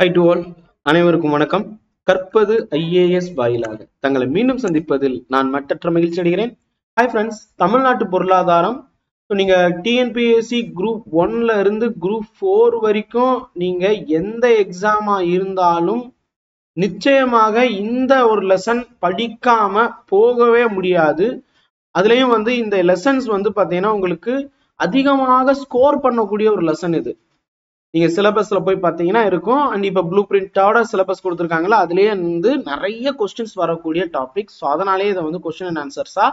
High to all, அனைவருக்கும் வணக்கம். கற்பது ஐஏஎஸ் வாயிலாக தங்களை மீண்டும் சந்திப்பதில் நான் மட்டற்ற மகிழ்ச்சி அடைகிறேன். ஹாய் ஃப்ரெண்ட்ஸ், தமிழ்நாட்டு பொருளாதாரம். ஸோ நீங்கள் டிஎன்பிஎஸ்சி குரூப் 1ல இருந்து குரூப் 4 வரைக்கும் நீங்கள் எந்த எக்ஸாமா இருந்தாலும் நிச்சயமாக இந்த ஒரு லெசன் படிக்காம போகவே முடியாது. அதுலேயும் இந்த லெசன்ஸ் பார்த்தீங்கன்னா உங்களுக்கு அதிகமாக ஸ்கோர் பண்ணக்கூடிய ஒரு லெசன் இது. நீங்க சிலபஸ்ல போய் பாத்தீங்கன்னா இருக்கும். அண்ட் இப்ப ப்ளூ பிரிண்டோட சிலபஸ் கொடுத்துருக்காங்களா, அதுலயே நிறைய கொஸ்டின்ஸ் வரக்கூடிய டாபிக். ஸோ அதனாலேயே இதை கொஸ்டின் அண்ட் ஆன்சர்ஸா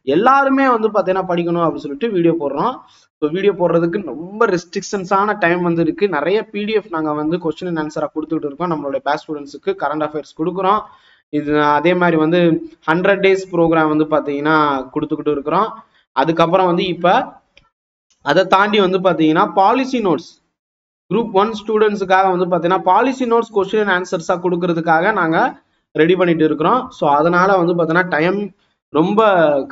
எல்லாருமே பாத்தீங்கன்னா படிக்கணும் அப்படின்னு சொல்லிட்டு வீடியோ போடுறோம். ஸோ வீடியோ போடுறதுக்கு ரொம்ப ரெஸ்ட்ரிக்ஷன்ஸான டைம் இருக்கு. நிறைய பிடிஎஃப் நாங்க கொஸ்டின் அண்ட் ஆன்சரா கொடுத்துட்டு இருக்கோம். நம்மளுடைய பேட்ச் ஸ்டூடெண்ட்ஸுக்கு கரண்ட் அஃபேர்ஸ் கொடுக்குறோம். இது அதே மாதிரி 100 days ப்ரோக்ராம் பாத்தீங்கன்னா கொடுத்துக்கிட்டு இருக்கிறோம். அதுக்கப்புறம் இப்ப அதை தாண்டி பாத்தீங்கன்னா பாலிசி நோட்ஸ் குரூப் 1 ஸ்டூடெண்ட்ஸுக்காக பாத்தீங்கன்னா பாலிசி நோட்ஸ் கொஸ்டின் அண்ட் ஆன்சர்ஸா கொடுக்கறதுக்காக நாங்க ரெடி பண்ணிட்டு இருக்கிறோம். ஸோ அதனால பாத்தீங்கன்னா டைம் ரொம்ப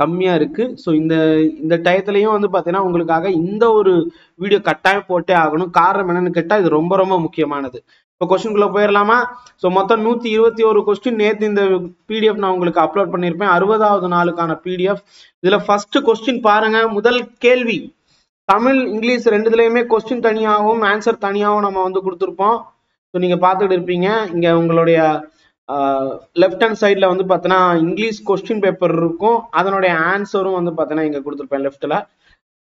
கம்மியா இருக்கு. ஸோ இந்த டயத்துலயும் பாத்தீங்கன்னா உங்களுக்காக இந்த ஒரு வீடியோ கட்டாயம் போட்டே ஆகணும். காரணம் என்னன்னு கேட்டா இது ரொம்ப ரொம்ப முக்கியமானது. இப்போ கொஸ்டின்குள்ள போயிடலாமா? ஸோ மொத்தம் 121 கொஸ்டின் நேற்று இந்த பிடிஎஃப் நான் உங்களுக்கு அப்லோட் பண்ணியிருப்பேன். 60வது நாளுக்கான பிடிஎஃப். இதுல ஃபர்ஸ்ட் கொஸ்டின் பாருங்க. முதல் கேள்வி, தமிழ் இங்கிலீஷ் ரெண்டுலயுமே கொஸ்டின் தனியாகவும் ஆன்சர் தனியாகவும் நம்ம கொடுத்துருப்போம். ஸோ நீங்க பார்த்துட்டு இருப்பீங்க. இங்க உங்களுடைய லெஃப்ட் ஹேண்ட் சைட்ல பார்த்தீங்கன்னா இங்கிலீஷ் கொஸ்டின் பேப்பர் இருக்கும். அதனுடைய ஆன்சரும் பார்த்தீங்கன்னா இங்க கொடுத்துருப்பேன் லெஃப்ட்ல.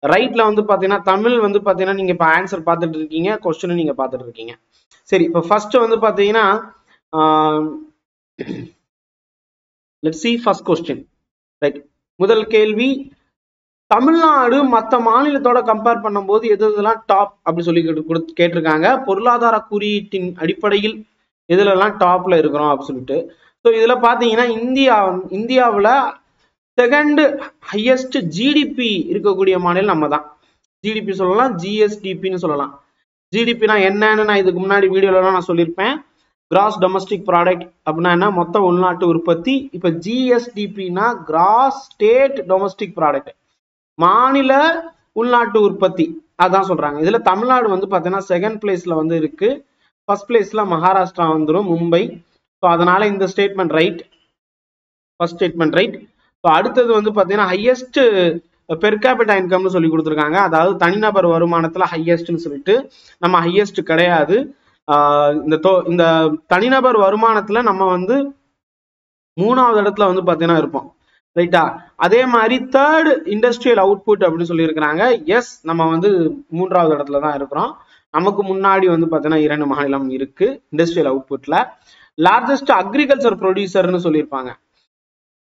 ரைட்ல பார்த்தீங்கன்னா தமிழ் பார்த்தீங்கன்னா நீங்க இப்போ ஆன்சர் பார்த்துட்டு இருக்கீங்க, கொஸ்டின் நீங்க பார்த்துட்டு இருக்கீங்க. சரி, இப்போ ஃபர்ஸ்ட் பார்த்தீங்கன்னா let's see first question. Right, முதல் கேள்வி, தமிழ்நாடு மற்ற மாநிலத்தோட கம்பேர் பண்ணும்போது எதெல்லாம் டாப் அப்படி சொல்லி கேட்டிருக்காங்க. பொருளாதார குறியீட்டின் அடிப்படையில் எதுலெல்லாம் டாப்ல இருக்கிறோம் அப்படின்னு சொல்லிட்டு. ஸோ இதுல பாத்தீங்கன்னா இந்தியாவில் செகண்ட் ஹையஸ்ட் ஜிடிபி இருக்கக்கூடிய மாநிலம் நம்ம தான். ஜிடிபி சொல்லலாம், ஜிஎஸ்டிபின்னு சொல்லலாம். ஜிடிபினா என்னன்னு நான் இதுக்கு முன்னாடி வீடியோலாம் நான் சொல்லியிருப்பேன். கிராஸ் டொமஸ்டிக் ப்ராடக்ட் அப்படின்னா என்ன, மொத்த உள்நாட்டு உற்பத்தி. இப்ப ஜிஎஸ்டிபினா கிராஸ் ஸ்டேட் டொமஸ்டிக் ப்ராடக்ட், மாநில உள்நாட்டு உற்பத்தி, அதான் சொல்றாங்க. இதுல தமிழ்நாடு பாத்தீங்கன்னா செகண்ட் பிளேஸ்ல இருக்கு. ஃபர்ஸ்ட் பிளேஸ்ல மகாராஷ்டிரா வந்துடும், மும்பை. ஸோ அதனால இந்த statement right, first statement right. So அடுத்தது பாத்தீங்கன்னா ஹையஸ்ட் பெர் கேபிட்டா இன்கம்னு சொல்லி கொடுத்துருக்காங்க. அதாவது தனிநபர் வருமானத்துல ஹையஸ்ட்னு சொல்லிட்டு, நம்ம ஹையஸ்ட் கிடையாது. இந்த தனிநபர் வருமானத்துல நம்ம 3வது இடத்துல பாத்தீங்கன்னா இருப்போம். ரைட்டா? அதே மாதிரி தேர்ட் இண்டஸ்ட்ரியல் அவுட்புட் அப்படின்னு சொல்லி இருக்கிறாங்க. எஸ், நம்ம 3வது இடத்துல தான் இருக்கிறோம். நமக்கு முன்னாடி பாத்தீங்கன்னா 2 மாநிலம் இருக்கு இண்டஸ்ட்ரியல் அவுட்புட்ல. லார்ஜஸ்ட் அக்ரிகல்ச்சர் ப்ரொடியூசர்னு சொல்லியிருப்பாங்க.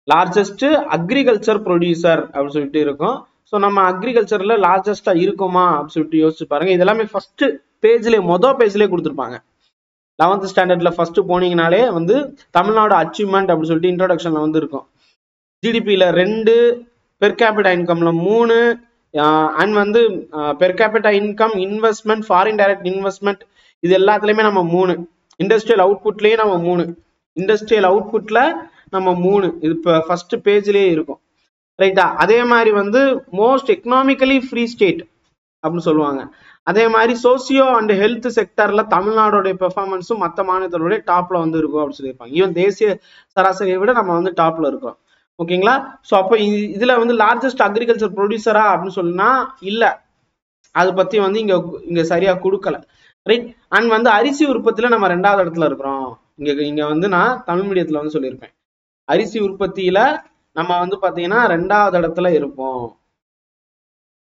லார்ஜஸ்ட் அக்ரிகல்ச்சர் ப்ரொடியூசர் அப்படின்னு சொல்லிட்டு இருக்கும். ஸோ நம்ம அக்ரிகல்ச்சர்ல லார்ஜஸ்டா இருக்குமா அப்படின்னு சொல்லிட்டு யோசிச்சு பாருங்க. இதெல்லாமே ஃபர்ஸ்ட் பேஜ்லேயே மொதல் பேஜ்லேயே கொடுத்துருப்பாங்க. 11th ஸ்டாண்டர்ட்ல ஃபர்ஸ்ட் போனீங்கனாலே தமிழ்நாடு அச்சீவ்மெண்ட் அப்படின்னு சொல்லிட்டு இன்ட்ரோடக்ஷன்ல இருக்கும். ஜிடிபியில 2, பெர் கேபிட்டா இன்கம்ல 3, and per capita income, investment, foreign direct investment, இது எல்லாத்துலயுமே நம்ம 3. இண்டஸ்ட்ரியல் அவுட்புட்லயே நம்ம 3. இண்டஸ்ட்ரியல் அவுட்புட்ல நம்ம 3. இது இப்போ ஃபர்ஸ்ட் பேஜ்லயே இருக்கும். ரைட்டா? அதே மாதிரி மோஸ்ட் எக்கனாமிக்கலி ஃப்ரீ ஸ்டேட் அப்படின்னு சொல்லுவாங்க. அதே மாதிரி சோசியோ அண்ட் ஹெல்த் செக்டர்ல தமிழ்நாடோட பெர்ஃபார்மன்ஸும் மற்ற மாநிலத்தோட டாப்ல இருக்கும் அப்படின்னு சொல்லியிருப்பாங்க. ஈவன் தேசிய சராசரியை விட நம்ம டாப்ல இருக்கோம். ஓகேங்களா? ஸோ அப்போ இதுல லார்ஜஸ்ட் அக்ரிகல்ச்சர் ப்ரொடியூசரா அப்படின்னு சொன்னா இல்ல, அதை பத்தி இங்க சரியா கொடுக்கல. ரைட்? அண்ட் அரிசி உற்பத்தியில நம்ம 2வது இடத்துல இருக்கிறோம். இங்க நான் தமிழ் மீடியத்துல சொல்லியிருப்பேன். அரிசி உற்பத்தியில நம்ம பாத்தீங்கன்னா 2வது இடத்துல இருப்போம்.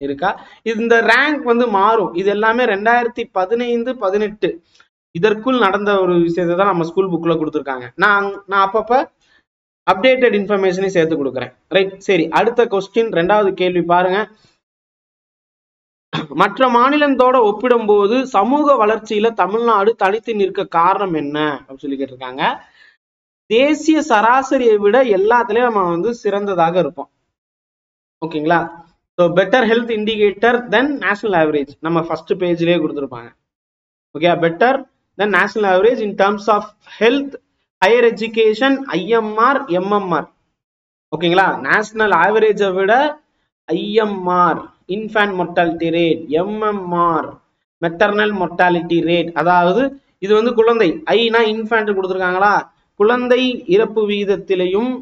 இருக்கா? இந்த ரேங்க் மாறும். இது எல்லாமே 2015-18 இதற்குள் நடந்த ஒரு விஷயத்தை தான் நம்ம ஸ்கூல் புக்ல கொடுத்துருக்காங்க. நான் அப்பப்ப அப்டேட்டட் இன்ஃபர்மேஷனை சேர்த்து கொடுக்குறேன். ரைட்? சரி, அடுத்த கொஸ்டின், 2வது கேள்வி பாருங்க. மற்ற மாநிலத்தோட ஒப்பிடும்போது சமூக வளர்ச்சியில தமிழ்நாடு தனித்து நிற்க காரணம் என்ன அப்படின்னு சொல்லி கேட்டிருக்காங்க. தேசிய சராசரியை விட எல்லாத்துலயும் நம்ம சிறந்ததாக இருப்போம். ஓகேங்களா? So better health indicator than national average நம்ம ஃபர்ஸ்ட் பேஜ்லயே கொடுத்துருப்பாங்க. Okay, better than national average in terms of health, higher education, IMR, MMR. ஓகேங்களா? நேஷனல் ஆவரேஜை விட IMR, infant mortality rate, MMR, maternal mortality rate, அதாவது இது வந்து குழந்தை, ஐனா இன்ஃபேண்ட் கொடுத்துருக்காங்களா, குழந்தை இறப்பு விகிதத்திலையும்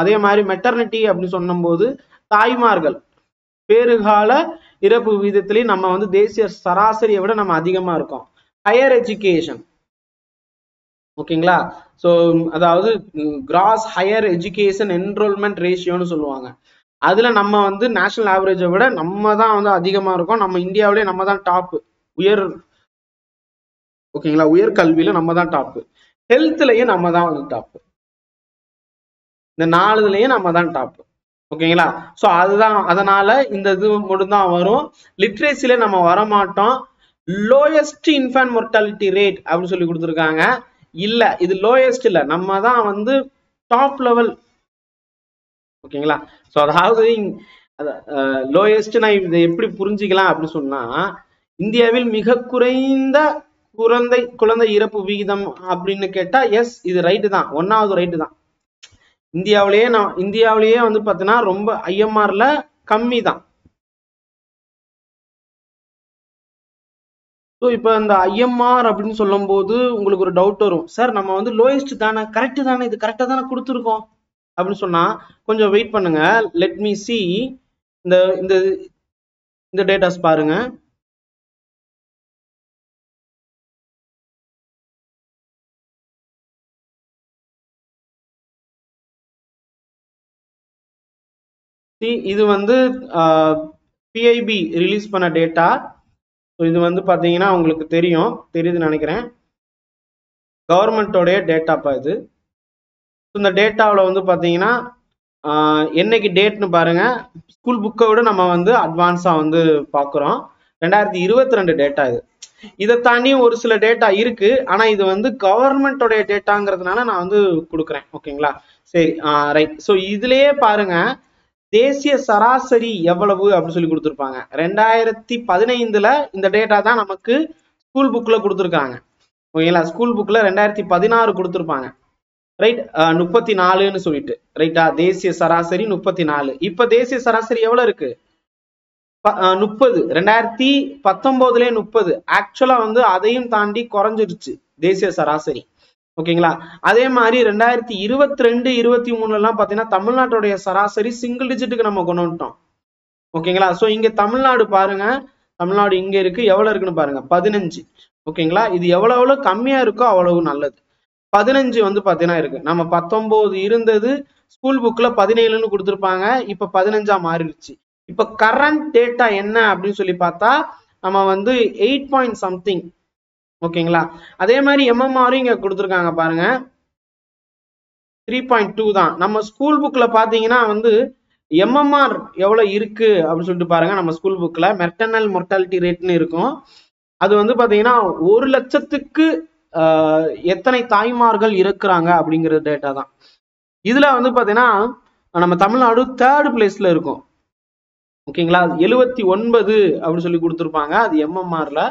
அதே மாதிரி மெட்டர்னிட்டி அப்படின்னு சொன்னும்போது தாய்மார்கள் பேறுகால இறப்பு விகிதத்திலையும் நம்ம வந்து தேசிய சராசரியை விட நம்ம அதிகமா இருக்கோம். ஹையர் எஜுகேஷன், ஓகேங்களா, ஸோ அதாவது கிராஸ் ஹையர் எஜுகேஷன் என்ரோல்மெண்ட் ரேஷியோன்னு சொல்லுவாங்க. அதுல நம்ம வந்து நேஷனல் ஆவரேஜை விட நம்ம தான் வந்து அதிகமா இருக்கோம். நம்ம இந்தியாவிலே நம்ம தான் டாப், உயர், ஓகேங்களா, உயர் கல்வியில நம்ம தான் டாப், ஹெல்த்லயும் நம்ம தான் வந்து டாப், இந்த 4லயும் நம்ம தான் டாப், ஓகேங்களா. ஸோ அதுதான், அதனால இந்த இது மட்டும் தான் வரும். லிட்ரேசில நம்ம வரமாட்டோம். லோயஸ்ட் இன்ஃபேன்ட் மொர்டாலிட்டி ரேட் அப்படின்னு சொல்லி கொடுத்துருக்காங்க. இல்ல, இது லோயஸ்ட் இல்ல, நம்ம தான் வந்து டாப் லெவல், ஓகேங்களா. ஸோ அதாவது லோயஸ்ட் நான் இதை எப்படி புரிஞ்சுக்கலாம் அப்படின்னு சொன்னா, இந்தியாவில் மிக குறைந்த குழந்தை இறப்பு விகிதம் அப்படின்னு கேட்டா எஸ், இது ரைட்டு தான், 1வது ரைட்டு தான். இந்தியாவிலேயே வந்து பாத்தீங்கன்னா ரொம்ப ஐஎம்ஆர்ல கம்மி தான். ஸோ இப்போ இந்த ஐஎம்ஆர் அப்படின்னு சொல்லும் போது உங்களுக்கு ஒரு டவுட் வரும், சார் நம்ம வந்து லோயஸ்ட் தானே, கரெக்ட் தானே, இது கரெக்டா தானே கொடுத்துருக்கோம் அப்படின்னு சொன்னா கொஞ்சம் வெயிட் பண்ணுங்க. லெட் மீ சி இந்த இந்த இந்த டேட்டாஸ் பாருங்க. இது வந்து பிஐபி ரிலீஸ் பண்ண டேட்டா. இது வந்து பாத்தீங்கன்னா உங்களுக்கு தெரியுதுன்னு நினைக்கிறேன், கவர்மெண்டோடைய டேட்டாப்பா இது. இந்த டேட்டாவில் வந்து பாத்தீங்கன்னா என்னைக்கு டேட்னு பாருங்க, ஸ்கூல் புக்கை விட நம்ம வந்து அட்வான்ஸா வந்து பாக்குறோம். 2022 டேட்டா இது. இதை தாண்டி ஒரு சில டேட்டா இருக்கு, ஆனா இது வந்து கவர்மெண்டோடைய டேட்டாங்கிறதுனால நான் வந்து கொடுக்குறேன், ஓகேங்களா. சரி, ரைட். ஸோ இதுலயே பாருங்க தேசிய சராசரி எவ்வளவு அப்படின்னு சொல்லி கொடுத்துருப்பாங்க. 2015 இந்த டேட்டா தான் நமக்கு ஸ்கூல் புக்ல கொடுத்துருக்காங்க, ஓகேங்களா. ஸ்கூல் புக்ல 2016 கொடுத்துருப்பாங்க, ரைட், 34ன்னு சொல்லிட்டு, ரைட்டா. தேசிய சராசரி 34. இப்ப தேசிய சராசரி எவ்வளவு இருக்கு, 30. 2019 30. ஆக்சுவலா வந்து அதையும் தாண்டி குறைஞ்சிருச்சு தேசிய சராசரி, ஓகேங்களா. அதே மாதிரி 2022 23 எல்லாம் பாத்தீங்கன்னா தமிழ்நாட்டுடைய சராசரி சிங்கிள் டிஜிட்டுக்கு நம்ம கொண்டு வந்துட்டோம், ஓகேங்களா. சோ இங்க தமிழ்நாடு பாருங்க, தமிழ்நாடு இங்க இருக்கு, எவ்வளவு இருக்குன்னு பாருங்க, 15, ஓகேங்களா. இது எவ்வளவு கம்மியா இருக்கோ அவ்வளவு நல்லது. 15 வந்து பாத்தீங்கன்னா இருக்கு. நம்ம 19 இருந்தது, ஸ்கூல் புக்ல 17ன்னு கொடுத்துருப்பாங்க, இப்ப 15ஆ மாறிடுச்சு. இப்ப கரண்ட் டேட்டா என்ன அப்படின்னு சொல்லி பார்த்தா நம்ம வந்து 8 பாயிண்ட் சம்திங், ஓகேங்களா. அதே மாதிரி எம்எம்ஆர் இங்க கொடுத்துருக்காங்க பாருங்க, 3.2 தான். நம்ம ஸ்கூல் புக்ல பாத்தீங்கன்னா வந்து எம்எம்ஆர் எவ்வளவு இருக்கு அப்படின்னு சொல்லிட்டு பாருங்க. நம்ம ஸ்கூல் புக்ல மெட்டர்னல் மொர்டாலிட்டி ரேட்னு இருக்கும். அது வந்து பாத்தீங்கன்னா 1 லட்சத்துக்கு எத்தனை தாய்மார்கள் இருக்கிறாங்க அப்படிங்கிற டேட்டா தான். இதுல வந்து பாத்தீங்கன்னா நம்ம தமிழ்நாடு 3rd பிளேஸ்ல இருக்கும், ஓகேங்களா. 79 அப்படின்னு சொல்லி கொடுத்துருப்பாங்க. அது எம்எம்ஆர்ல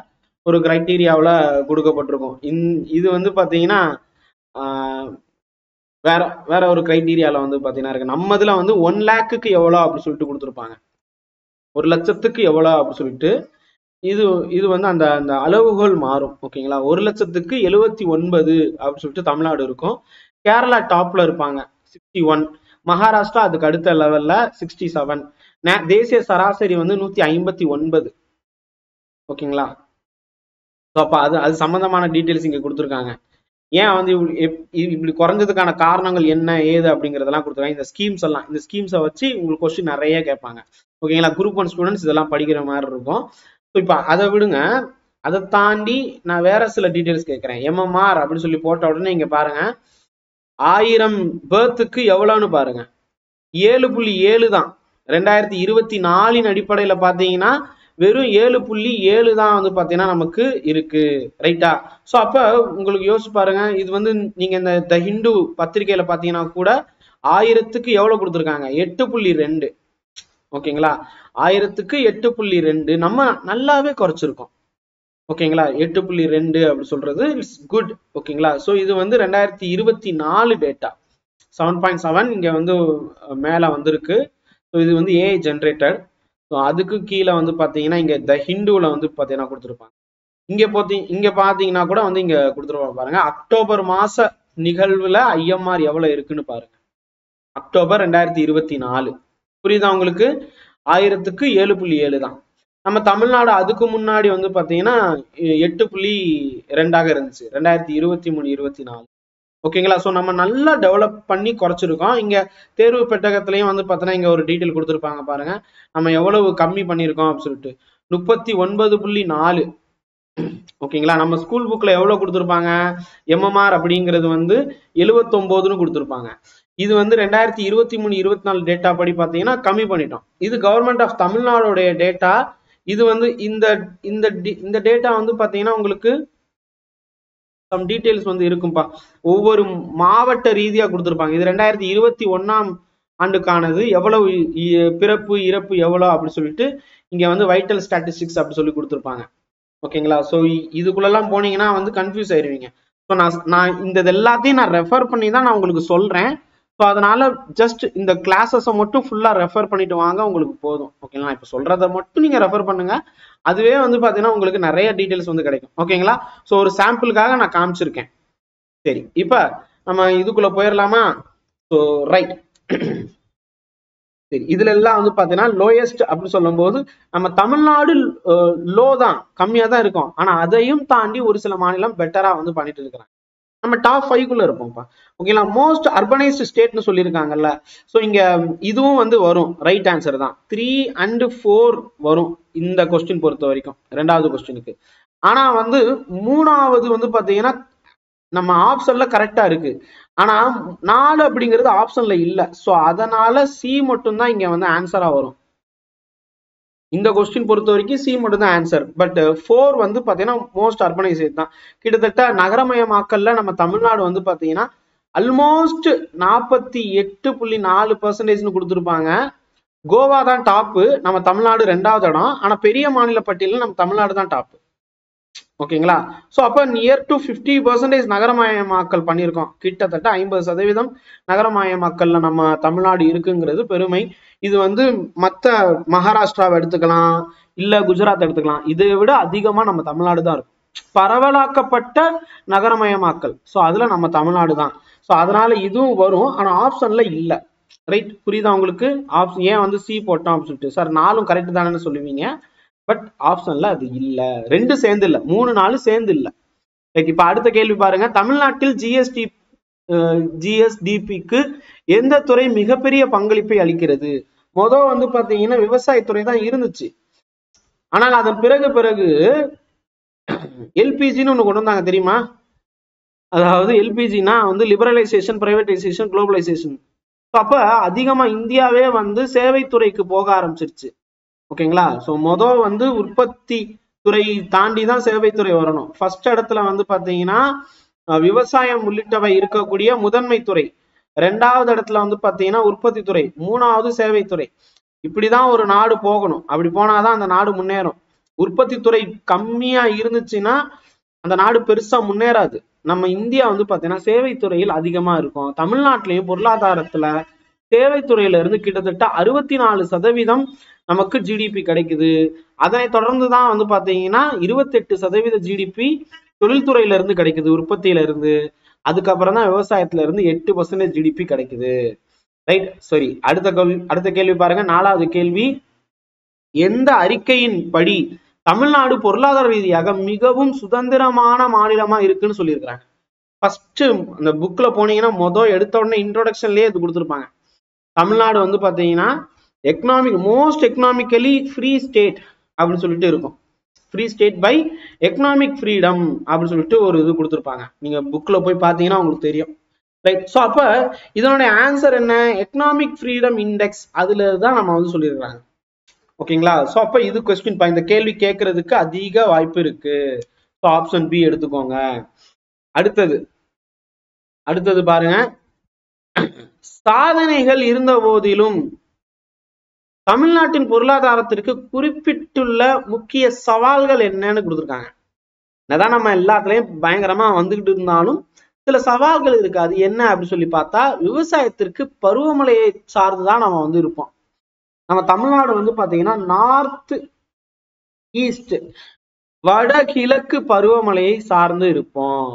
ஒரு கிரைட்டீரியாவில் கொடுக்கப்பட்டிருக்கும். இது வந்து பாத்தீங்கன்னா வேற ஒரு கிரைட்டீரியால வந்து பாத்தீங்கன்னா இருக்கு. நம்ம இதுல வந்து 1 லேக்குக்கு எவ்வளவு அப்படின்னு சொல்லிட்டு கொடுத்துருப்பாங்க, 1 லட்சத்துக்கு எவ்வளவு அப்படின்னு சொல்லிட்டு. இது வந்து அந்த அந்த அளவுகோல் மாறும், ஓகேங்களா. 1 லட்சத்துக்கு 79 அப்படின்னு சொல்லிட்டு தமிழ்நாடு இருக்கும். கேரளா டாப்ல இருப்பாங்க 61, மகாராஷ்டிரா அதுக்கு அடுத்த லெவல்ல 67. தேசிய சராசரி வந்து 159, ஓகேங்களா. அப்ப அது சம்பந்தமான டீட்டெயில்ஸ் இங்க கொடுத்துருக்காங்க. ஏன் வந்து இப்படி குறைஞ்சதுக்கான காரணங்கள் என்ன ஏது அப்படிங்கறதெல்லாம் கொடுத்துருக்காங்க. இந்த ஸ்கீம்ஸை வச்சு உங்களுக்கு கொஸ்டின் நிறைய கேட்பாங்க, ஓகேங்களா. குரூப் 1 ஸ்டூடெண்ட்ஸ் இதெல்லாம் படிக்கிற மாதிரி இருக்கும். இப்ப அதை விடுங்க, அதை தாண்டி நான் வேற சில டீட்டெயில்ஸ் கேட்கிறேன். எம்எம்ஆர் அப்படின்னு சொல்லி போட்ட உடனே இங்க பாருங்க 1000 பேர்த்துக்கு எவ்வளவுன்னு பாருங்க, 7.7 தான். 2024 அடிப்படையில பாத்தீங்கன்னா வெறும் 7.7 தான் வந்து பாத்தீங்கன்னா நமக்கு இருக்கு, ரைட்டா. சோ அப்ப உங்களுக்கு யோசிச்சு பாருங்க, இது வந்து நீங்க இந்த த ஹிந்து பத்திரிகையில பாத்தீங்கன்னா கூட 1000க்கு எவ்வளவு கொடுத்துருக்காங்க, 8.2, ஓகேங்களா. 1000க்கு 8.2 நம்ம நல்லாவே குறைச்சிருக்கோம், ஓகேங்களா. 8.2 அப்படி சொல்றது இட்ஸ் குட், ஓகேங்களா. ஸோ இது வந்து 2024 டேட்டா 7.7 இங்க வந்து மேல வந்திருக்கு. ஸோ இது வந்து ஏஐ ஜென்ரேட்டட். ஸோ அதுக்கு கீழே வந்து பாத்தீங்கன்னா இங்க த ஹிந்துல வந்து பாத்தீங்கன்னா கொடுத்துருப்பாங்க. இங்க பாத்தீங்கன்னா கூட வந்து இங்க கொடுத்துருவாங்க பாருங்க. அக்டோபர் மாச நிகழ்வுல ஐஎம்ஆர் எவ்வளவு இருக்குன்னு பாருங்க. அக்டோபர் 2024. புரியுதா உங்களுக்கு? 1000க்கு 7.7 தான். நம்ம தமிழ்நாடு அதுக்கு முன்னாடி வந்து பாத்தீங்கன்னா 8.2 இருந்துச்சு 2023-24. ஓகேங்களா? ஸோ நம்ம நல்லா டெவலப் பண்ணி குறைச்சிருக்கோம். இங்க தேர்வு பெட்டகத்திலையும் வந்து பார்த்தீங்கன்னா இங்க ஒரு டீட்டெயில் கொடுத்துருப்பாங்க பாருங்க. நம்ம எவ்வளவு கம்மி பண்ணியிருக்கோம் அப்படின்னு சொல்லிட்டு 39.4. ஓகேங்களா? நம்ம ஸ்கூல் புக்ல எவ்வளவு கொடுத்துருப்பாங்க? எம்எம்ஆர் அப்படிங்கிறது வந்து 79ன்னு கொடுத்துருப்பாங்க. இது வந்து 2023-24 டேட்டா படி பார்த்தீங்கன்னா கம்மி பண்ணிட்டோம். இது கவர்மெண்ட் ஆஃப் தமிழ்நாடுடைய டேட்டா. இது வந்து இந்த டேட்டா வந்து பார்த்தீங்கன்னா உங்களுக்கு சம் டீடைல்ஸ் வந்து இருக்கும்பா. ஒவ்வொரு மாவட்ட ரீதியா கொடுத்துருப்பாங்க. இது 2021ஆம் ஆண்டுக்கானது. எவ்வளவு பிறப்பு இறப்பு எவ்வளவு அப்படி சொல்லிட்டு இங்க வந்து வைட்டல் ஸ்டாட்டிஸ்டிக்ஸ் அப்படி சொல்லி கொடுத்துருப்பாங்க. ஓகேங்களா? ஸோ இதுக்குள்ளெல்லாம் போனீங்கன்னா வந்து கன்ஃபியூஸ் ஆயிருவீங்க. ஸோ நான் இந்த எல்லாத்தையும் நான் ரெஃபர் பண்ணி தான் நான் உங்களுக்கு சொல்றேன். ஸோ அதனால ஜஸ்ட் இந்த கிளாஸஸை மட்டும் ஃபுல்லா ரெஃபர் பண்ணிட்டு வாங்க, உங்களுக்கு போதும். ஓகேங்களா? இப்போ சொல்றதை மட்டும் நீங்க ரெஃபர் பண்ணுங்க. அதுவே வந்து பாத்தீங்கன்னா உங்களுக்கு நிறைய டீடைல்ஸ் வந்து கிடைக்கும். ஓகேங்களா? ஸோ ஒரு சாம்பிளுக்காக நான் காமிச்சிருக்கேன். சரி, இப்ப நம்ம இதுக்குள்ள போயிடலாமா? So right. சரி, இதுல எல்லாம் வந்து பாத்தீங்கன்னா லோயஸ்ட் அப்படின்னு சொல்லும் போது நம்ம தமிழ்நாடு லோ தான், கம்மியா தான் இருக்கும். ஆனா அதையும் தாண்டி ஒரு சில மாநிலம் பெட்டரா வந்து பண்ணிட்டு இருக்கிறாங்க. நம்ம டாப் 5குள்ள இருப்போம்ப்பா. ஓகேங்களா? மோஸ்ட் அர்பனைஸ்டு ஸ்டேட்னு சொல்லியிருக்காங்கல்ல. ஸோ இங்க இதுவும் வந்து வரும். ரைட் ஆன்சர் தான். 3 and 4 வரும் இந்த கொஸ்டின் பொறுத்த வரைக்கும், ரெண்டாவது கொஸ்டினுக்கு. ஆனா வந்து மூணாவது வந்து பாத்தீங்கன்னா நம்ம ஆப்ஷன்ல கரெக்டா இருக்கு. ஆனா 4 அப்படிங்கிறது ஆப்ஷன்ல இல்ல. ஸோ அதனால சி மட்டும் தான் இங்க வந்து ஆன்சரா வரும். இந்த கொஸ்டின் பொறுத்த வரைக்கும் சி மட்டும் தான் ஆன்சர். பட் 4 வந்து பாத்தீங்கன்னா மோஸ்ட் அர்பனைசேட் தான். கிட்டத்தட்ட நகரமயமாக்கல்ல நம்ம தமிழ்நாடு வந்து பாத்தீங்கன்னா ஆல்மோஸ்ட் 48.4% கொடுத்துருப்பாங்க. கோவா தான் டாப்பு, நம்ம தமிழ்நாடு 2வது இடம். ஆனா பெரிய மாநில பட்டியலில் நம்ம தமிழ்நாடு தான் டாப்பு. ஓகேங்களா? ஸோ அப்ப நியர் டு 50% நகரமயமாக்கல் பண்ணியிருக்கோம். கிட்டத்தட்ட 50% நகரமயமாக்கல்ல நம்ம தமிழ்நாடு இருக்குங்கிறது பெருமை. இது வந்து மற்ற மகாராஷ்டிராவை எடுத்துக்கலாம், இல்ல குஜராத் எடுத்துக்கலாம், இதை விட அதிகமா நம்ம தமிழ்நாடு தான் இருக்கும். பரவலாக்கப்பட்ட நகரமயமாக்கல், ஸோ அதுல நம்ம தமிழ்நாடு தான். ஸோ அதனால இதுவும் வரும். ஆனா ஆப்ஷன்ல இல்ல. ரைட், புரியுதா உங்களுக்கு? ஆப்ஷன் ஏன் வந்து சி போட்டோம் அப்படின்னு சொல்லிட்டு. சார் 4ம் கரெக்ட் தானேன்னு சொல்லுவீங்க. பட் ஆப்ஷன்ல அது இல்ல. 2 சேர்ந்து இல்ல, 3 4 சேர்ந்து இல்ல. இப்ப அடுத்த கேள்வி பாருங்க. தமிழ்நாட்டில் ஜிஎஸ்டிபிக்கு எந்த துறை மிகப்பெரிய பங்களிப்பை அளிக்கிறது? மொதல் வந்து பாத்தீங்கன்னா விவசாயத்துறை தான் இருந்துச்சு. ஆனால் அதன் பிறகு எல்பிஜின்னு ஒண்ணு கொண்டு வந்தாங்க, தெரியுமா? அதாவது எல்பிஜினா வந்து லிபரலைசேஷன், பிரைவேடைசேஷன், குளோபலைசேஷன். அப்ப அதிகமா இந்தியாவே வந்து சேவைத்துறைக்கு போக ஆரம்பிச்சிருச்சு. ஓகேங்களா? ஸோ மொதல் வந்து உற்பத்தி துறை தாண்டி தான் சேவைத்துறை வரணும். ஃபர்ஸ்ட் இடத்துல வந்து பாத்தீங்கன்னா விவசாயம் உள்ளிட்டவை இருக்கக்கூடிய முதன்மை துறை, 2வது இடத்துல வந்து பாத்தீங்கன்னா உற்பத்தி துறை, 3வது சேவைத்துறை. இப்படிதான் ஒரு நாடு போகணும். அப்படி போனாதான் அந்த நாடு முன்னேறும். உற்பத்தி துறை கம்மியா இருந்துச்சுன்னா அந்த நாடு பெருசா முன்னேறாது. நம்ம இந்தியா வந்து பாத்தீங்கன்னா சேவைத்துறையில் அதிகமா இருக்கும். தமிழ்நாட்டிலையும் பொருளாதாரத்துல சேவைத்துறையில இருந்து கிட்டத்தட்ட 64% நமக்கு ஜிடிபி கிடைக்குது. அதனை தொடர்ந்துதான் வந்து பாத்தீங்கன்னா 28% ஜிடிபி தொழில்துறையில இருந்து கிடைக்குது, உற்பத்தியில இருந்து. அதுக்கப்புறம் தான் விவசாயத்துல இருந்து 8% ஜிடிபி கிடைக்குது. ரைட், சரி. அடுத்த கேள்வி பாருங்க. 4வது கேள்வி. எந்த அறிக்கையின் படி தமிழ்நாடு பொருளாதார ரீதியாக மிகவும் சுதந்திரமான மாநிலமா இருக்குன்னு சொல்லியிருக்கிறாங்க? ஃபர்ஸ்ட் அந்த புக்ல போனீங்கன்னா மொதல் எடுத்த உடனே இன்ட்ரோடக்ஷன்லயே இது கொடுத்துருப்பாங்க. தமிழ்நாடு வந்து பாத்தீங்கன்னா மோஸ்ட் எக்கனாமிக்கலி ஃப்ரீ ஸ்டேட் அப்படின்னு சொல்லிட்டு இருக்கும். Free state by economic freedom அப்படின்னு சொல்லிட்டு ஒரு இது கொடுத்துருப்பாங்க. நீங்க புக்ல போய் பாத்தீங்கன்னா உங்களுக்கு தெரியும். ரைட். ஸோ அப்ப இதனுடைய ஆன்சர் என்ன? எக்கனாமிக் ஃப்ரீடம் இண்டெக்ஸ், அதுல தான் நம்ம வந்து சொல்லியிருக்காங்க. ஓகேங்களா? ஸோ அப்ப இது கொஸ்டின், இந்த கேள்வி கேட்கறதுக்கு அதிக வாய்ப்பு இருக்கு. ஸோ ஆப்ஷன் பி எடுத்துக்கோங்க. அடுத்தது பாருங்க. சாதனைகள் இருந்த போதிலும் தமிழ்நாட்டின் பொருளாதாரத்திற்கு குறிப்பிட்டுள்ள முக்கிய சவால்கள் என்னன்னு கொடுத்துருக்காங்க. அதான் நம்ம எல்லாத்துலயும் பயங்கரமா வந்துகிட்டு இருந்தாலும் சில சவால்கள் இருக்கு. அது என்ன அப்படின்னு சொல்லி பார்த்தா, விவசாயத்திற்கு பருவமழையை சார்ந்துதான் நம்ம வந்து இருப்போம். நம்ம தமிழ்நாடு வந்து பாத்தீங்கன்னா நார்த் ஈஸ்ட் வடகிழக்கு பருவமழையை சார்ந்து இருப்போம்.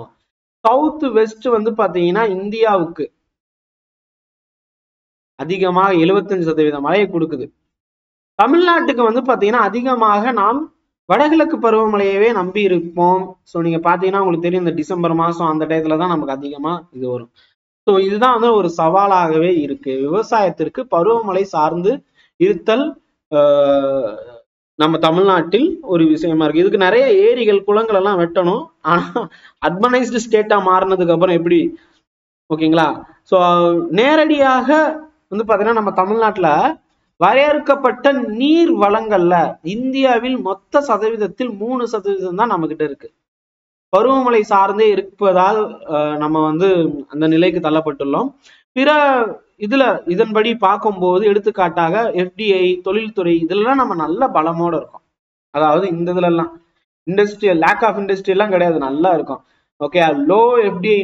சவுத் வெஸ்ட் வந்து பாத்தீங்கன்னா இந்தியாவுக்கு அதிகமாக 75% மழையை கொடுக்குது. தமிழ்நாட்டுக்கு வந்து பாத்தீங்கன்னா அதிகமாக நாம் வடகிழக்கு பருவமழையவே நம்பி இருப்போம். ஸோ நீங்க பாத்தீங்கன்னா உங்களுக்கு தெரியும், இந்த டிசம்பர் மாசம் அந்த டயத்துல தான் நமக்கு அதிகமா இது வரும். ஸோ இதுதான் வந்து ஒரு சவாலாகவே இருக்கு. விவசாயத்திற்கு பருவமழை சார்ந்து இருத்தல் நம்ம தமிழ்நாட்டில் ஒரு விஷயமா இருக்கு. இதுக்கு நிறைய ஏரிகள் குளங்கள் எல்லாம் வெட்டணும். ஆனா அர்பனைஸ்டு ஸ்டேட்டா மாறினதுக்கு அப்புறம் எப்படி, ஓகேங்களா? ஸோ நேரடியாக வந்து பாத்தீங்கன்னா நம்ம தமிழ்நாட்டுல வரையறுக்கப்பட்ட நீர் வளங்கள்ல இந்தியாவில் மொத்த சதவீதத்தில் 3% தான் நம்ம கிட்ட இருக்கு. பருவமழை சார்ந்தே இருப்பதால் நம்ம வந்து அந்த நிலைக்கு தள்ளப்பட்டுள்ளோம். பிற இதன்படி பார்க்கும்போது எடுத்துக்காட்டாக எஃப்டிஐ, தொழில்துறை இதெல்லாம் நம்ம நல்ல பலமோட இருக்கோம். அதாவது இந்த இதுல எல்லாம் இண்டஸ்ட்ரியல் லேக் ஆஃப் இண்டஸ்ட்ரி எல்லாம் கிடையாது, நல்லா இருக்கும். ஓகே, லோ எஃப்டிஐ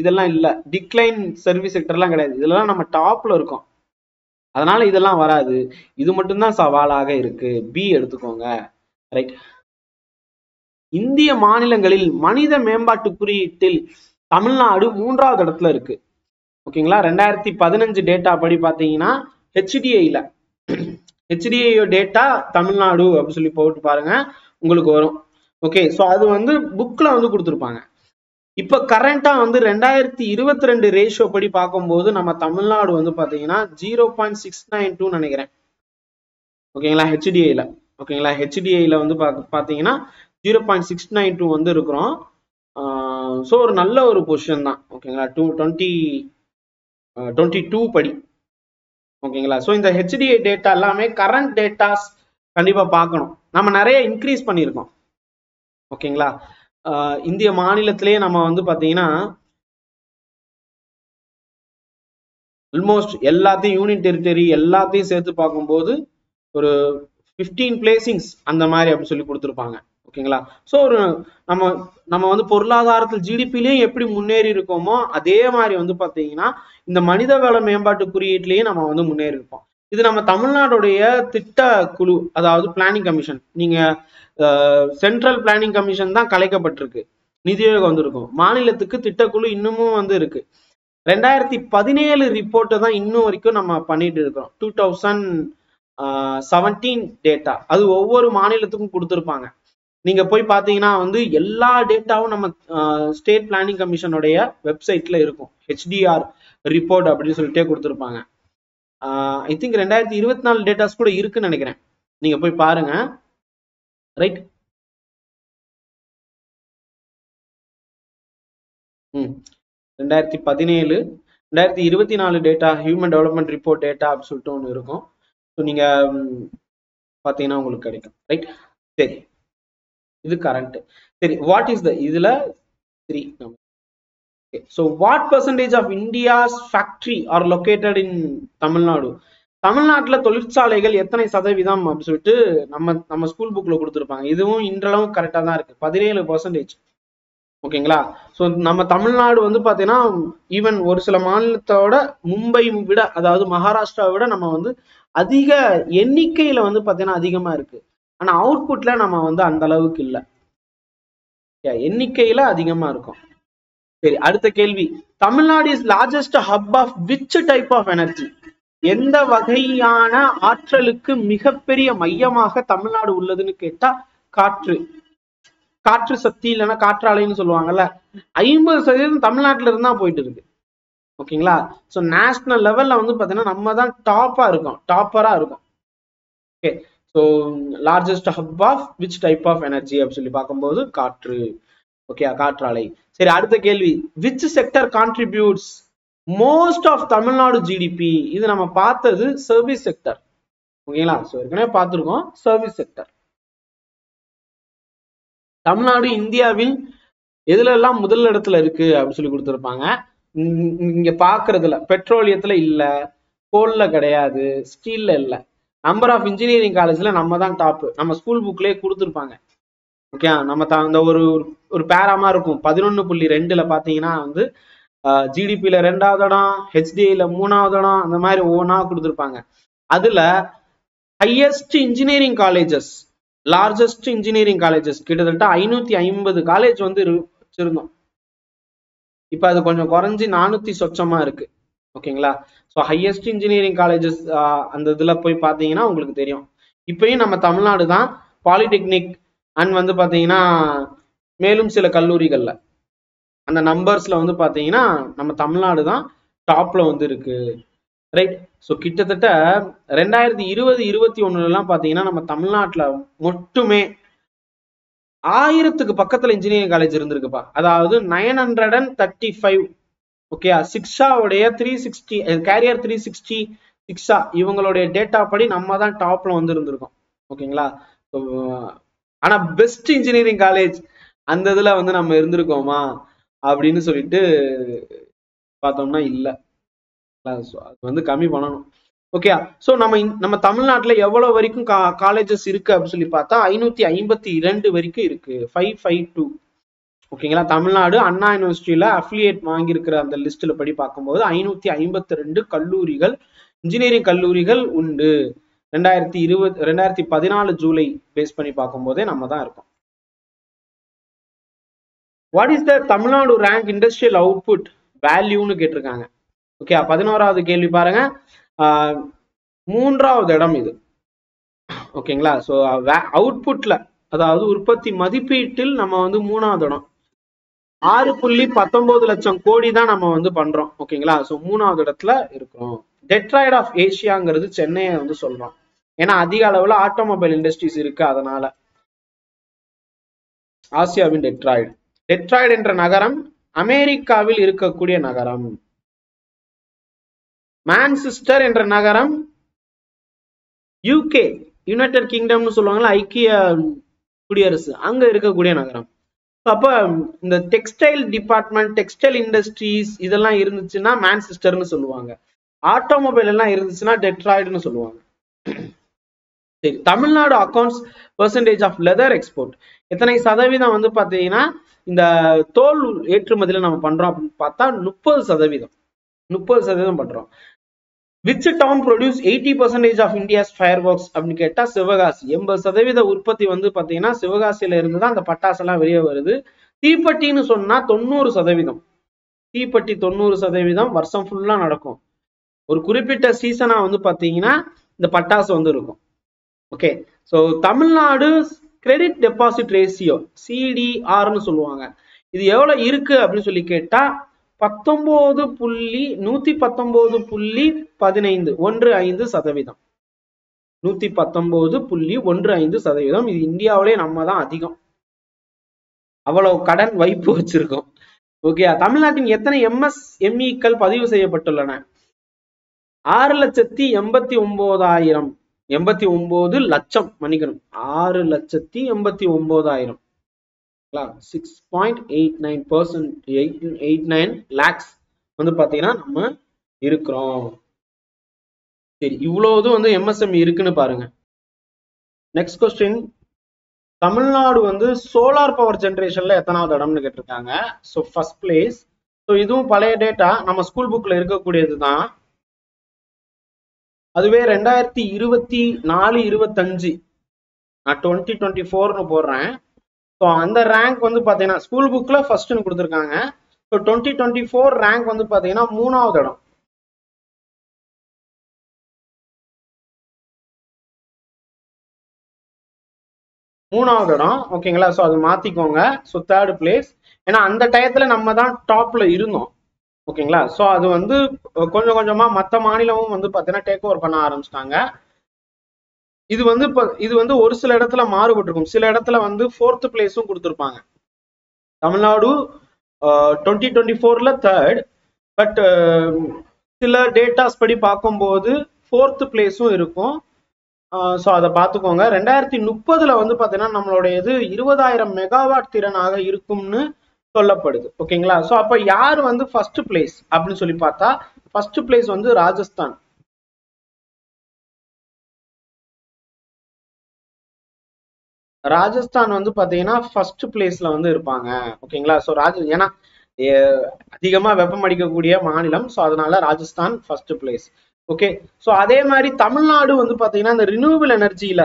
இதெல்லாம் இல்ல, டிக்ளைன் சர்வீஸ் செக்டர் எல்லாம் கிடையாது, இதெல்லாம் நம்ம டாப்ல இருக்கோம். அதனால இதெல்லாம் வராது. இது மட்டும்தான் சவாலாக இருக்கு. பி எடுத்துக்கோங்க. ரைட். இந்திய மாநிலங்களில் மனித மேம்பாட்டு குறியீட்டில் தமிழ்நாடு 3வது இடத்துல இருக்கு. ஓகேங்களா? 2015 டேட்டா படி பாத்தீங்கன்னா ஹெச்டிஐல ஹெச்டிஐ டேட்டா தமிழ்நாடு அப்படின்னு சொல்லி போட்டு பாருங்க, உங்களுக்கு வரும். ஓகே, ஸோ அது வந்து புக்ல வந்து கொடுத்துருப்பாங்க. இப்ப கரண்டா வந்து 2022 ரேஷியோ படி பார்க்கும்போது நம்ம தமிழ்நாடு வந்து பாத்தீங்கன்னா 0.692 நினைக்கிறேன். ஓகேங்களா? ஹெச்டிஐல. ஓகேங்களா? ஹெச்டிஐல வந்து பாத்தீங்கன்னா 0.692 வந்து இருக்கிறோம். ஸோ ஒரு நல்ல ஒரு பொசிஷன் தான். ஓகேங்களா? 2022 படி. ஓகேங்களா? ஸோ இந்த ஹெச்டிஐ டேட்டா எல்லாமே கரண்ட் டேட்டாஸ் கண்டிப்பா பார்க்கணும். நம்ம நிறைய இன்க்ரீஸ் பண்ணியிருக்கோம். ஓகேங்களா? இந்திய மாநிலத்திலேயே நம்ம வந்து பாத்தீங்கன்னா ஆல்மோஸ்ட் எல்லாத்தையும் யூனியன் டெரிட்டரி எல்லாத்தையும் சேர்த்து பார்க்கும்போது ஒரு 15 பிளேசிங்ஸ் அந்த மாதிரி அப்படி சொல்லி கொடுத்துருப்பாங்க. ஓகேங்களா? ஸோ ஒரு நம்ம வந்து பொருளாதாரத்தில் ஜிடிபிலையும் எப்படி முன்னேறி இருக்கோமோ அதே மாதிரி வந்து பாத்தீங்கன்னா இந்த மனித வள மேம்பாட்டு குறியீட்டிலையும் நம்ம வந்து முன்னேறி இருப்போம். இது நம்ம தமிழ்நாடுடைய திட்ட குழு, அதாவது பிளானிங் கமிஷன். நீங்க சென்ட்ரல் பிளானிங் கமிஷன் தான் கலைக்கப்பட்டிருக்கு, நிதியோகம் வந்திருக்கும். மாநிலத்துக்கு திட்டக்குழு இன்னமும் வந்து இருக்கு. 2017 ரிப்போர்ட்டை தான் இன்னும் வரைக்கும் நம்ம பண்ணிட்டு இருக்கிறோம். 2017 டேட்டா அது ஒவ்வொரு மாநிலத்துக்கும் கொடுத்துருப்பாங்க. நீங்க போய் பாத்தீங்கன்னா வந்து எல்லா டேட்டாவும் நம்ம ஸ்டேட் பிளானிங் கமிஷனுடைய வெப்சைட்ல இருக்கும். ஹெச்டிஆர் ரிப்போர்ட் அப்படின்னு சொல்லிட்டே கொடுத்துருப்பாங்க. ஐ திங்க் 2024 டேட்டாஸ் கூட இருக்குன்னு நினைக்கிறேன். நீங்க போய் பாருங்க. Right. 2017 2024 data human development report data அப்படின்னு சொல்லிட்டு ஒன்று இருக்கும். ஸோ நீங்க பாத்தீங்கன்னா உங்களுக்கு கிடைக்கும். ரைட். சரி, இது கரண்ட். சரி, வாட் இஸ் த இதுல 3. So what percentage of India's factory are located in Tamil Nadu? தமிழ்நாட்டுல தொழிற்சாலைகள் எத்தனை சதவீதம் அப்படின்னு சொல்லிட்டு நம்ம ஸ்கூல் புக்ல கொடுத்துருப்பாங்க. இதுவும் இன்றளவும் கரெக்டா தான் இருக்கு, 17%. ஓகேங்களா? ஸோ நம்ம தமிழ்நாடு வந்து பாத்தீங்கன்னா ஈவன் ஒரு சில மாநிலத்தோட மும்பை விட, அதாவது மகாராஷ்டிராவை விட நம்ம வந்து அதிக எண்ணிக்கையில வந்து பாத்தீங்கன்னா அதிகமா இருக்கு. ஆனா அவுட்புட்ல நம்ம வந்து அந்த அளவுக்கு இல்லை, எண்ணிக்கையில அதிகமா இருக்கும். சரி, அடுத்த கேள்வி. Tamil Nadu is largest hub of which type of energy? எந்த வகையான ஆற்றலுக்கு மிகப்பெரிய மையமாக தமிழ்நாடு உள்ளதுன்னு கேட்டா காற்று சக்தி இல்லைன்னா காற்றாலைன்னு சொல்லுவாங்கல்ல. 50% தமிழ்நாட்டுல இருந்தா போயிட்டு இருக்கு. ஓகேங்களா? ஸோ நேஷனல் லெவல்ல வந்து பாத்தீங்கன்னா நம்ம தான் டாப்பரா இருக்கும். Okay, so largest hub of which type of energy அப்படின்னு சொல்லி பார்க்கும்போது காற்று. ஓகே, காற்றாலை. சரி, அடுத்த கேள்வி. Which sector contributes most of Tamil Nadu GDP? இது நம்ம பார்த்தது சர்வீஸ் செக்டர். ஓகேங்களா? ஸோ ஏற்கனவே பார்த்துருக்கோம் சர்வீஸ் செக்டர். தமிழ்நாடு இந்தியாவில் எதுல எல்லாம் முதல் இடத்துல இருக்கு அப்படின்னு சொல்லி கொடுத்துருப்பாங்க. இங்க பாக்குறதுல பெட்ரோலியத்துல இல்ல, கோல்ல கிடையாது, ஸ்டீல்ல இல்ல. நம்பர் ஆஃப் இன்ஜினியரிங் காலேஜ்ல நம்ம தான் டாப். நம்ம ஸ்கூல் புக்லயே கொடுத்துருப்பாங்க. ஓகே, நம்ம அந்த ஒரு பேராமா இருக்கும் 11.2ல பாத்தீங்கன்னா வந்து ஜிடிபில 2வது இடம், ஹெச்டிஐல 3வது இடம், அந்த மாதிரி ஒவ்வொன்றா கொடுத்துருப்பாங்க. அதுல highest engineering colleges largest engineering colleges கிட்டத்தட்ட 550 காலேஜ் வந்து வச்சிருந்தோம். இப்ப அது கொஞ்சம் குறைஞ்சி 400 சொச்சமா இருக்கு. ஓகேங்களா? ஸோ ஹையஸ்ட் இன்ஜினியரிங் காலேஜஸ் அந்த இதுல போய் பாத்தீங்கன்னா உங்களுக்கு தெரியும். இப்பயும் நம்ம தமிழ்நாடு தான் பாலிடெக்னிக் அண்ட் வந்து பாத்தீங்கன்னா மேலும் சில கல்லூரிகள்ல அந்த நம்பர்ஸ்ல வந்து பாத்தீங்கன்னா நம்ம தமிழ்நாடு தான் டாப்ல வந்து இருக்கு. ரைட். ஸோ கிட்டத்தட்ட 2020-21 பாத்தீங்கன்னா நம்ம தமிழ்நாட்டுல மட்டுமே 1000க்கு பக்கத்துல இன்ஜினியரிங் காலேஜ் இருந்திருக்குப்பா. அதாவது 935. ஓகே, சிக்ஸாவுடைய 360 கேரியர் 360 சிக்ஸா இவங்களுடைய டேட்டா படி நம்ம தான் டாப்ல வந்து இருந்திருக்கோம். ஓகேங்களா? ஆனா பெஸ்ட் இன்ஜினியரிங் காலேஜ் அந்த இதுல வந்து நம்ம இருந்திருக்கோமா அப்படின்னு சொல்லிட்டு பார்த்தோம்னா இல்ல. அது வந்து கம்மி பண்ணணும். ஓகே, சோ நம்ம தமிழ்நாட்டுல எவ்வளவு வரைக்கும் காலேஜஸ் இருக்கு அப்படின்னு சொல்லி பார்த்தா 552 வரைக்கும் இருக்கு. 552. ஓகேங்களா? தமிழ்நாடு அண்ணா யூனிவர்சிட்டியில அஃபிலியேட் வாங்கியிருக்கிற அந்த லிஸ்ட்ல படி பார்க்கும்போது 552 கல்லூரிகள், இன்ஜினியரிங் கல்லூரிகள் உண்டு. 2014 ஜூலை பேஸ் பண்ணி பார்க்கும்போதே நம்ம தான் இருக்கோம். What is the Tamil Nadu rank industrial output வேல்யூன்னு கேட்டிருக்காங்க. ஓகே, 11வது கேள்வி பாருங்க. 3வது இடம் இது. ஓகேங்களா? ஸோ அவுட்புட்ல அதாவது உற்பத்தி மதிப்பீட்டில் நம்ம வந்து 3வது இடம். 6.19 லட்சம் கோடி தான் நம்ம வந்து பண்றோம். ஓகேங்களா? ஸோ 3வது இடத்துல இருக்கிறோம். டெட்ராய்ட் ஆஃப் ஏசியாங்கிறது சென்னையை வந்து சொல்றோம். ஏன்னா அதிக அளவுல ஆட்டோமொபைல் இண்டஸ்ட்ரீஸ் இருக்கு. அதனால ஆசியாவின் டெட்ராய்டு. டெட்ராய்டு என்ற நகரம் அமெரிக்காவில் இருக்கக்கூடிய நகரம். மான்செஸ்டர் என்ற நகரம் யூகே, யுனைடெட் கிங்டம்னு சொல்லுவாங்களா, ஐக்கிய குடியரசு, அங்க இருக்கக்கூடிய நகரம். அப்ப இந்த டெக்ஸ்டைல் டிபார்ட்மெண்ட், டெக்ஸ்டைல் இண்டஸ்ட்ரீஸ் இதெல்லாம் இருந்துச்சுன்னா மான்செஸ்டர்னு சொல்லுவாங்க. ஆட்டோமொபைல் எல்லாம் இருந்துச்சுன்னா டெட்ராய்டுன்னு சொல்லுவாங்க. சரி, Tamil Nadu accounts percentage of leather export எத்தனை சதவீதம் வந்து பாத்தீங்கன்னா இந்த தோல் ஏற்றுமதியில நம்ம பண்றோம் அப்படின்னு பார்த்தா 30% பண்றோம். Which town produce 80% of India's fireworks அப்படின்னு கேட்டா சிவகாசி. 80% உற்பத்தி வந்து பாத்தீங்கன்னா சிவகாசியில இருந்து தான் அந்த பட்டாசு எல்லாம் வெளியே வருது. தீப்பெட்டின்னு சொன்னா 90%. தீப்பெட்டி 90% வருஷம் ஃபுல்லா நடக்கும். ஒரு குறிப்பிட்ட சீசனா வந்து பாத்தீங்கன்னா இந்த பட்டாசு வந்து இருக்கும். Okay, so Tamil Nadu credit deposit ratio சிடிஆர்னு சொல்லுவாங்க. இது எவ்வளவு இருக்கு அப்படின்னு சொல்லி கேட்டா 119.15%. 119.15%. இது இந்தியாவிலே நம்ம தான் அதிகம். அவ்வளவு கடன் வைப்பு வச்சிருக்கோம். ஓகே, தமிழ்நாட்டின் எத்தனை எம்எஸ்எம்இக்கள் பதிவு செய்யப்பட்டுள்ளன? 6,89,000. 89 லட்சம், மன்னிக்கணும், 6,89,000. 6.89 லேக்ஸ் வந்து பாத்தீங்கன்னா நம்ம இருக்கிறோம். சரி, இவ்வளவு வந்து எம்எஸ்எம்இ இருக்குன்னு பாருங்க. நெக்ஸ்ட் கொஸ்டின், தமிழ்நாடு வந்து சோலார் பவர் ஜெனரேஷன்ல எத்தனாவது இடம்னு கேட்டிருக்காங்க. So first place. ஸோ இதுவும் பழைய டேட்டா, நம்ம ஸ்கூல் புக்ல இருக்கக்கூடியது தான். அதுவே 2024-25 நான் 2024ன்னு போடுறேன். ஸோ அந்த ரேங்க் வந்து பாத்தீங்கன்னா ஸ்கூல் புக்ல ஃபர்ஸ்ட்னு கொடுத்துருக்காங்க. ஸோ 2024 ரேங்க் வந்து பாத்தீங்கன்னா 3வது இடம். ஓகேங்களா? ஸோ அது மாத்திக்கோங்க. So 3rd place. ஏன்னா அந்த டயத்துல நம்ம தான் டாப்ல இருந்தோம். ஓகேங்களா? ஸோ அது வந்து கொஞ்சம் கொஞ்சமா மற்ற மாநிலமும் வந்து பாத்தீங்கன்னா டேக் ஓவர் பண்ண ஆரம்பிச்சிட்டாங்க. இது வந்து ஒரு சில இடத்துல மாறுபட்டிருக்கும். சில இடத்துல வந்து 4th பிளேஸும் கொடுத்துருப்பாங்க. தமிழ்நாடு 2024ல 3rd. பட் சில டேட்டாஸ் படி பார்க்கும்போது 4th பிளேஸும் இருக்கும். ஸோ அதை பார்த்துக்கோங்க. 2030ல வந்து பாத்தீங்கன்னா நம்மளுடைய இது 20,000 மெகாவாட் திறனாக இருக்கும்னு சொல்லப்படுது. ஓகேங்களா? ஸோ அப்ப யார் வந்து ஃபர்ஸ்ட் பிளேஸ் அப்படின்னு சொல்லி பார்த்தா ஃபர்ஸ்ட் பிளேஸ் வந்து ராஜஸ்தான். ராஜஸ்தான் வந்து பாத்தீங்கன்னா ஃபர்ஸ்ட் பிளேஸ்ல வந்து இருப்பாங்க. ஓகேங்களா? ஸோ ஏன்னா அதிகமா வெப்பம் அடிக்கக்கூடிய மாநிலம். ஸோ அதனால Rajasthan first place. Okay, so அதே மாதிரி தமிழ்நாடு வந்து பாத்தீங்கன்னா இந்த ரினியூவபிள் எனர்ஜியில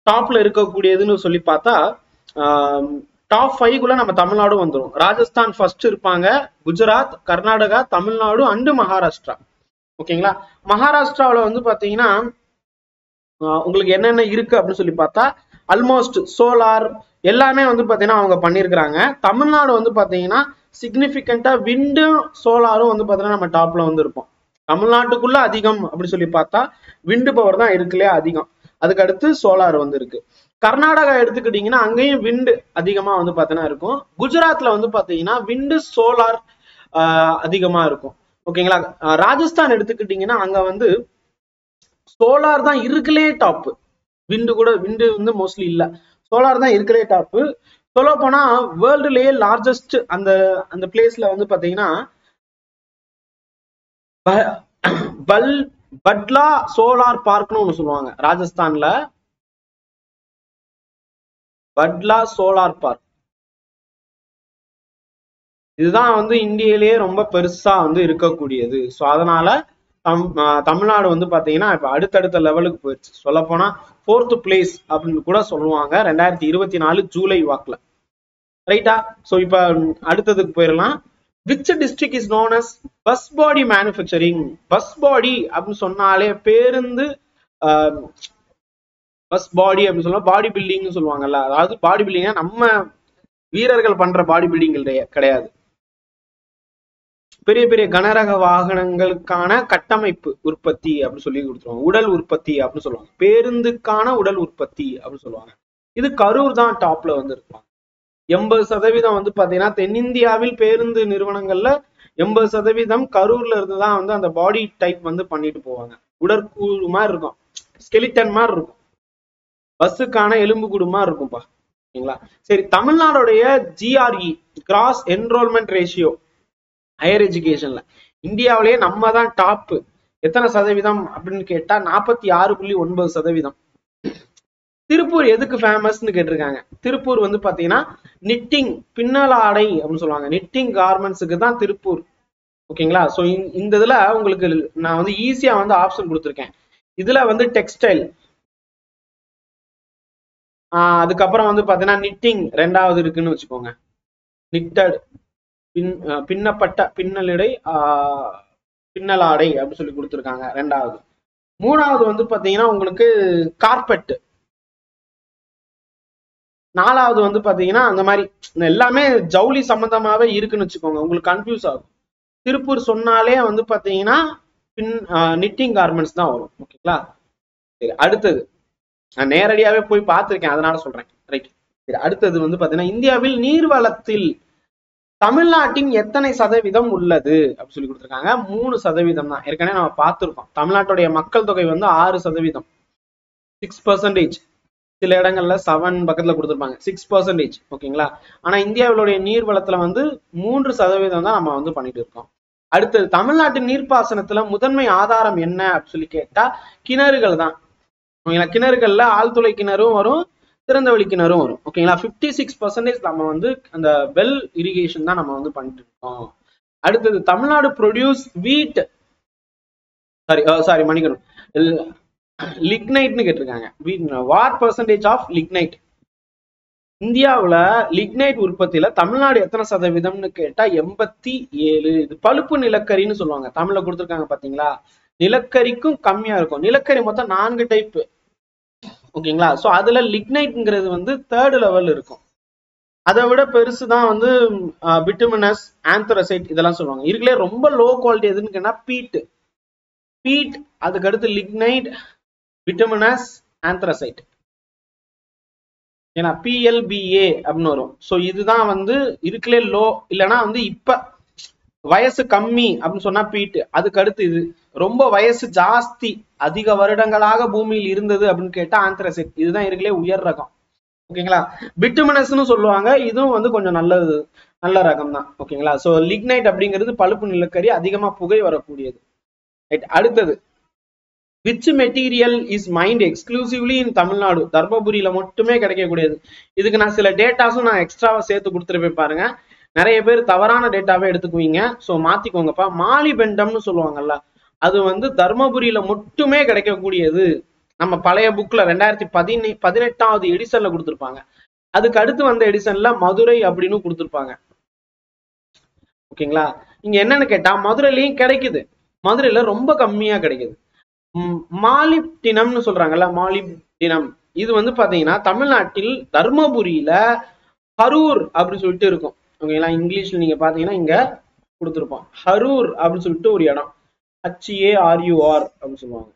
டாப்ல இருக்கக்கூடியதுன்னு சொல்லி பார்த்தா டாப் 5 நம்ம தமிழ்நாடும் வந்துடும். ராஜஸ்தான் ஃபர்ஸ்ட் இருப்பாங்க, குஜராத், கர்நாடகா, தமிழ்நாடு அண்டு மகாராஷ்டிரா. ஓகேங்களா. மகாராஷ்டிராவில் வந்து பாத்தீங்கன்னா உங்களுக்கு என்னென்ன இருக்கு அப்படின்னு சொல்லி பார்த்தா ஆல்மோஸ்ட் சோலார் எல்லாமே வந்து பாத்தீங்கன்னா அவங்க பண்ணியிருக்கிறாங்க. தமிழ்நாடு வந்து பாத்தீங்கன்னா சிக்னிபிகண்டா விண்டும் சோலாரும் வந்து பாத்தீங்கன்னா நம்ம டாப்ல வந்து இருப்போம். தமிழ்நாட்டுக்குள்ள அதிகம் அப்படி சொல்லி பார்த்தா விண்டு பவர் தான் இருக்குல்லையா அதிகம், அதுக்கு அடுத்து சோலார் வந்து இருக்கு. கர்நாடகா எடுத்துக்கிட்டீங்கன்னா அங்கேயும் விண்டு அதிகமா வந்து பாத்தீங்கன்னா இருக்கும். குஜராத்ல வந்து பாத்தீங்கன்னா விண்டு சோலார் அதிகமா இருக்கும். ஓகேங்களா. ராஜஸ்தான் எடுத்துக்கிட்டீங்கன்னா அங்க வந்து சோலார் தான் இருக்குலே டாப், விண்டு வந்து மோஸ்ட்லி இல்ல, சோலார் தான் இருக்குலே டாப். சொல்ல போனா வேர்ல்டுலயே லார்ஜஸ்ட் அந்த அந்த பிளேஸ்ல வந்து பாத்தீங்கன்னா பட்லா சோலார் பார்க்னு ஒண்ணு சொல்லுவாங்க ராஜஸ்தான்ல. பட்லா சோலார் பார்க் இதுதான் வந்து இந்தியாவிலேயே ரொம்ப பெருசா வந்து இருக்கக்கூடியது. ஸோ அதனால தமிழ்நாடு வந்து பாத்தீங்கன்னா இப்ப அடுத்தடுத்த லெவலுக்கு போயிடுச்சு. சொல்ல போனா 4th பிளேஸ் அப்படின்னு கூட சொல்லுவாங்க 2024 ஜூலை வாக்குல. ரைட்டா. ஸோ இப்ப அடுத்ததுக்கு போயிடலாம். Which district is known as bus body manufacturing. Bus body அப்படின்னு சொன்னாலே பேருந்து பஸ் பாடி அப்படின்னு சொல்லுவாங்க, பாடி பில்டிங் சொல்லுவாங்கல்ல. அதாவது பாடி பில்டிங்னா நம்ம வீரர்கள் பண்ற பாடி பில்டிங் கிடையாது, பெரிய பெரிய கனரக வாகனங்களுக்கான கட்டமைப்பு உற்பத்தி அப்படின்னு சொல்லி கொடுத்துருவாங்க. உடல் உற்பத்தி அப்படின்னு சொல்லுவாங்க, பேருந்துக்கான உடல் உற்பத்தி அப்படின்னு சொல்லுவாங்க. இது கரூர் தான் டாப்ல வந்து இருப்பாங்க. 80% வந்து பாத்தீங்கன்னா தென்னிந்தியாவில் பேருந்து நிறுவனங்கள்ல 80% கரூர்ல இருந்துதான் வந்து அந்த பாடி டைப் வந்து பண்ணிட்டு போவாங்க. உடற்கூறு மாதிரி இருக்கும், ஸ்கெலிட்டன் மாதிரி இருக்கும், பஸ்ஸுக்கான எலும்பு கூடு மாதிரி இருக்கும்பா. ஓகேங்களா. சரி, தமிழ்நாடுடைய GRE gross enrolment ratio higher எஜுகேஷன்ல இந்தியாவிலேயே நம்ம தான் டாப். எத்தனை சதவீதம் அப்படின்னு கேட்டா 46.9%. திருப்பூர் எதுக்கு ஃபேமஸ்ன்னு கேட்டிருக்காங்க. திருப்பூர் வந்து பாத்தீங்கன்னா நிட்டிங் பின்னலாடை அப்படின்னு சொல்லுவாங்க, நிட்டிங் கார்மெண்ட்ஸுக்கு தான் திருப்பூர். ஓகேங்களா. ஸோ இந்த இதுல உங்களுக்கு நான் வந்து ஈஸியா வந்து ஆப்ஷன் கொடுத்துருக்கேன். இதுல வந்து டெக்ஸ்டைல், அதுக்கப்புறம் வந்து பாத்தீங்கன்னா நிட்டிங் ரெண்டாவது இருக்குன்னு வச்சுக்கோங்க, நிட்டட் பின்னப்பட்ட பின்னலிடை பின்னலாடை அப்படின்னு சொல்லி கொடுத்துருக்காங்க ரெண்டாவது. மூணாவது வந்து பாத்தீங்கன்னா உங்களுக்கு கார்பெட், நாலாவது வந்து பாத்தீங்கன்னா அந்த மாதிரி எல்லாமே ஜவுளி சம்பந்தமாவே இருக்குன்னு வச்சுக்கோங்க, உங்களுக்கு கன்ஃபியூஸ் ஆகும். திருப்பூர் சொன்னாலே வந்து பாத்தீங்கன்னா நிட்டிங் கார்மெண்ட்ஸ் தான் வரும். ஓகேங்களா. சரி, அடுத்தது நான் நேரடியாவே போய் பார்த்திருக்கேன் அதனால சொல்றேன். ரைட். சரி, அடுத்தது வந்து பாத்தீங்கன்னா இந்தியாவில் நீர்வளத்தில் தமிழ்நாட்டின் எத்தனை சதவீதம் உள்ளது அப்படின்னு சொல்லி கொடுத்துருக்காங்க. 3% தான். ஏற்கனவே நம்ம பார்த்திருக்கோம். தமிழ்நாட்டுடைய மக்கள் தொகை வந்து 6%, 6%. சில இடங்கள்ல 7 பக்கத்துல கொடுத்துருப்பாங்க, 6%. ஓகேங்களா. ஆனா இந்தியாவுடைய நீர்வளத்துல வந்து 3% தான் நம்ம வந்து பண்ணிட்டு இருக்கோம். அடுத்தது தமிழ்நாட்டின் நீர்ப்பாசனத்துல முதன்மை ஆதாரம் என்ன அப்படின்னு சொல்லி கேட்டா கிணறுகள் தான். ஓகேங்களா. கிணறுகள்ல ஆழ்துளை கிணறும் வரும், திறந்தவெளி கிணறும் வரும். ஓகேங்களா. 56% நம்ம வந்து அந்த வெல் இரிகேஷன் தான் நம்ம வந்து பண்ணிட்டு இருக்கோம். அடுத்தது தமிழ்நாடு ப்ரொடியூஸ் வீட் சாரி மன்னிக்கணும், லிக்னைட்னு கேட்டிருக்காங்க. What percentage of lignite. இந்தியாவுல லிக்னைட் உற்பத்தியில தமிழ்நாடு எத்தனை சதவீதம்னு கேட்டா 87. இது பழுப்பு நிலக்கரின்னு சொல்லுவாங்க, தமிழ்ல கொடுத்துருக்காங்க பாத்தீங்களா. நிலக்கரிக்கும் கம்மியா இருக்கும். நிலக்கரி மொத்தம் 4 டைப். ஓகேங்களா. சோ அதுல லிக்னைட்ங்கிறது வந்து 3rd லெவல் இருக்கும். அதை விட பெருசுதான் வந்து பிட்டுமினஸ், ஆந்த்ரசைட் இதெல்லாம் சொல்லுவாங்க. இதுக்குள்ளே ரொம்ப லோ குவாலிட்டி எதுன்னு கேட்டா பீட், அதுக்கு அடுத்து லிக்னைட், பிட்டுமினஸ், ஆந்த்ரசைட். ஏன்னா PLBA அப்படின்னு வரும். ஸோ இதுதான் வந்து இருக்குலே லோ. இல்லைன்னா வந்து இப்ப வயசு கம்மி அப்படின்னு சொன்னா பீட், அதுக்கு அடுத்து இது ரொம்ப வயசு ஜாஸ்தி அதிக வருடங்களாக பூமியில் இருந்தது அப்படின்னு கேட்டா ஆந்த்ரசைட். இதுதான் இருக்குலே உயர் ரகம். ஓகேங்களா. பிட்டுமினஸ்னு சொல்லுவாங்க, இதுவும் வந்து கொஞ்சம் நல்ல ரகம் தான். ஓகேங்களா. ஸோ லிக்னைட் அப்படிங்கிறது பழுப்பு நிலக்கரி, அதிகமா புகை வரக்கூடியது. ரைட். அடுத்தது which material is mined exclusively in Tamil Nadu. தர்மபுரியில மட்டுமே கிடைக்கக்கூடியது. இதுக்கு நான் சில டேட்டாஸும் நான் எக்ஸ்ட்ராவா சேர்த்து கொடுத்துருப்பேன் பாருங்க. நிறைய பேர் தவறான டேட்டாவே எடுத்துக்குவீங்க. ஸோ மாத்திக்கோங்கப்பா. மாலிபெண்டம்னு சொல்லுவாங்கல்ல, அது வந்து தர்மபுரியில மட்டுமே கிடைக்கக்கூடியது நம்ம பழைய புக்ல 2018 எடிஷன்ல கொடுத்திருப்பாங்க. அதுக்கு அடுத்து வந்த எடிஷன்ல மதுரை அப்படின்னு கொடுத்திருப்பாங்க. ஓகேங்களா? இங்க என்னன்னு கேட்டா மதுரையிலயும் கிடைக்குது, மதுரையில ரொம்ப கம்மியா கிடைக்குது. மாலிப்டினம்னு சொல்றாங்கல்ல, மாலிப்டினம், இது வந்து பாத்தீங்கன்னா தமிழ்நாட்டில் தர்மபுரியில ஹரூர் அப்படின்னு சொல்லிட்டு இருக்கும். ஓகேங்களா? இங்கிலீஷ்ல நீங்க பாத்தீங்கன்னா இங்க கொடுத்திருப்போம், ஹரூர் அப்படின்னு சொல்லிட்டு ஒரு இடம், HARUR அப்படின்னு சொல்லுவாங்க.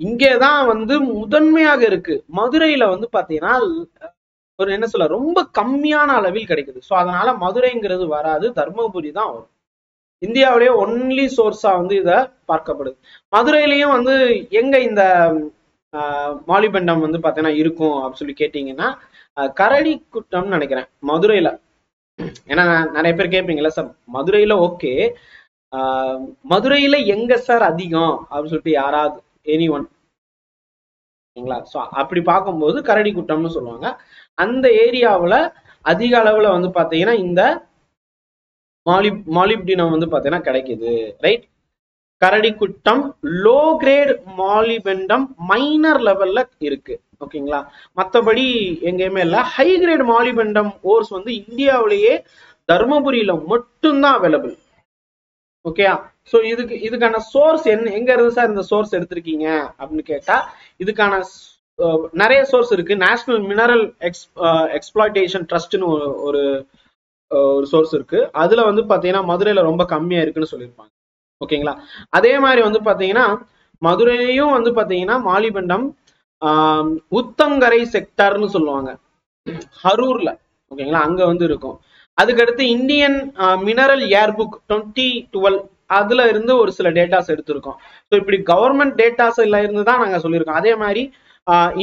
இங்கேதான் வந்து முதன்மையாக இருக்கு. மதுரையில வந்து பாத்தீங்கன்னா ஒரு என்ன சொல்ல ரொம்ப கம்மியான அளவில் கிடைக்குது. சோ அதனால மதுரைங்கிறது வராது, தர்மபுரி தான் வரும். இந்தியாவிலேயே ஒன்லி சோர்ஸா வந்து இத பார்க்கப்படுது. மதுரையிலயும் வந்து எங்க இந்த மாலிபண்டம் வந்து பாத்தீங்கன்னா இருக்கும் அப்படின்னு சொல்லி கேட்டீங்கன்னா கரடி குட்டம்னு நினைக்கிறேன் மதுரையில. ஏன்னா நிறைய பேர் கேட்பீங்கல்ல சார் மதுரையில, ஓகே மதுரையில எங்க சார் அதிகம் அப்படின்னு சொல்லிட்டு யாராவது எனி ஒன் சரிங்களா? சோ அப்படி பார்க்கும்போது கரடி குட்டம்னு சொல்லுவாங்க. அந்த ஏரியாவுல அதிக அளவுல வந்து பாத்தீங்கன்னா இந்த மாலிப்டினம் வந்து பாத்தீங்கன்னா கிடைக்குது. ரைட்? கரடி குட்டம் லோ கிரேட் மாலிபெண்டம் மைனர் லெவல்ல இருக்கு. ஓகேங்களா? மற்றபடி எங்கேயுமே இல்ல. ஹை கிரேட் மாலிபெண்டம் ஓர்ஸ் வந்து இந்தியாவிலேயே தர்மபுரியில மட்டும்தான் அவைலபிள். ஓகேயா? சோ இதுக்கான சோர்ஸ் என்ன, எங்க இருந்து சார் இந்த சோர்ஸ் எடுத்திருக்கீங்க அப்படின்னு கேட்டா இதுக்கான நிறைய சோர்ஸ் இருக்கு. நேஷனல் மினரல் எக்ஸ்பிளாய்டேஷன் ட்ரஸ்ட்னு ஒரு சோர்ஸ் இருக்கு. அதுல வந்து பாத்தீங்கன்னா மதுரையில ரொம்ப கம்மியா இருக்குன்னு சொல்லியிருப்பாங்க. ஓகேங்களா? அதே மாதிரி வந்து பாத்தீங்கன்னா மதுரையிலையும் வந்து பாத்தீங்கன்னா மாலிபண்டம் உத்தங்கரை செக்டர்னு சொல்லுவாங்க, ஹரூர்ல. ஓகேங்களா? அங்க வந்து இருக்கும். அதுக்கடுத்து இந்தியன் மினரல் ஏர்புக் 2012 அதுல இருந்து ஒரு சில டேட்டாஸ் எடுத்திருக்கோம். ஸோ இப்படி கவர்மெண்ட் டேட்டாஸ் எல்லாம் இருந்து தான் நாங்க சொல்லியிருக்கோம். அதே மாதிரி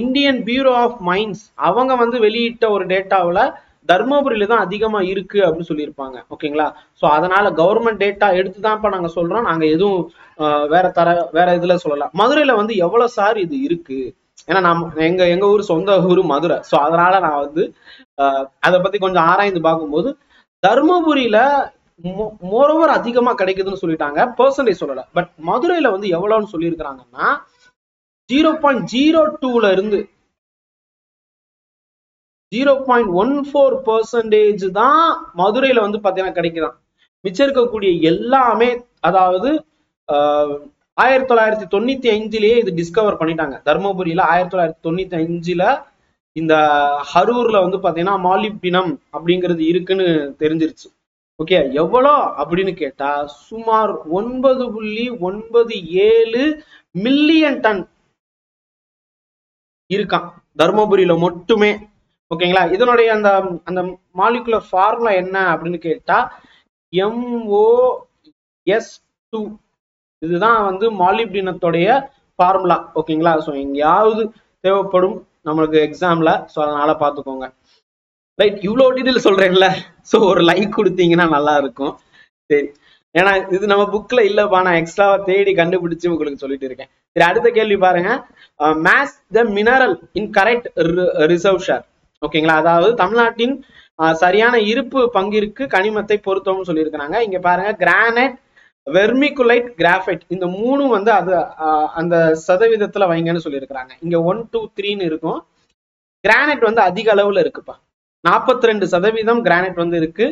இந்தியன் பியூரோ ஆஃப் மைன்ஸ் அவங்க வந்து வெளியிட்ட ஒரு டேட்டாவில் தர்மபுரியில தான் அதிகமா இருக்கு அப்படின்னு சொல்லியிருப்பாங்க. ஓகேங்களா? ஸோ அதனால கவர்மெண்ட் டேட்டா எடுத்து தான் இப்ப நாங்க சொல்றோம். நாங்க எதுவும் வேற இதுல சொல்லலாம். மதுரையில வந்து எவ்வளவு சார் இது இருக்கு, ஏன்னா எங்க ஊர் சொந்த ஊர் மதுரை. ஸோ அதனால நான் வந்து அதை பத்தி கொஞ்சம் ஆராய்ந்து பார்க்கும்போது தர்மபுரியில மோரோவர் அதிகமா கிடைக்குதுன்னு சொல்லிட்டாங்க, பெர்சன்டேஜ் சொல்லல. பட் மதுரையில வந்து எவ்வளவுன்னு சொல்லியிருக்கிறாங்கன்னா 0.02 இருந்து 0.14% தான் மதுரையில வந்து பாத்தீங்கன்னா கிடைக்குதான். மிச்சம் இருக்கக்கூடிய எல்லாமே, அதாவது 1995 இது டிஸ்கவர் பண்ணிட்டாங்க. தர்மபுரியில 1995 இந்த ஹரூர்ல வந்து பாத்தீங்கன்னா மாலிப்டினம் அப்படிங்கிறது இருக்குன்னு தெரிஞ்சிருச்சு. ஓகே, எவ்வளோ அப்படின்னு கேட்டா சுமார் 9.97 மில்லியன் டன் இருக்கான் தர்மபுரியில மட்டுமே. ஓகேங்களா? இதனுடைய அந்த அந்த மாலிகுலர் ஃபார்முலா என்ன அப்படின்னு கேட்டா MOS2, இதுதான் வந்து மாலிப்டினத்தோடைய ஃபார்முலா. ஓகேங்களா? ஸோ எங்கேயாவது தேவைப்படும் நம்மளுக்கு எக்ஸாம்ல, ஸோ அதனால பார்த்துக்கோங்க. ரைட்? இவ்வளோ டீட்டெயில் சொல்றேன்ல, ஸோ ஒரு லைக் கொடுத்தீங்கன்னா நல்லா இருக்கும். சரி, ஏன்னா இது நம்ம புக்ல இல்லப்பா, நான் எக்ஸ்ட்ராவா தேடி கண்டுபிடிச்சு உங்களுக்கு சொல்லிட்டு இருக்கேன். சரி, அடுத்த கேள்வி பாருங்க. Match the mineral in correct reserve share. ஓகேங்களா? அதாவது தமிழ்நாட்டின் சரியான இருப்பு பங்கிற்கு கனிமத்தை பொருத்தம்னு சொல்லியிருக்கிறாங்க. இங்க பாருங்க, கிரானைட், வெர்மிகுலைட், கிராஃபைட், இந்த மூணும் வந்து அது அந்த சதவீதத்துல வைங்கன்னு சொல்லியிருக்கிறாங்க. இங்க 1, 2, 3ன்னு இருக்கும். கிரானைட் வந்து அதிக அளவுல இருக்குப்பா, 42% கிரானைட் வந்து இருக்கு.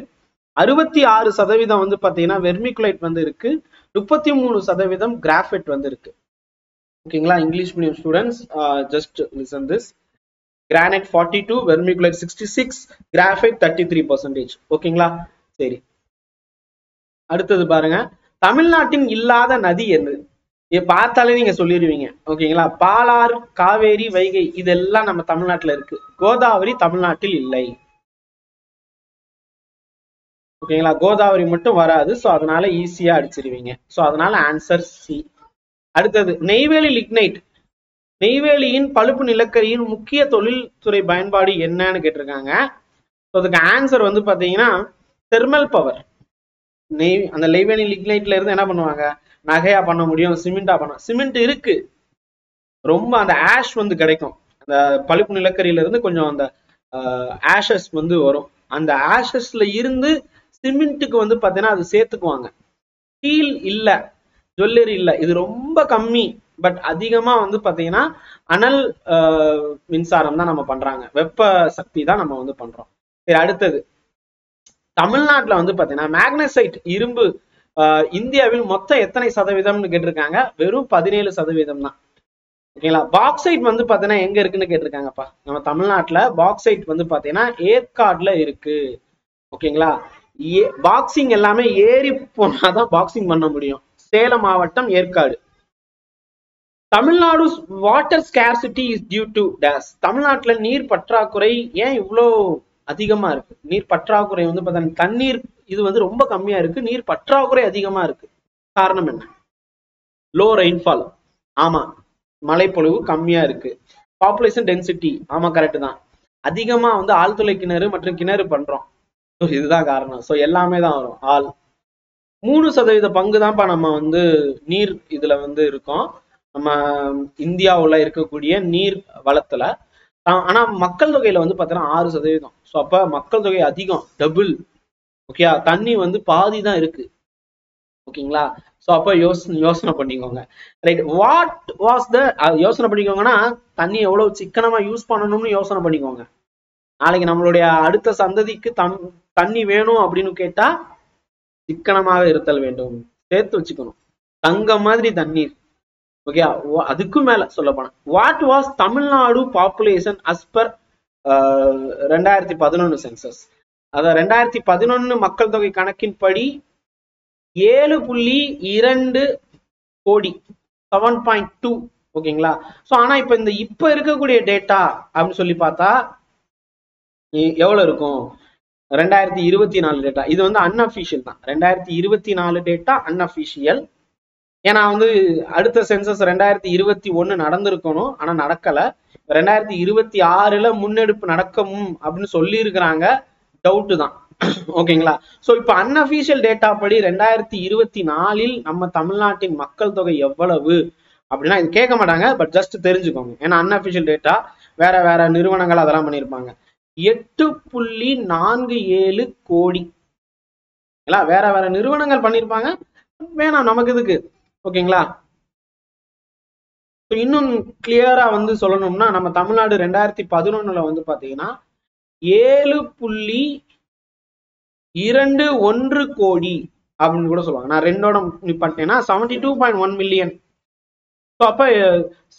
66% வந்து பாத்தீங்கன்னா வெர்மிகுலைட் வந்து இருக்கு. 33% கிராஃபைட் வந்து இருக்கு. ஓகேங்களா? English medium students just listen this. Granite 42, vermiculite 66, graphite 33%. ஓகேங்களா? சரி, அடுத்தது பாருங்க. தமிழ்நாட்டின் இல்லாத நதி என்ன? பார்த்தாலே நீங்க சொல்லிடுவீங்க. ஓகேங்களா? பாலாறு, காவேரி, வைகை இதெல்லாம் நம்ம தமிழ்நாட்டுல இருக்கு. கோதாவரி தமிழ்நாட்டில் இல்லை. ஓகேங்களா? கோதாவரி மட்டும் வராது. ஸோ அதனால ஈஸியா அடிச்சிருவீங்க. ஸோ அதனால ஆன்சர் சி. அடுத்தது நெய்வேலி லிக்னைட், நெய்வேலியின் பழுப்பு நிலக்கரியின் முக்கிய தொழில்துறை பயன்பாடு என்னன்னு கேட்டிருக்காங்க. அதுக்கு ஆன்சர் வந்து பாத்தீங்கன்னா தெர்மல் பவர். அந்த நெய்வேலி லிக்னைட்ல இருந்து என்ன பண்ணுவாங்க, நகையா பண்ண முடியும், சிமெண்டா பண்ண. சிமெண்ட் இருக்கு, ரொம்ப அந்த ஆஷ் வந்து கிடைக்கும். அந்த பழுப்பு நிலக்கரியில இருந்து கொஞ்சம் அந்த ஆஷஸ் வந்து வரும். அந்த ஆஷஸ்ல இருந்து சிமெண்ட்டுக்கு வந்து பாத்தீங்கன்னா அது சேர்த்துக்குவாங்க. ஸ்டீல் இல்ல, ஜுவல்லரி இல்ல, இது ரொம்ப கம்மி. பட் அதிகமா வந்து பாத்தீங்கன்னா அனல் மின்சாரம் தான் நம்ம பண்றாங்க, வெப்ப சக்தி தான் நம்ம வந்து பண்றோம். சரி, அடுத்தது தமிழ்நாட்டுல வந்து பாத்தீங்கன்னா மேக்னசைட் இரும்பு இந்தியாவில் மொத்தம் எத்தனை சதவீதம்னு கேட்டிருக்காங்க. வெறும் 17% தான். ஓகேங்களா. பாக்சைட் வந்து பாத்தீங்கன்னா எங்க இருக்குன்னு கேட்டிருக்காங்கப்பா. நம்ம தமிழ்நாட்டுல பாக்சைட் வந்து பாத்தீங்கன்னா ஏற்காடுல இருக்கு. ஓகேங்களா. பாக்ஸிங் எல்லாமே ஏறி போனாதான் பாக்ஸிங் பண்ண முடியும். சேலம் மாவட்டம் Yercaud. Tamil Nadu water scarcity is due to dash. தமிழ்நாட்டுல நீர் பற்றாக்குறை ஏன் இவ்வளோ அதிகமா இருக்கு? நீர் பற்றாக்குறை வந்து பார்த்தா தண்ணீர் இது வந்து ரொம்ப கம்மியா இருக்கு, நீர் பற்றாக்குறை அதிகமா இருக்கு. காரணம் என்ன? Low rainfall. ஆமா, மழைப்பொழிவு கம்மியா இருக்கு. Population density. ஆமா, கரெக்ட் தான். அதிகமா வந்து ஆழ்துளை கிணறு மற்றும் கிணறு பண்றோம். இதுதான் காரணம். ஸோ எல்லாமே தான் வரும். 3% பங்கு தான்ப்பா நம்ம வந்து நீர் இதுல வந்து இருக்கோம், நம்ம இந்தியாவுல இருக்கக்கூடிய நீர் வளத்துல. ஆனா மக்கள் தொகையில வந்து பாத்தீங்கன்னா 6%. ஸோ அப்ப மக்கள் தொகை அதிகம், டபுள். ஓகே, தண்ணி வந்து பாதி தான் இருக்கு. ஓகேங்களா. ஸோ அப்ப யோசனை பண்ணிக்கோங்க. ரைட், வாட் வாஸ் த யோசனை பண்ணிக்கோங்கன்னா தண்ணி எவ்வளவு சிக்கனமா யூஸ் பண்ணணும்னு யோசனை பண்ணிக்கோங்க. நாளைக்கு நம்மளுடைய அடுத்த சந்ததிக்கு தண்ணி வேணும் அப்படின்னு கேட்டா சிக்கனமாக இருத்தல் வேண்டும், சேர்த்து வச்சுக்கணும். தங்கம் மாதிரி தண்ணீர். ஓகே, அதுக்கும் மேல சொல்ல போனா what was Tamil Nadu population as per 2011 census. அதாவது 2011 மக்கள் தொகை கணக்கின்படி 7.2 கோடி, 7.2. ஓகேங்களா. சோ ஆனா இப்ப இருக்கக்கூடிய டேட்டா அப்படின்னு சொல்லி பார்த்தா எவ்வளவு இருக்கும்? 2024 டேட்டா. இது வந்து அன்அபிஷியல் தான். 2024 டேட்டா அன்அபிஷியல். ஏன்னா வந்து அடுத்த சென்சஸ் 2021 நடந்திருக்கணும், ஆனா நடக்கல. 2026ல முன்னெடுப்பு நடக்கும் அப்படின்னு சொல்லி இருக்கிறாங்க. டவுட் தான். ஓகேங்களா. சோ இப்ப அன்அபிஷியல் டேட்டா படி 2024 நம்ம தமிழ்நாட்டின் மக்கள் தொகை எவ்வளவு அப்படின்னா இது கேட்க மாட்டாங்க, பட் ஜஸ்ட் தெரிஞ்சுக்கோங்க. ஏன்னா அன்அபிஷியல் டேட்டா வேற வேற நிறுவனங்கள் அதெல்லாம் பண்ணியிருப்பாங்க. 8.47 கோடி. வேற வேற நிறுவனங்கள் பண்ணியிருப்பாங்க, வேணாம் நமக்கு இதுக்கு. ஓகேங்களா. இன்னும் கிளியரா வந்து சொல்லணும்னா நம்ம தமிழ்நாடு 2011 வந்து பாத்தீங்கன்னா 7.21 கோடி அப்படின்னு கூட சொல்லுவாங்க. நான் ரெண்டோட நிப்பாட்டேன்னா 72.1 மில்லியன். அப்ப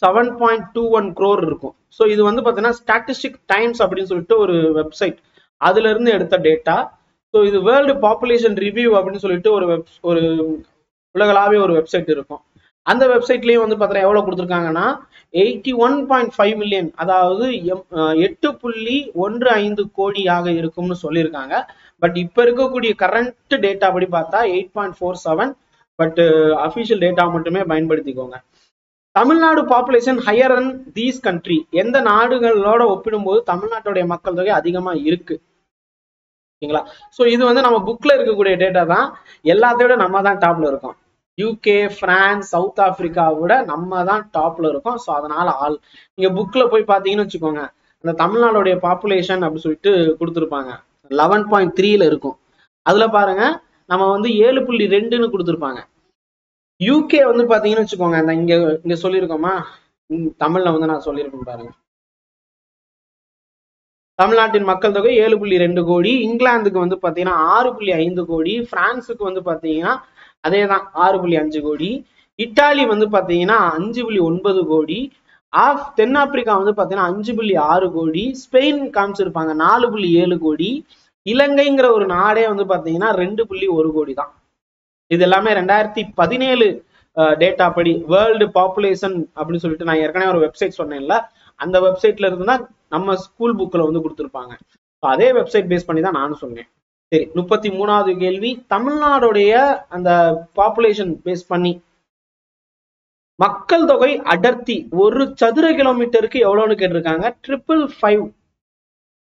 7.21 crore இருக்கும். ஸோ இது வந்து பாத்தீங்கன்னா ஸ்டாட்டிஸ்டிக் டைம்ஸ் அப்படின்னு சொல்லிட்டு ஒரு வெப்சைட், அதுல இருந்து எடுத்த டேட்டா. ஸோ இது வேர்ல்டு பாப்புலேஷன் ரிவ்யூ அப்படின்னு சொல்லிட்டு ஒரு உலகளாவிய ஒரு வெப்சைட் இருக்கும். அந்த வெப்சைட்லயும் வந்து பாத்தீங்கன்னா எவ்வளவு கொடுத்துருக்காங்கன்னா 81.5 மில்லியன், அதாவது 8.15 கோடியாக இருக்கும்னு சொல்லியிருக்காங்க. பட் இப்ப இருக்கக்கூடிய கரண்ட் டேட்டா படி பார்த்தா 8.47. பட் அபிஷியல் டேட்டா மட்டுமே பயன்படுத்திக்கோங்க. Tamil Nadu population higher an these country. எந்த நாடுகளோட ஒப்பிடும்போது தமிழ்நாட்டுடைய மக்கள் தொகை அதிகமா இருக்கு? ஓகேங்களா. சோ இது வந்து நம்ம புக்ல இருக்கக்கூடிய டேட்டா தான். எல்லாத்தையோட நம்ம தான் டாப்ல இருக்கோம். யூகே, பிரான்ஸ், சவுத் ஆப்பிரிக்கா விட நம்ம தான் டாப்ல இருக்கோம். ஸோ அதனால நீங்க புக்ல போய் பாத்தீங்கன்னு வச்சுக்கோங்க, அந்த தமிழ்நாடுடைய பாப்புலேஷன் அப்படின்னு சொல்லிட்டு கொடுத்துருப்பாங்க, 11.3ல இருக்கும். அதுல பாருங்க நம்ம வந்து 7.2ன்னு கொடுத்துருப்பாங்க. யூகே வந்து பாத்தீங்கன்னு வச்சுக்கோங்க, இங்க சொல்லியிருக்கோமா, தமிழ்ல வந்து நான் சொல்லியிருக்கேன் பாருங்க. தமிழ்நாட்டின் மக்கள் தொகை 7.2 கோடி. இங்கிலாந்துக்கு வந்து பாத்தீங்கன்னா 6.5 கோடி. பிரான்ஸுக்கு வந்து பாத்தீங்கன்னா அதேதான் 6.5 கோடி. இத்தாலி வந்து பாத்தீங்கன்னா 5.9 கோடி. தென்னாப்பிரிக்கா வந்து பாத்தீங்கன்னா 5.6 கோடி. ஸ்பெயின் காமிச்சிருப்பாங்க 4.7 கோடி. இலங்கைங்கிற ஒரு நாடே வந்து பாத்தீங்கன்னா 2.1 கோடி தான். இது எல்லாமே 2017 டேட்டா படி வேர்ல்டு பாப்புலேஷன் அப்படின்னு சொல்லிட்டு நான் ஏற்கனவே ஒரு வெப்சைட் சொன்னேன்ல, அந்த வெப்சைட்ல இருந்து தான் நம்ம ஸ்கூல் புக்ல வந்து கொடுத்துருப்பாங்க. அதே வெப்சைட் பேஸ் பண்ணி தான் நானும் சொன்னேன். சரி, 33வது கேள்வி. தமிழ்நாடுடைய அந்த பாப்புலேஷன் பேஸ் பண்ணி மக்கள் தொகை அடர்த்தி ஒரு சதுர கிலோமீட்டருக்கு எவ்வளவுன்னு கேட்டிருக்காங்க. 555.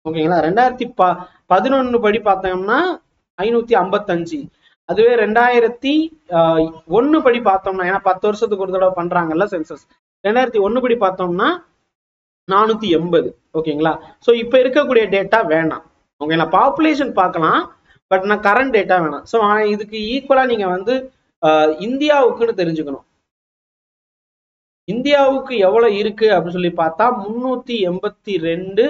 ஓகேங்களா. 2011 படி பார்த்தோம்னா 555. அதுவே 2001 படி பார்த்தோம்னா, ஏன்னா 10 வருஷத்துக்கு ஒரு தடவை பண்றாங்கல்ல சென்சஸ், 2001 படி பார்த்தோம்னா 480. ஓகேங்களா. சோ இப்ப இருக்கக்கூடிய டேட்டா வேணாம். ஓகேங்களா. பாப்புலேஷன் பார்க்கலாம், பட் நான் கரண்ட் டேட்டா வேணாம். சோ இதுக்கு ஈக்குவலா நீங்க வந்து இந்தியாவுக்குன்னு தெரிஞ்சுக்கணும். இந்தியாவுக்கு எவ்வளவு இருக்கு அப்படின்னு சொல்லி பார்த்தா 382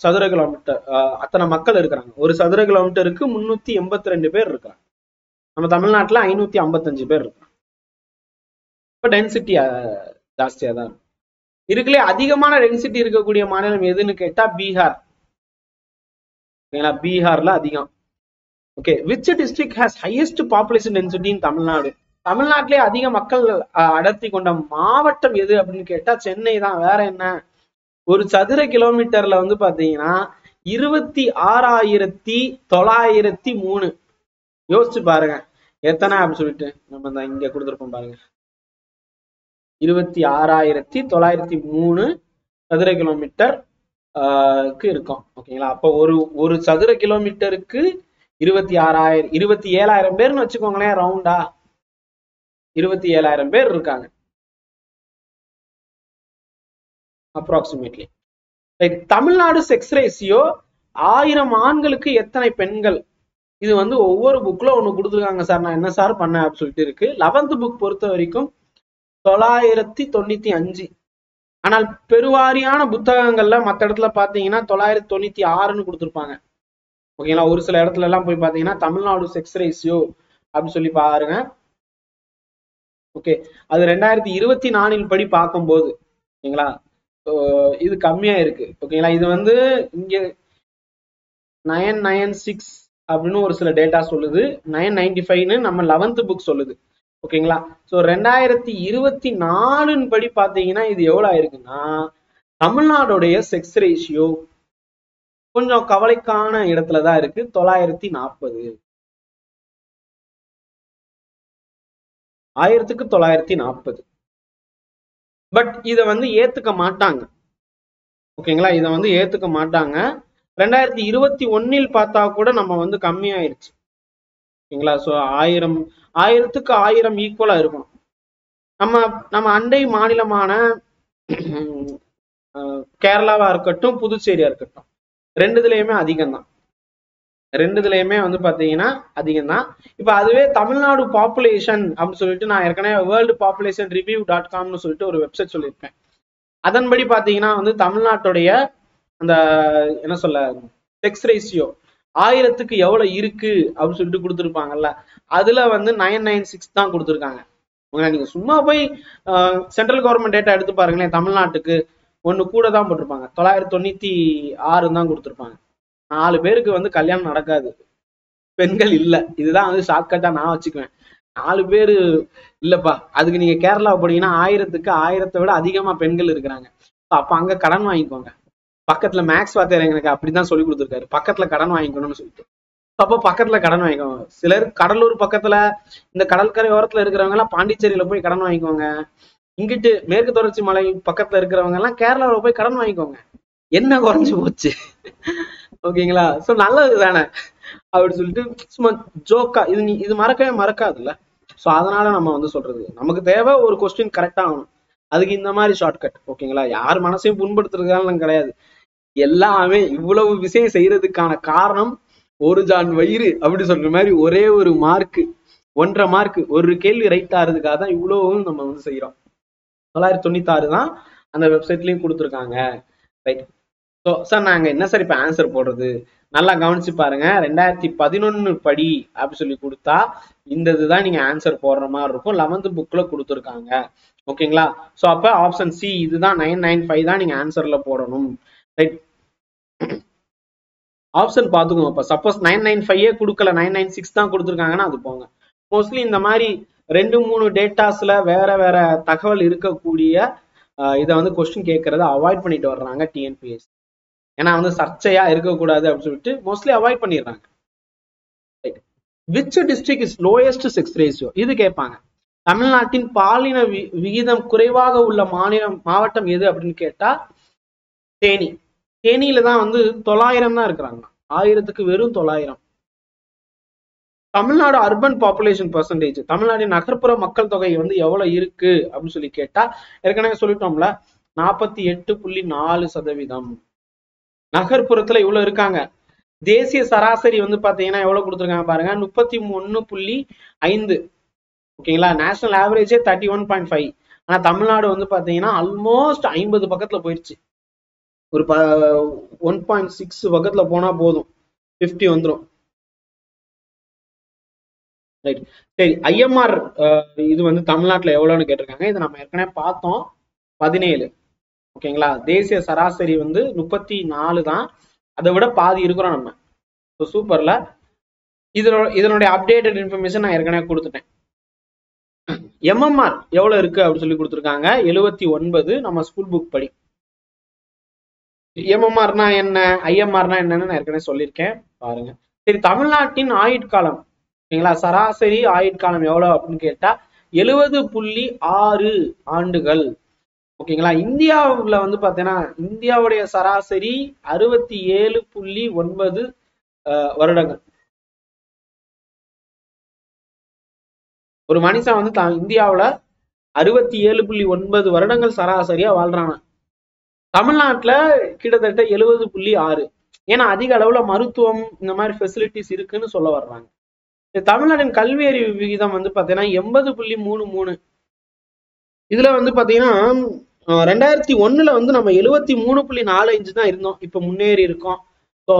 சதுர கிலோமீட்டர் அத்தனை மக்கள் இருக்கிறாங்க. ஒரு சதுர கிலோமீட்டருக்கு 382 பேர் இருக்கிறாங்க. நம்ம தமிழ்நாட்டுல 555 பேர் இருக்கிறாங்க. இப்ப டென்சிட்டி ஜாஸ்தியா தான் இருக்குல்ல. அதிகமான டென்சிட்டி இருக்கக்கூடிய மாநிலம் எதுன்னு கேட்டா பீகார். பீகார்ல அதிகம். Okay, which district has highest population density இன் தமிழ்நாடு? தமிழ்நாட்டிலே அதிக மக்கள் அடர்த்தி கொண்ட மாவட்டம் எது அப்படின்னு கேட்டா சென்னை தான். வேற என்ன? ஒரு சதுர கிலோமீட்டர்ல வந்து பாத்தீங்கன்னா 26,903. யோசிச்சு பாருங்க எத்தனை அப்படின்னு சொல்லிட்டு. நம்ம இங்க கொடுத்துருப்போம் பாருங்க, 26,903 சதுர கிலோமீட்டர் இருக்கும். ஓகேங்களா? அப்போ ஒரு சதுர கிலோமீட்டருக்கு 27,000 பேர்னு வச்சுக்கோங்களேன். ரவுண்டா 27,000 பேர் இருக்காங்க அப்ராக்சிமேட்லி. தமிழ்நாடு செக்ஸ் ரேஷியோ 1000 ஆண்களுக்கு எத்தனை பெண்கள்? இது வந்து ஒவ்வொரு புக்ல ஒண்ணு கொடுத்துருக்காங்க சார். நான் என்ன சார் பண்ணேன் அப்படின்னு சொல்லிட்டு இருக்கு. 11th புக் பொறுத்த வரைக்கும் 995. ஆனால் பெருவாரியான புத்தகங்கள்ல மற்ற இடத்துல பாத்தீங்கன்னா 996ன்னு கொடுத்துருப்பாங்க. ஓகேங்களா? ஒரு சில இடத்துல எல்லாம் போய் பாத்தீங்கன்னா தமிழ்நாடு செக்ஸ் ரேஷியோ அப்படின்னு சொல்லி பாருங்க. ஓகே, அது 2024 படி பார்க்கும்போது ஓகேங்களா இது கம்மியா இருக்கு. ஓகேங்களா? இது வந்து இங்க 996 அப்படின்னு ஒரு சில டேட்டா சொல்லுது. 995ன்னு நம்ம 11th புக் சொல்லுது. ஓகேங்களா? ஸோ 2024 படி பாத்தீங்கன்னா இது எவ்வளவு ஆயிருக்குன்னா தமிழ்நாடுடைய செக்ஸ் ரேஷியோ கொஞ்சம் கவலைக்கான இடத்துலதான் இருக்கு. 940. 1940. பட் இத வந்து ஏத்துக்க மாட்டாங்க. ஓகேங்களா? இத வந்து ஏத்துக்க மாட்டாங்க. 2021 பார்த்தா கூட நம்ம வந்து கம்மியாயிருச்சு. ஓகேங்களா? ஸோ 1000க்கு 1000 ஈக்குவலா இருக்கணும். நம்ம அண்டை மாநிலமான கேரளாவா இருக்கட்டும், புதுச்சேரியா இருக்கட்டும், ரெண்டுதுலயுமே அதிகம்தான். ரெண்டுதுலயுமே வந்து பாத்தீங்கன்னா அதிகம்தான். இப்ப அதுவே தமிழ்நாடு பாப்புலேஷன் அப்படின்னு சொல்லிட்டு நான் ஏற்கனவே வேர்ல்டு பாப்புலேஷன் ரிவ்யூ.comனு சொல்லிட்டு ஒரு வெப்சைட் சொல்லியிருப்பேன். அதன்படி பாத்தீங்கன்னா வந்து தமிழ்நாட்டுடைய அந்த என்ன சொல்ல செக்ஸ் ரேஷியோ 1000க்கு எவ்வளவு இருக்கு அப்படின்னு சொல்லிட்டு கொடுத்துருப்பாங்கல்ல, அதுல வந்து 996 தான் கொடுத்துருக்காங்க. நீங்க சும்மா போய் சென்ட்ரல் கவர்மெண்ட் டேட்டா எடுத்து பாருங்களேன். தமிழ்நாட்டுக்கு ஒண்ணு கூட தான் போட்டிருப்பாங்க. 996 தான் கொடுத்துருப்பாங்க. 4 பேருக்கு வந்து கல்யாணம் நடக்காது, பெண்கள் இல்ல. இதுதான் வந்து ஷார்ட்கட்டா நான் வச்சுக்குவேன். 4 பேரு இல்லப்பா. அதுக்கு நீங்க கேரளா போனீங்கன்னா 1000க்கு 1000 விட அதிகமா பெண்கள் இருக்கிறாங்க. அப்ப அங்க கடன் வாங்கிக்கோங்க. பக்கத்துல மேக்ஸ் வாத்தியார் எனக்கு அப்படிதான் சொல்லி கொடுத்துருக்காரு, பக்கத்துல கடன் வாங்கிக்கணும்னு சொல்லிட்டு. அப்போ பக்கத்துல கடன் வாங்கிக்கோங்க. சிலர் கடலூர் பக்கத்துல இந்த கடற்கரை ஓரத்துல இருக்கிறவங்க எல்லாம் பாண்டிச்சேரியில போய் கடன் வாங்கிக்கோங்க. இங்கிட்டு மேற்கு தொடர்ச்சி மலை பக்கத்துல இருக்கிறவங்க எல்லாம் கேரளாவில போய் கடன் வாங்கிக்கோங்க. என்ன குறைஞ்சு போச்சு? ஓகேங்களா? சோ நல்லது தானே அப்படின்னு சொல்லிட்டு சும்மா ஜோக்கா இது மறக்கவே மறக்காதுல்ல. சோ அதனால நம்ம வந்து சொல்றது, நமக்கு தேவை ஒரு கொஸ்டின் கரெக்டா ஆகணும். அதுக்கு இந்த மாதிரி ஷார்ட்கட். ஓகேங்களா? யார் மனசையும் புண்படுத்துறதுக்கான கிடையாது. எல்லாமே இவ்வளவு விஷயம் செய்யறதுக்கான காரணம் ஒரு ஜான் வயிறு அப்படி சொல்ற மாதிரி ஒரே ஒரு மார்க், 1.5 மார்க், ஒரு கேள்வி ரைட் ஆறதுக்காக தான் இவ்வளவும் நம்ம வந்து செய்யறோம். 996 தான் அந்த வெப்சைட்லயும் கொடுத்துருக்காங்க. ரைட். ஸோ சார் நாங்க என்ன சார் இப்ப ஆன்சர் போடுறது? நல்லா கவனிச்சு பாருங்க. 2011 படி அப்படி சொல்லி கொடுத்தா இந்த இதுதான் நீங்க ஆன்சர் போடுற மாதிரி இருக்கும். 11th புக்ல கொடுத்துருக்காங்க. ஓகேங்களா? ஸோ அப்ப ஆப்ஷன் சி இதுதான் 995 தான் நீங்க ஆன்சர்ல போடணும். ரைட். ஆப்ஷன் பார்த்துக்கோங்க. இப்போ சப்போஸ் 995 கொடுக்கல, 996 தான் கொடுத்துருக்காங்கன்னா அது போங்க. மோஸ்ட்லி இந்த மாதிரி 2-3 டேட்டாஸ்ல வேற வேற தகவல் இருக்கக்கூடிய இதை வந்து கொஸ்டின் கேட்கறத அவாய்ட் பண்ணிட்டு வர்றாங்க டிஎன்பிஎஸ்சி. ஏன்னா வந்து சர்ச்சையா இருக்கக்கூடாது அப்படின்னு சொல்லிட்டு மோஸ்ட்லி அவாய்ட் பண்ணிடுறாங்க. Which district is lowest sex ratio இது கேட்பாங்க. தமிழ்நாட்டின் பாலின விகிதம் குறைவாக உள்ள மாவட்டம் எது அப்படின்னு கேட்டா தேனி. தேனியில தான் வந்து 900 தான் இருக்கிறாங்க. 1000க்கு வெறும் 900. தமிழ்நாடு அர்பன் பாப்புலேஷன் பெர்சன்டேஜ், தமிழ்நாட்டின் நகர்ப்புற மக்கள் தொகை வந்து எவ்வளவு இருக்கு அப்படின்னு சொல்லி கேட்டா ஏற்கனவே சொல்லிட்டோம்ல 48.4%. நகர்ப்புறத்துல இவ்வளவு இருக்காங்க. தேசிய சராசரி வந்து பாத்தீங்கன்னா எவ்வளவு கொடுத்துருக்காங்க பாருங்க, 33.5. ஓகேங்களா? நேஷனல் ஆவரேஜே 31.5. ஆனா தமிழ்நாடு வந்து பாத்தீங்கன்னா ஆல்மோஸ்ட் 50 பக்கத்துல போயிடுச்சு. ஒரு 1.6 பக்கத்துல போனா போதும் 50 வந்துடும். ரைட். சரி, ஐஎம்ஆர் இது வந்து தமிழ்நாட்டுல எவ்வளவுன்னு கேட்டிருக்காங்க. இதை நம்ம ஏற்கனவே பார்த்தோம். 17. ஓகேங்களா. தேசிய சராசரி வந்து 34 தான். அதை விட பாதி இருக்கிறோம் நம்ம. சூப்பர்ல. இதனுடைய அப்டேட்டட் இன்ஃபர்மேஷன் நான் ஏற்கனவே கொடுத்துட்டேன். எம்எம்ஆர் எவ்வளவு இருக்கு அப்படின்னு சொல்லி கொடுத்துருக்காங்க. 79. நம்ம ஸ்கூல் புக் படி. எம்எம்ஆர்னா என்ன, ஐஎம்ஆர்னா என்னன்னு நான் ஏற்கனவே சொல்லியிருக்கேன், பாருங்க. சரி, தமிழ்நாட்டின் ஆயுட்காலம் ஓகேங்களா, சராசரி ஆயுட்காலம் எவ்வளவு அப்படின்னு கேட்டா 70.6 ஆண்டுகள். ஓகேங்களா. இந்தியாவுல வந்து பாத்தீங்கன்னா இந்தியாவுடைய சராசரி 67.9 வருடங்கள். ஒரு மனுஷன் வந்து இந்தியாவுல 67.9 வருடங்கள் சராசரியா வாழ்றான. தமிழ்நாட்டுல கிட்டத்தட்ட 70.6. ஏன்னா அதிக அளவுல மருத்துவம் இந்த மாதிரி ஃபெசிலிட்டிஸ் இருக்குன்னு சொல்ல வர்றாங்க. தமிழ்நாட்டின் கல்வி அறிவு விகிதம் வந்து பாத்தீங்கன்னா 80.33. இதுல வந்து பாத்தீங்கன்னா 2001 வந்து நம்ம 73.45 தான் இருந்தோம். இப்ப முன்னேறி இருக்கோம். ஸோ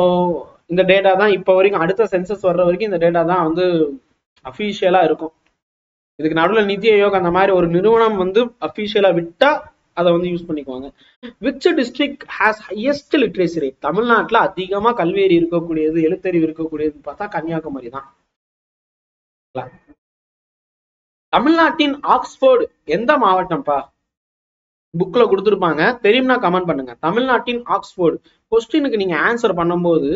இந்த டேட்டா தான் இப்ப வரைக்கும், அடுத்த சென்சஸ் வர்ற வரைக்கும் இந்த டேட்டா தான் வந்து அபிஷியலா இருக்கும். இதுக்கு நடுவில் நிதி ஆயோக் அந்த மாதிரி ஒரு நிறுவனம் வந்து அபிஷியலா விட்டா அதை வந்து யூஸ் பண்ணிக்குவாங்க. Which district has highest literacy rate? தமிழ்நாட்டுல அதிகமா கல்வியறி இருக்கக்கூடியது, எழுத்தறிவு இருக்கக்கூடியதுன்னு பார்த்தா கன்னியாகுமரி தான். தமிழ்நாட்டின் ஆக்ஸ்போர்டு எந்த மாவட்டம்ப்பா? புக்ல கொடுத்துருப்பாங்க, தெரியும்னா கமெண்ட் பண்ணுங்க. தமிழ்நாட்டின் ஆக்ஸ்போர்டு கொஸ்டினுக்கு நீங்க ஆன்சர் பண்ணும்போது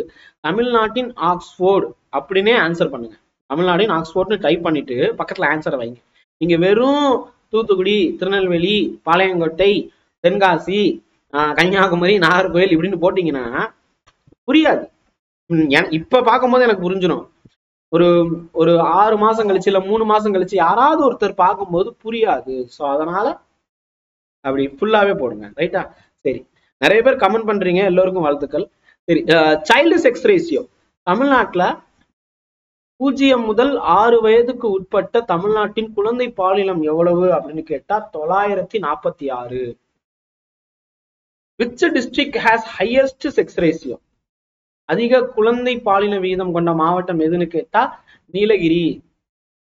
தமிழ்நாட்டின் ஆக்ஸ்போர்டு அப்படின்னே ஆன்சர் பண்ணுங்க. தமிழ்நாட்டின் ஆக்ஸ்போர்ட்னு டைப் பண்ணிட்டு பக்கத்துல ஆன்சரை வைங்க. நீங்க வெறும் தூத்துக்குடி, திருநெல்வேலி, பாளையங்கோட்டை, தென்காசி, கன்னியாகுமரி, நாகர்கோவில் இப்படின்னு போட்டீங்கன்னா புரியாது. இப்ப பார்க்கும்போது எனக்கு புரிஞ்சிடும். ஒரு 6 மாசம் கழிச்சு இல்ல 3 மாசம் கழிச்சு யாராவது ஒருத்தர் பார்க்கும்போது புரியாது. ஸோ அதனால அப்படி ஃபுல்லாவே போடுங்க. ரைட்டா? சரி, நிறைய பேர் கமெண்ட் பண்றீங்க, எல்லோருக்கும் வாழ்த்துக்கள். சரி, சைல்டு செக்ஸ் ரேஷியோ தமிழ்நாட்டுல 0 முதல் 6 வயதுக்கு உட்பட்ட தமிழ்நாட்டின் குழந்தை பாலினம் எவ்வளவு அப்படின்னு கேட்டா 946. Which district has highest sex ratio? அதிக குழந்தை பாலின விகிதம் கொண்ட மாவட்டம் எதுன்னு கேட்டா நீலகிரி.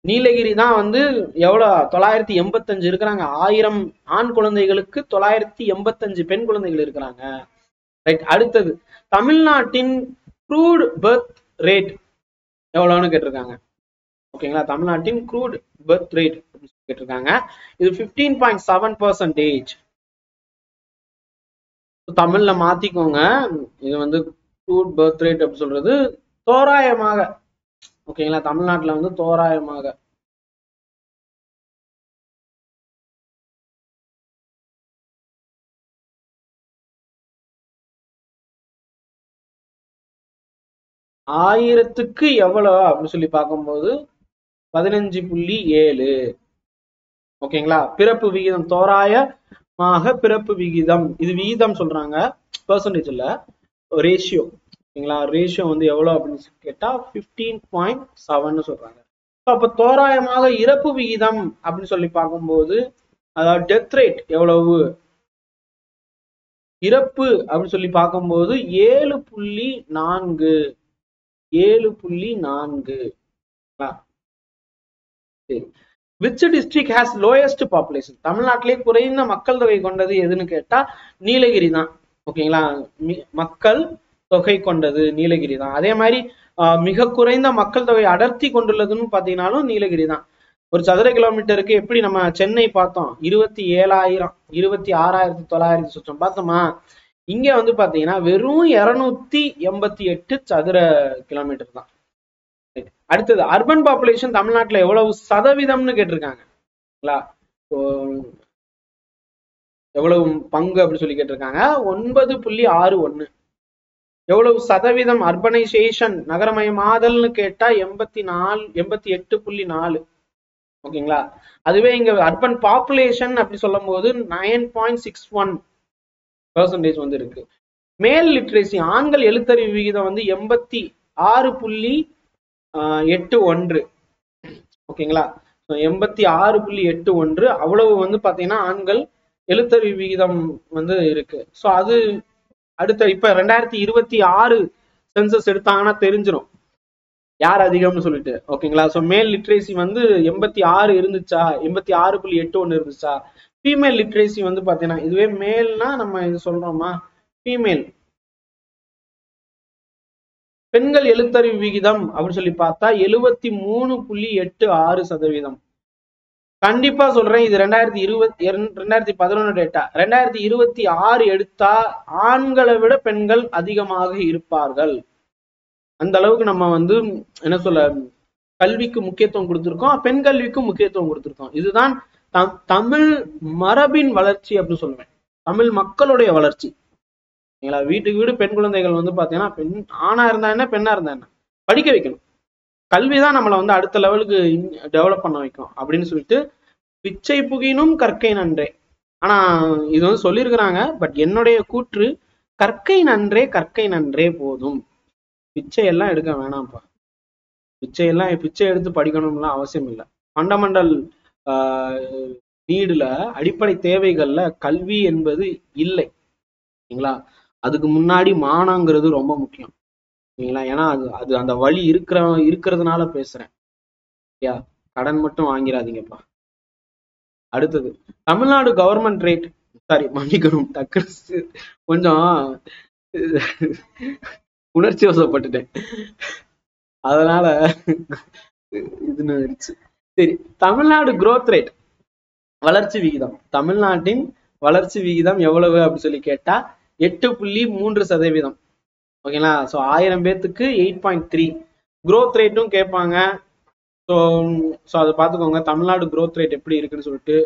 நீலகிரி தான் வந்து எவ்வளவு 985 இருக்கிறாங்க. 1000 ஆண் குழந்தைகளுக்கு 985 பெண் குழந்தைகள் இருக்கிறாங்க. ரைட். அடுத்தது தமிழ்நாட்டின் க்ரூட் பர்த் ரேட் எவ்வளவுன்னு கேட்டிருக்காங்க. ஓகேங்களா. தமிழ்நாட்டின் க்ரூட் பர்த் ரேட் கேட்டிருக்காங்க. இது 15.7%. தமிழ்ல மாத்திக்கோங்க. இது வந்து க்ரூட் பர்த் ரேட் அப்படி சொல்றது தோராயமாக. ஓகேங்களா. தமிழ்நாட்டுல வந்து தோராயமாக. ஆயிரத்துக்கு எவ்வளவு அப்படின்னு சொல்லி பார்க்கும்போது 15.7. ஓகேங்களா. பிறப்பு விகிதம் தோராயமாக பிறப்பு விகிதம், இது விகிதம் சொல்றாங்க, பெர்சன்டேஜ் இல்ல, ரேஷியோ. ஓகேங்களா. ரேஷியோ வந்து எவ்வளவு அப்படின்னு கேட்டா 15.7 சொல்றாங்க. அப்ப தோராயமாக இறப்பு விகிதம் அப்படின்னு சொல்லி பார்க்கும்போது, அதாவது டெத் ரேட் எவ்வளவு, இறப்பு அப்படின்னு சொல்லி பார்க்கும்போது 7.4. 7.4. Which district has lowest population? தமிழ்நாட்டிலே குறைந்த மக்கள் தொகை கொண்டது எதுன்னு கேட்டா நீலகிரி தான். ஓகேங்களா. மக்கள் தொகை கொண்டது நீலகிரி தான். அதே மாதிரி மிக குறைந்த மக்கள் தொகை அடர்த்தி கொண்டுள்ளதுன்னு பாத்தீங்கன்னாலும் நீலகிரி தான். ஒரு சதுர கிலோமீட்டருக்கு எப்படி நம்ம சென்னை பார்த்தோம் 27,000, 26,900 சுற்றம் பார்த்தோமா, இங்க வந்து பாத்தீங்கன்னா வெறும் 288 சதுர கிலோமீட்டர் தான். அடுத்தது அர்பன் பாப்புலேஷன் தமிழ்நாட்டுல எவ்வளவு சதவீதம்னு கேட்டிருக்காங்க. எவ்வளவு பங்கு அப்படி சொல்லி கேட்டிருக்காங்க. 9.61. எவ்வளவு சதவீதம் அர்பனைசேஷன் நகரமயமாதல்னு கேட்டா 88.4. ஓகேங்களா. அதுவே இங்க அர்பன் பாப்புலேஷன் அப்படி சொல்லும் போது 9.61% வந்து இருக்கு. மேல் லிட்ரேசி ஆண்கள் எழுத்தறிவு விகிதம் வந்து 86.81. ஓகேங்களா. 86.81. அவ்வளவு வந்து பாத்தீங்கன்னா ஆண்கள் எழுத்தறிவு விகிதம் வந்து இருக்கு. ஸோ அது அடுத்த இப்ப 2026 சென்சஸ் எடுத்தாங்கன்னா தெரிஞ்சிடும் யார் அதிகம்னு சொல்லிட்டு. ஓகேங்களா. ஸோ மேல் லிட்ரேசி வந்து 86 இருந்துச்சா, 86.81 இருந்துச்சா. ஃபீமேல் லிட்ரேசி வந்து பாத்தீங்கன்னா இதுவே மேல்னா நம்ம இது சொல்றோமா, ஃபீமேல் பெண்கள் எழுத்தறிவு விகிதம் அப்படின்னு சொல்லி பார்த்தா 73.86%. கண்டிப்பா சொல்றேன், இது 2011 டேட்டா. 2026 எடுத்தா ஆண்களை விட பெண்கள் அதிகமாக இருப்பார்கள். அந்த அளவுக்கு நம்ம வந்து என்ன சொல்ல, கல்விக்கு முக்கியத்துவம் கொடுத்திருக்கோம், பெண் கல்விக்கும் முக்கியத்துவம் கொடுத்திருக்கோம். இதுதான் தமிழ் மரபின் வளர்ச்சி அப்படின்னு சொல்லுவேன், தமிழ் மக்களுடைய வளர்ச்சி. வீட்டுக்கு வீடு பெண் குழந்தைகள் வந்து பாத்தீங்கன்னா பெண் ஆணா இருந்தா என்ன பெண்ணா இருந்தா என்ன, படிக்க வைக்கணும். கல்விதான் நம்மளை வந்து அடுத்த லெவலுக்கு டெவலப் பண்ண வைக்கும் அப்படின்னு சொல்லிட்டு, பிச்சை புகினும் கற்கை நன்றே. ஆனா இது வந்து சொல்லியிருக்கிறாங்க. பட் என்னுடைய கூற்று, கற்கை நன்றே கற்கை நன்றே போதும், பிச்சை எல்லாம் எடுக்க வேணாம்ப்பா. பிச்சை எடுத்து படிக்கணும்லாம் அவசியம் இல்லை. ஃபண்டமெண்டல் நீடுல, அடிப்படை தேவைகள்ல கல்வி என்பது இல்லை. சரிங்களா. அதுக்கு முன்னாடி மானங்கிறது ரொம்ப முக்கியம். சரிங்களா. ஏன்னா அது அந்த வழி இருக்கிறதுனால பேசுறேன். கடன் மட்டும் வாங்கிடாதீங்கப்பா. அடுத்தது, தமிழ்நாடு கவர்மெண்ட் ரேட், சாரி மன்னிக்கணும், டக்கு கொஞ்சம் உணர்ச்சி வசப்பட்டுட்டேன், அதனால இதுன்னு ஆயிடுச்சு. சரி, தமிழ்நாடு growth rate, வளர்ச்சி விகிதம், தமிழ்நாட்டின் வளர்ச்சி விகிதம் எவ்வளவு அப்படின்னு சொல்லி கேட்டா 8.3%. ஓகேங்களா. ஸோ 1000 பேத்துக்கு 8.3. growth ரேட்டும் கேட்பாங்க. ஸோ அதை பார்த்துக்கோங்க, தமிழ்நாடு growth rate எப்படி இருக்குன்னு சொல்லிட்டு.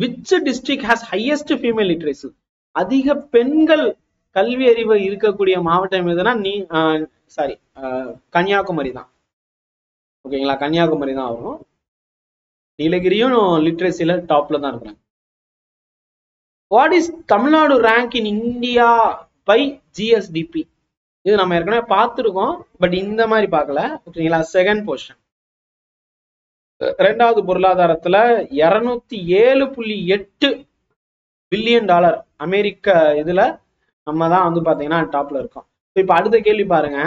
which district has highest female literacy? அதிக பெண்கள் கல்வி அறிவு இருக்கக்கூடிய மாவட்டம் எதுனா கன்னியாகுமரி தான். ஓகேங்களா. கன்னியாகுமரி தான் வரும். நீலகிரியும் லிட்ரேசியில டாப்ல தான் இருக்கிறாங்க. What is Tamil Nadu rank in India by GSDP? இது நம்ம ஏற்கனவே பார்த்துருக்கோம், பட் இந்த மாதிரி பார்க்கல. ஓகேங்களா. செகண்ட் பொசிஷன், இரண்டாவது பொருளாதாரத்துல 207.8 பில்லியன் டாலர் அமெரிக்க இதுல நம்ம தான் வந்து பாத்தீங்கன்னா டாப்ல இருக்கோம். இப்ப அடுத்த கேள்வி பாருங்க,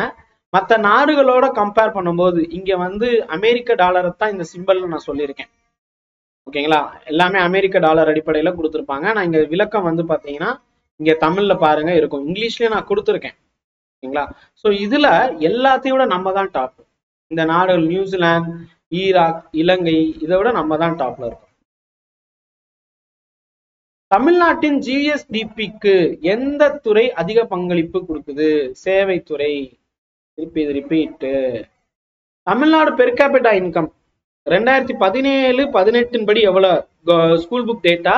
மற்ற நாடுகளோட கம்பேர் பண்ணும்போது இங்க வந்து அமெரிக்க டாலரை தான் இந்த சிம்பிள்னு நான் சொல்லியிருக்கேன். ஓகேங்களா. எல்லாமே அமெரிக்க டாலர் அடிப்படையில கொடுத்துருப்பாங்க. நான் இங்க விளக்கம் வந்து பாத்தீங்கன்னா இங்க தமிழ்ல பாருங்க இருக்கும், இங்கிலீஷ்லயே நான் கொடுத்துருக்கேன். ஓகேங்களா. ஸோ இதுல எல்லாத்தையும் விட நம்ம தான் டாப். இந்த நாடுகள் நியூசிலாந்து, ஈராக், இலங்கை, இதை விட நம்ம தான் டாப்ல இருக்கோம். தமிழ்நாட்டின் GSDPக்கு எந்த துறை அதிக பங்களிப்பு கொடுக்குது? சேவைத்துறை. Repeat. Tamil Nadu per capita income 2017-18 படி எவ்வளவு? School book data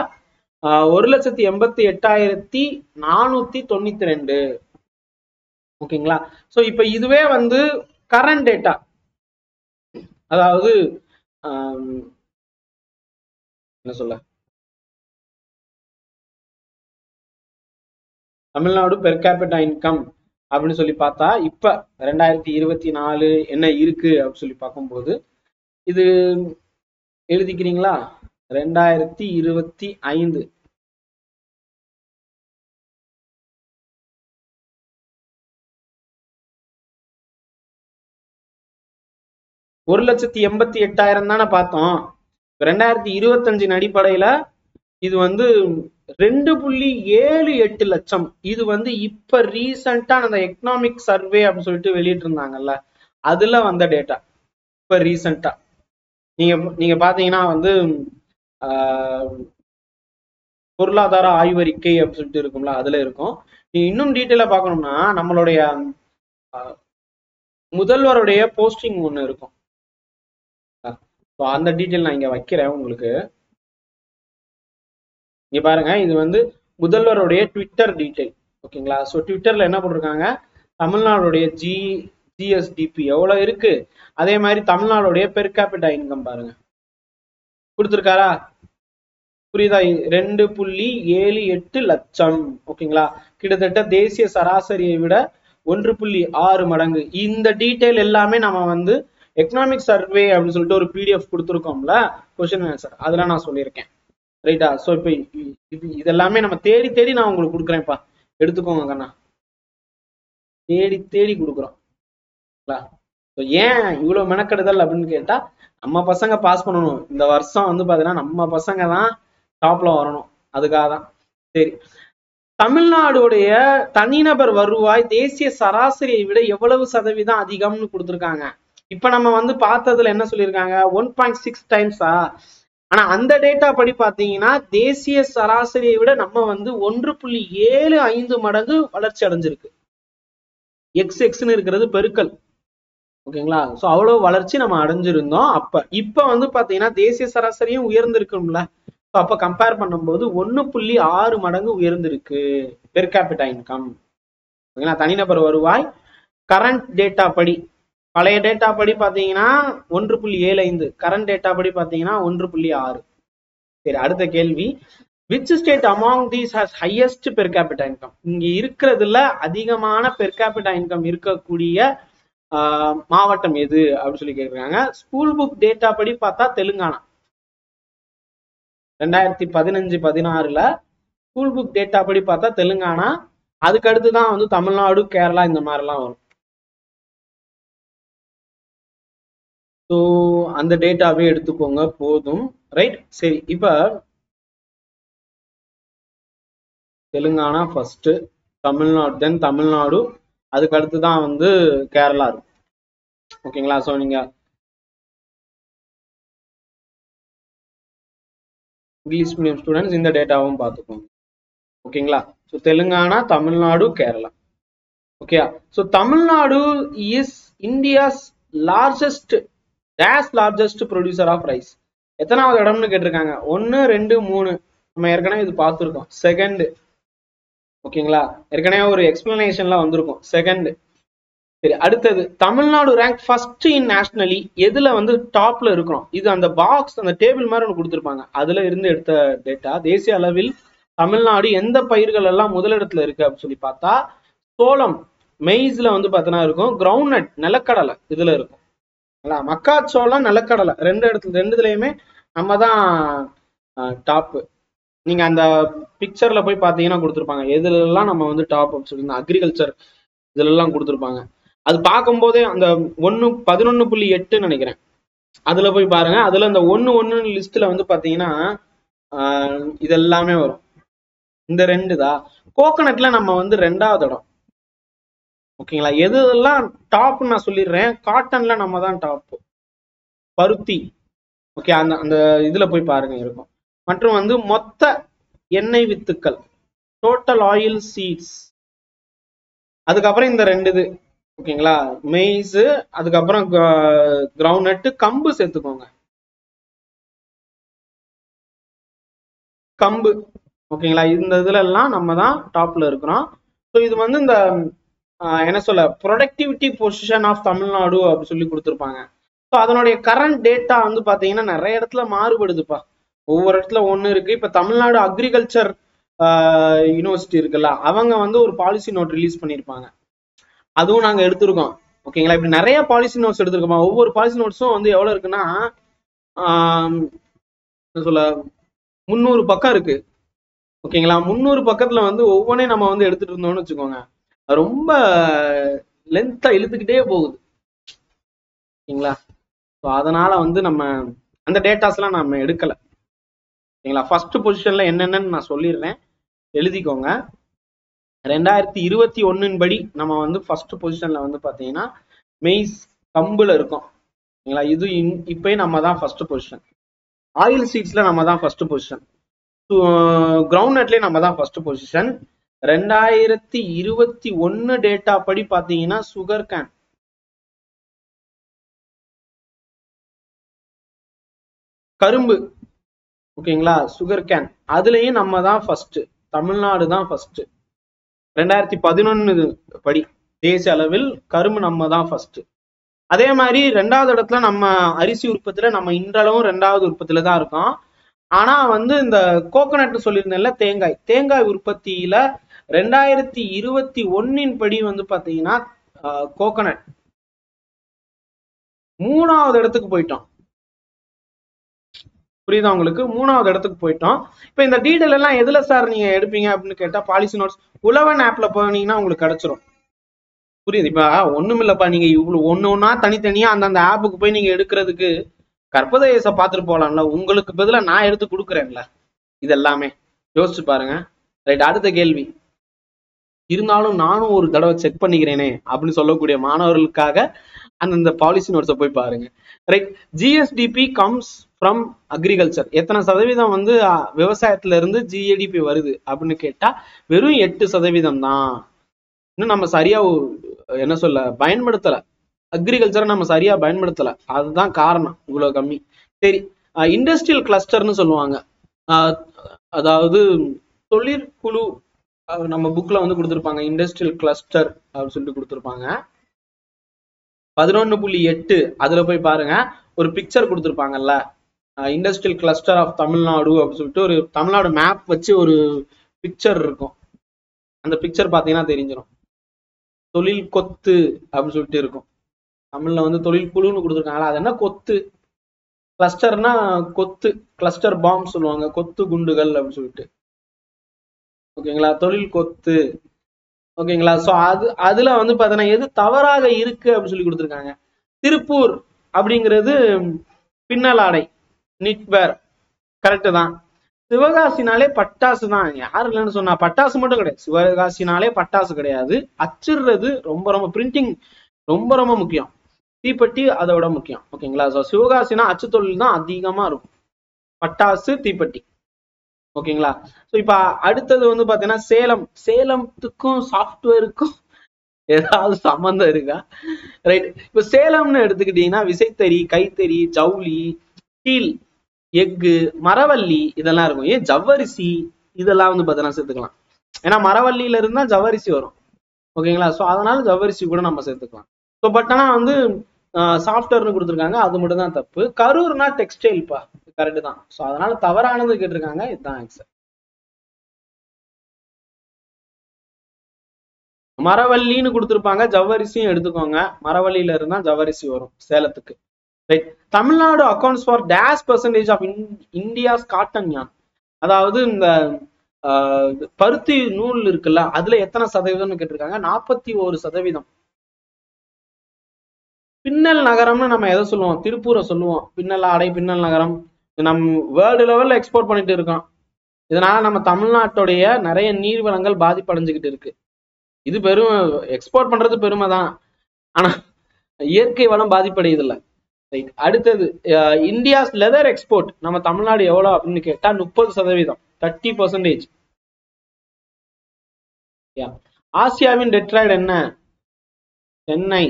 1,88,492. ஓகேங்களா. ஸோ இப்ப இதுவே வந்து கரண்ட் டேட்டா, அதாவது என்ன சொல்ல, தமிழ்நாடு பெர் கேபிட்டா இன்கம் அப்படின்னு சொல்லி பார்த்தா இப்ப 2024 என்ன இருக்கு அப்படின்னு சொல்லி பார்க்கும்போது, இது எழுதிக்கிறீங்களா? 2025 1,88,000 தானே பார்த்தோம். 2025 அடிப்படையில இது வந்து 2.78 லட்சம். இது வந்து இப்ப ரீசெண்டா அந்த எக்கனாமிக் சர்வே அப்படின்னு சொல்லிட்டு வெளியிட்டு இருந்தாங்கல்ல, அதுல வந்த டேட்டா. இப்ப ரீசெண்டா நீங்க பாத்தீங்கன்னா வந்து பொருளாதார ஆய்வறிக்கை அப்படின்னு சொல்லிட்டு இருக்கும்ல, அதுல இருக்கும். நீ இன்னும் டீட்டெயிலா பார்க்கணும்னா நம்மளுடைய முதல்வருடைய போஸ்டிங் ஒண்ணு இருக்கும். அந்த டீட்டெயில் நான் இங்க வைக்கிறேன் உங்களுக்கு. இங்க பாருங்க, இது வந்து முதல்வருடைய ட்விட்டர் டீட்டெயில். ஓகேங்களா. ஸோ ட்விட்டர்ல என்ன போட்டிருக்காங்க, தமிழ்நாடுடைய GSDP எவ்வளவு இருக்கு, அதே மாதிரி தமிழ்நாடுடைய பெர் கேபிட்டா இன்கம் பாருங்க கொடுத்துருக்காரா, புரியுதா? 2.78 லட்சம். ஓகேங்களா. கிட்டத்தட்ட தேசிய சராசரியை விட 1.6 மடங்கு. இந்த டீடைல் எல்லாமே நம்ம வந்து எக்கனாமிக் சர்வே அப்படின்னு சொல்லிட்டு ஒரு பிடிஎஃப் கொடுத்துருக்கோம்ல, கொஸ்டின் ஆன்சர், அதெல்லாம் நான் சொல்லியிருக்கேன். ரைட்டா? ஸோ இப்போ இதெல்லாமே நம்ம தேடி தேடி நான் உங்களுக்கு கொடுக்குறேன்ப்பா, எடுத்துக்கோங்க கண்ணா, தேடி தேடி கொடுக்குறோம். ஏன் இவ்வளவு மெனக்கெடுதல் அப்படின்னு கேட்டா, நம்ம பசங்க பாஸ் பண்ணணும். இந்த வருஷம் வந்து பாத்தீங்கன்னா நம்ம பசங்க தான் டாப்ல வரணும், அதுக்காக தான். சரி, தமிழ்நாடுடைய தனிநபர் வருவாய் தேசிய சராசரியை விட எவ்வளவு சதவீதம் அதிகம்னு கொடுத்துருக்காங்க. இப்ப நம்ம வந்து பார்த்ததுல என்ன சொல்லியிருக்காங்க, 1.6 டைம்ஸா. ஆனா அந்த டேட்டா படி பாத்தீங்கன்னா தேசிய சராசரியை விட நம்ம வந்து 1.75 மடங்கு வளர்ச்சி அடைஞ்சிருக்கு. எக்ஸ்னு இருக்கிறது பெருக்கல், ஓகேங்களா? சோ அவ்வளவு வளர்ச்சி நம்ம அடைஞ்சிருந்தோம். இப்ப வந்து பாத்தீங்கன்னா தேசிய சராசரியும் உயர்ந்திருக்கும்ல, அப்ப கம்பேர் பண்ணும்போது 1.6 மடங்கு உயர்ந்திருக்கு பெர் கேபிட்டா இன்கம். ஓகேங்களா? தனிநபர் வருவாய் கரண்ட் டேட்டா படி, பழைய டேட்டா படி பாத்தீங்கன்னா 1.75, கரண்ட் டேட்டா படி பாத்தீங்கன்னா 1.6. சரி, அடுத்த கேள்வி, which state among these has highest per capita income? இங்க இருக்கிறதுல அதிகமான per capita income இருக்கக்கூடிய மாவட்டம் எது அப்படின்னு சொல்லி கேட்கிறாங்க. ஸ்கூல் புக் டேட்டா படி பார்த்தா தெலுங்கானா. 2015-16 ஸ்கூல் புக் டேட்டா படி பார்த்தா தெலுங்கானா. அதுக்கு அடுத்துதான் வந்து தமிழ்நாடு, கேரளா இந்த மாதிரிலாம் வரும். ஸோ அந்த டேட்டாவே எடுத்துக்கோங்க போதும். ரைட்? சரி, இப்ப தெலுங்கானா ஃபர்ஸ்ட், தமிழ்நாடு, தென் தமிழ்நாடு, அதுக்கு அடுத்துதான் வந்து கேரளா இருக்கும். ஓகேங்களா? ஸோ நீங்க இங்கிலீஷ் மீடியம் ஸ்டூடெண்ட்ஸ் இந்த டேட்டாவும் பார்த்துக்கோங்க. ஓகேங்களா? So Telangana, Tamil Nadu, Kerala. Okay, so Tamil Nadu is India's largest producer of rice. எத்தனாவது இடம்னு கேட்டிருக்காங்க. 1, 2, 3 நம்ம ஏற்கனவே இது பார்த்துருக்கோம். செகண்ட், ஓகேங்களா? ஏற்கனவே ஒரு எக்ஸ்பிளனேஷன்ல வந்திருக்கும். செகண்ட். சரி, அடுத்தது Tamil Nadu rank first in nationally, எதுல வந்து டாப்ல இருக்கிறோம். இது அந்த பாக்ஸ், அந்த டேபிள் மாதிரி ஒன்று கொடுத்துருப்பாங்க, அதுல இருந்து எடுத்த டேட்டா. தேசிய அளவில் தமிழ்நாடு எந்த பயிர்கள் எல்லாம் முதலிடத்துல இருக்கு அப்படின்னு சொல்லி பார்த்தா, சோளம், மெய்ஸ்ல வந்து பார்த்தீங்கன்னா இருக்கும், கிரவுண்ட் நட், நிலக்கடலை இதுல இருக்கும். மக்காச்சோளம், நிலக்கடலை ரெண்டுலயுமே நம்ம தான் டாப். நீங்க அந்த பிக்சர்ல போய் பாத்தீங்கன்னா கொடுத்துருப்பாங்க எதுல எல்லாம் நம்ம வந்து டாப் அப்படின்னு சொல்லி, அக்ரிகல்ச்சர் இதுல எல்லாம் கொடுத்துருப்பாங்க. அது பார்க்கும் போதே அந்த 11.8 நினைக்கிறேன், அதுல போய் பாருங்க. அதுல இந்த 1 லிஸ்ட்ல வந்து பாத்தீங்கன்னா இதெல்லாமே வரும். இந்த 2 தான். கோகனட்ல நம்ம வந்து 2வது இடம். ஓகேங்களா? எதுலாம் டாப்னு நான் சொல்லிடுறேன். காட்டன்ல நம்ம தான் டாப். பருத்தி, ஓகே, அந்த இதுல போய் பாருங்க இருக்கும். மற்றும் வந்து மொத்த எண்ணெய் வித்துக்கள், டோட்டல் ஆயில் சீட்ஸ், அதுக்கப்புறம் இந்த 2 இது, ஓகேங்களா? மெய்ஸ், அதுக்கப்புறம் கிரவுண்ட் நட், கம்பு சேர்த்துக்கோங்க, கம்பு, ஓகேங்களா? இந்த இதுல எல்லாம் நம்ம தான் டாப்ல இருக்கிறோம். ஸோ இது வந்து இந்த என்ன சொல்ல, ப்ரொடக்டிவிட்டி பொசிஷன் ஆஃப் தமிழ்நாடு அப்படின்னு சொல்லி கொடுத்துருப்பாங்க. ஸோ அதனுடைய கரண்ட் டேட்டா வந்து பாத்தீங்கன்னா நிறைய இடத்துல மாறுபடுதுப்பா, ஒவ்வொரு இடத்துல ஒன்று இருக்கு. இப்ப தமிழ்நாடு அக்ரிகல்ச்சர் யூனிவர்சிட்டி இருக்குல்ல, அவங்க வந்து ஒரு பாலிசி நோட் ரிலீஸ் பண்ணியிருப்பாங்க, அதுவும் நாங்க எடுத்திருக்கோம். ஓகேங்களா? இப்படி நிறைய பாலிசி நோட்ஸ் எடுத்திருக்கோம். ஒவ்வொரு பாலிசி நோட்ஸும் வந்து எவ்வளவு இருக்குன்னா சொல்ல 300 பக்கம் இருக்கு. ஓகேங்களா? 300 பக்கத்துல வந்து ஒவ்வொன்றையும் நம்ம வந்து எடுத்துட்டு இருந்தோம்னு வச்சுக்கோங்க, ரொம்ப லென்த்தா இழுத்துக்கிட்டே போகுது. ஓகேங்களா? அதனால வந்து நம்ம அந்த டேட்டாஸ் எல்லாம் நம்ம எடுக்கல. ஓகேங்களா? ஃபர்ஸ்ட் பொசிஷன்ல என்னென்னு நான் சொல்லிடுறேன், எழுதிக்கோங்க. 2021 படி நம்ம வந்து ஃபர்ஸ்ட் பொசிஷன்ல வந்து பாத்தீங்கன்னா மெய்ஸ், கம்புல இருக்கும். ஓகேங்களா? இது இப்பயே நம்ம தான் ஃபர்ஸ்ட் பொசிஷன். ஆயில் சீட்ஸ்ல நம்ம தான் ஃபர்ஸ்ட் பொசிஷன். கிரவுண்ட் நட்லயே நம்ம தான் ஃபர்ஸ்ட் பொசிஷன். 2021 டேட்டா படி பாத்தீங்கன்னா சுகர் கேன், கரும்பு, ஓகேங்களா? சுகர் கேன் அதுலயும் நம்ம தான் ஃபர்ஸ்ட், தமிழ்நாடு தான் ஃபர்ஸ்ட். 2011 படி தேசிய அளவில் கரும்பு நம்ம தான் ஃபர்ஸ்ட். அதே மாதிரி 2வது இடத்துல நம்ம அரிசி உற்பத்தியில நம்ம இன்றளவும் 2வது உற்பத்தியில தான் இருக்கோம். ஆனா வந்து இந்த கோகனட் சொல்லியிருந்தேன்ல, தேங்காய் உற்பத்தியில 2021 படி வந்து பாத்தீங்கன்னா கோகனட் 3வது இடத்துக்கு போயிட்டோம். புரியுதா உங்களுக்கு? 3வது இடத்துக்கு போயிட்டோம். இப்ப இந்த டீடைல் எல்லாம் எதுல சார் நீங்க எடுப்பீங்க அப்படின்னு கேட்டா பாலிசி நோட்ஸ் உழவன் ஆப்ல போனீங்கன்னா உங்களுக்கு கிடைச்சிரும். புரியுது? இப்ப ஒண்ணும் இல்லப்பா, நீங்க இவ்வளவு ஒண்ணா தனித்தனியா அந்தந்த ஆப்புக்கு போய் நீங்க எடுக்கிறதுக்கு கற்பதேச பார்த்துட்டு போலாம்ல. உங்களுக்கு பதிலா நான் எடுத்து கொடுக்குறேன்ல. இது எல்லாமே யோசிச்சு பாருங்க. ரைட், அடுத்த கேள்வி. இருந்தாலும் நானும் ஒரு தடவை செக் பண்ணிக்கிறேனே அப்படின்னு சொல்லக்கூடிய மாணவர்களுக்காக அந்தந்த பாலிசி நோட்ஸை போய் பாருங்க. Right, GSDP comes from agriculture. எத்தனை சதவீதம் வந்து விவசாயத்துல இருந்து ஜிஏடிபி வருது அப்படின்னு கேட்டா வெறும் 8% தான். இன்னும் நம்ம சரியா என்ன சொல்ல பயன்படுத்தல. அக்ரிகல்ச்சரை நம்ம சரியா பயன்படுத்தல, அதுதான் காரணம் இவ்வளவு கம்மி. சரி, இண்டஸ்ட்ரியல் கிளஸ்டர்னு சொல்லுவாங்க. அதாவது தொழிற்குழு நம்ம புக்ல வந்து கொடுத்துருப்பாங்க. இண்டஸ்ட்ரியல் கிளஸ்டர் அப்படின்னு சொல்லிட்டு கொடுத்துருப்பாங்க. 11.8 அதுல போய் பாருங்க, ஒரு பிக்சர் கொடுத்துருப்பாங்கல்ல, இண்டஸ்ட்ரியல் கிளஸ்டர் ஆஃப் தமிழ்நாடு அப்படின்னு சொல்லிட்டு ஒரு தமிழ்நாடு மேப் வச்சு ஒரு பிக்சர் இருக்கும். அந்த பிக்சர் பாத்தீங்கன்னா தெரிஞ்சிடும். தொழில் கொத்து அப்படின்னு சொல்லிட்டு இருக்கும். தமிழ்ல வந்து தொழில் குழுன்னு கொடுத்துருக்காங்களா, அது என்ன கொத்து. கிளஸ்டர்னா கொத்து, கிளஸ்டர் பாம்பு சொல்லுவாங்க, கொத்து குண்டுகள் அப்படின்னு சொல்லிட்டு. ஓகேங்களா, தொழில் கொத்து. ஓகேங்களா, சோ அதுல வந்து பாத்தீங்கன்னா எது தவறாக இருக்கு அப்படின்னு சொல்லி கொடுத்துருக்காங்க. திருப்பூர் அப்படிங்கிறது பின்னல் ஆடை, நிட்வேர், கரெக்டு தான். சிவகாசினாலே பட்டாசு தான். யாரு இல்லைன்னு சொன்னா, பட்டாசு மட்டும் கிடையாது, சிவகாசினாலே பட்டாசு கிடையாது. அச்சிடுறது ரொம்ப ரொம்ப, பிரிண்டிங் ரொம்ப ரொம்ப முக்கியம். தீப்பெட்டி அதை விட முக்கியம். ஓகேங்களா, ஸோ சிவகாசினா அச்சு தொழில் தான் அதிகமா இருக்கும், பட்டாசு தீப்பெட்டி. ஓகேங்களா, ஸோ இப்ப அடுத்தது வந்து பாத்தீங்கன்னா சேலம். சேலத்துக்கும் சாஃப்ட்வேருக்கும் ஏதாவது சம்பந்தம் இருக்கா? ரைட், இப்ப சேலம்னு எடுத்துக்கிட்டீங்கன்னா விசைத்தறி, கைத்தறி, ஜவுளி, ஸ்டீல், எஃகு, மரவள்ளி இதெல்லாம் இருக்கும். ஏன் ஜவ்வரிசி இதெல்லாம் வந்து பாத்தீங்கன்னா சேர்த்துக்கலாம். ஏன்னா மரவள்ளியில இருந்தா ஜவ்வரிசி வரும். ஓகேங்களா, ஸோ அதனால ஜவ்வரிசி கூட நம்ம சேர்த்துக்கலாம். ஸோ பட் ஆனா வந்து சாஃப்ட்வேர்னு கொடுத்துருக்காங்க, அது மட்டும் தான் தப்பு. கரூர்னா டெக்ஸ்டைல்ப்பா, கரெக்ட் தான். ஸோ அதனால தவறானது கேட்டிருக்காங்க, இதுதான் ஆன்சர். மரவள்ளின்னு கொடுத்துருப்பாங்க, ஜவ்வரிசியும் எடுத்துக்கோங்க. மரவள்ளியில இருந்தா ஜவ்வரிசி வரும் சேலத்துக்கு. Right, Tamil Nadu accounts for dash percentage of India's cotton yarn. அதாவது இந்த பருத்தி நூல் இருக்குல்ல, அதுல எத்தனை சதவீதம்னு கேட்டிருக்காங்க. 41%. பின்னல் நகரம்னு நம்ம எதை சொல்லுவோம்? திருப்பூரை சொல்லுவோம். பின்னல் ஆடை, பின்னல் நகரம். நம்ம வேர்ல்டு லெவல்ல எக்ஸ்போர்ட் பண்ணிட்டு இருக்கோம். இதனால நம்ம தமிழ்நாட்டுடைய நிறைய நீர்வளங்கள் பாதிப்படைஞ்சுக்கிட்டு இருக்கு. இது பெரும், எக்ஸ்போர்ட் பண்றது பெருமை தான், ஆனா இயற்கை வளம் பாதிப்படையுது இல்ல. ரைட், அடுத்தது இந்தியாஸ் லெதர் எக்ஸ்போர்ட் நம்ம தமிழ்நாடு எவ்வளவு அப்படின்னு கேட்டா 30%, 30%. ஆசியாவின் டெட்ராய்டு என்ன? Chennai.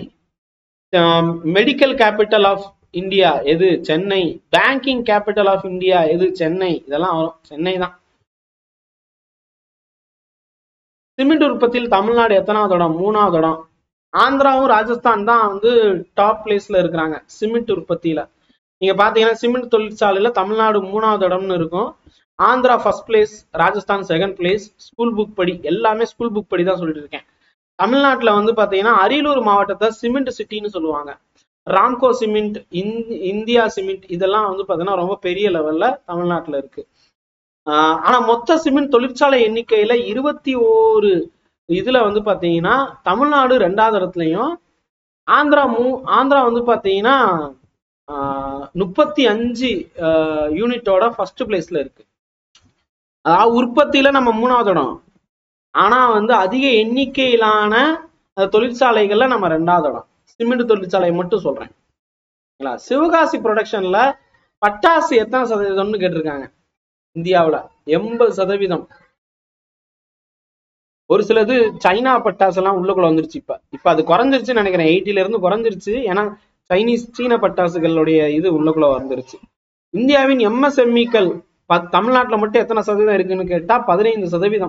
Medical capital of India எது? Chennai. Banking capital of India எது? சென்னை. இதெல்லாம் வரும், சென்னை தான். சிமெண்ட் உற்பத்தியில் தமிழ்நாடு எத்தனாவது இடம்? 3வது இடம். ஆந்திராவும் ராஜஸ்தான் தான் வந்து டாப் பிளேஸ்ல இருக்கிறாங்க சிமெண்ட் உற்பத்தியில. நீங்க பாத்தீங்கன்னா சிமெண்ட் தொழிற்சாலையில தமிழ்நாடு 3வது இடம்னு இருக்கும். Andhra first place, Rajasthan second place. School book படி, எல்லாமே ஸ்கூல் புக் படி தான் சொல்லிட்டு இருக்கேன். தமிழ்நாட்டுல வந்து பாத்தீங்கன்னா அரியலூர் மாவட்டத்தை சிமெண்ட் சிட்டின்னு சொல்லுவாங்க. ராம்கோ சிமெண்ட், இந்தியா சிமெண்ட் இதெல்லாம் வந்து பாத்தீங்கன்னா ரொம்ப பெரிய லெவல்ல தமிழ்நாட்டுல இருக்கு. ஆனா மொத்த சிமெண்ட் தொழிற்சாலை எண்ணிக்கையில 21 இதுல வந்து பாத்தீங்கன்னா தமிழ்நாடு 2வது இடத்துலயும், ஆந்திரா வந்து பாத்தீங்கன்னா 35 யூனிட்டோட ஃபர்ஸ்ட் பிளேஸ்ல இருக்கு. அதாவது உற்பத்தியில நம்ம 3வது இடம், ஆனா வந்து அதிக எண்ணிக்கையிலான தொழிற்சாலைகள்ல நம்ம 2வது இடம். சிமெண்ட் தொழிற்சாலை மட்டும் சொல்றேன். சிவகாசி ப்ரொடக்ஷன்ல பட்டாசு எத்தனை சதவீதம்னு கேட்டிருக்காங்க. இந்தியாவுல 80%. ஒரு சிலது சைனா பட்டாசு எல்லாம் உள்ளுக்குள்ள வந்துருச்சு. இப்ப அது குறைஞ்சிருச்சுன்னு நினைக்கிறேன். 80ல இருந்து குறைஞ்சிருச்சு. ஏன்னா சீன பட்டாசுகளுடைய இது உள்ளுக்குள்ள வந்துருச்சு. இந்தியாவின் எம்எஸ்எம்இக்கள் தமிழ்நாட்டுல மட்டும் எத்தனை சதவீதம் இருக்குன்னு கேட்டா 15%.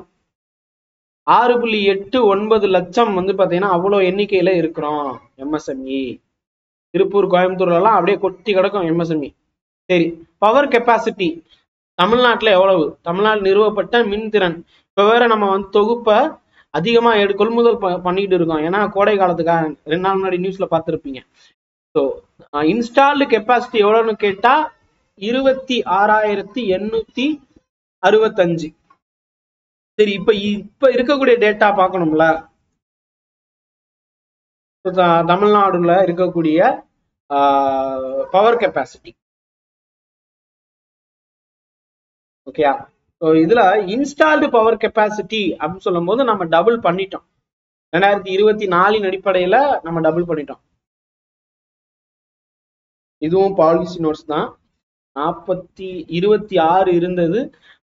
6.89 லட்சம் வந்து பாத்தீங்கன்னா அவ்வளவு எண்ணிக்கையில இருக்கிறோம் எம்எஸ்எம்இ. திருப்பூர், கோயம்புத்தூர்ல எல்லாம் அப்படியே கொட்டி கிடக்கும் எம்எஸ்எம்இ. சரி, பவர் கெப்பாசிட்டி தமிழ்நாட்டுல எவ்வளவு? தமிழ்நாடு நிறுவப்பட்ட மின்திறன். இப்ப வேற நம்ம வந்து தொகுப்பை அதிகமா கொள்முதல் பண்ணிட்டு இருக்கோம். ஏன்னா கோடை காலத்துக்காக 2 நாள் முன்னாடி நியூஸ்ல பார்த்துருப்பீங்க. ஸோ இன்ஸ்டால்டு கெப்பாசிட்டி எவ்வளவுன்னு கேட்டா 26,865. சரி, இப்ப இருக்கக்கூடிய டேட்டா பார்க்கணும்ல. தமிழ்நாடுல இருக்கக்கூடிய பவர் கெப்பாசிட்டி. ஓகேயா? இதுல இன்ஸ்டால்டு பவர் கெப்பாசிட்டி அப்படின்னு சொல்லும் போது நம்ம டபுள் பண்ணிட்டோம். 2024 அடிப்படையில நம்ம டபுள் பண்ணிட்டோம். இதுவும் பாலிசி நோட்ஸ் தான். 26 இருந்தது,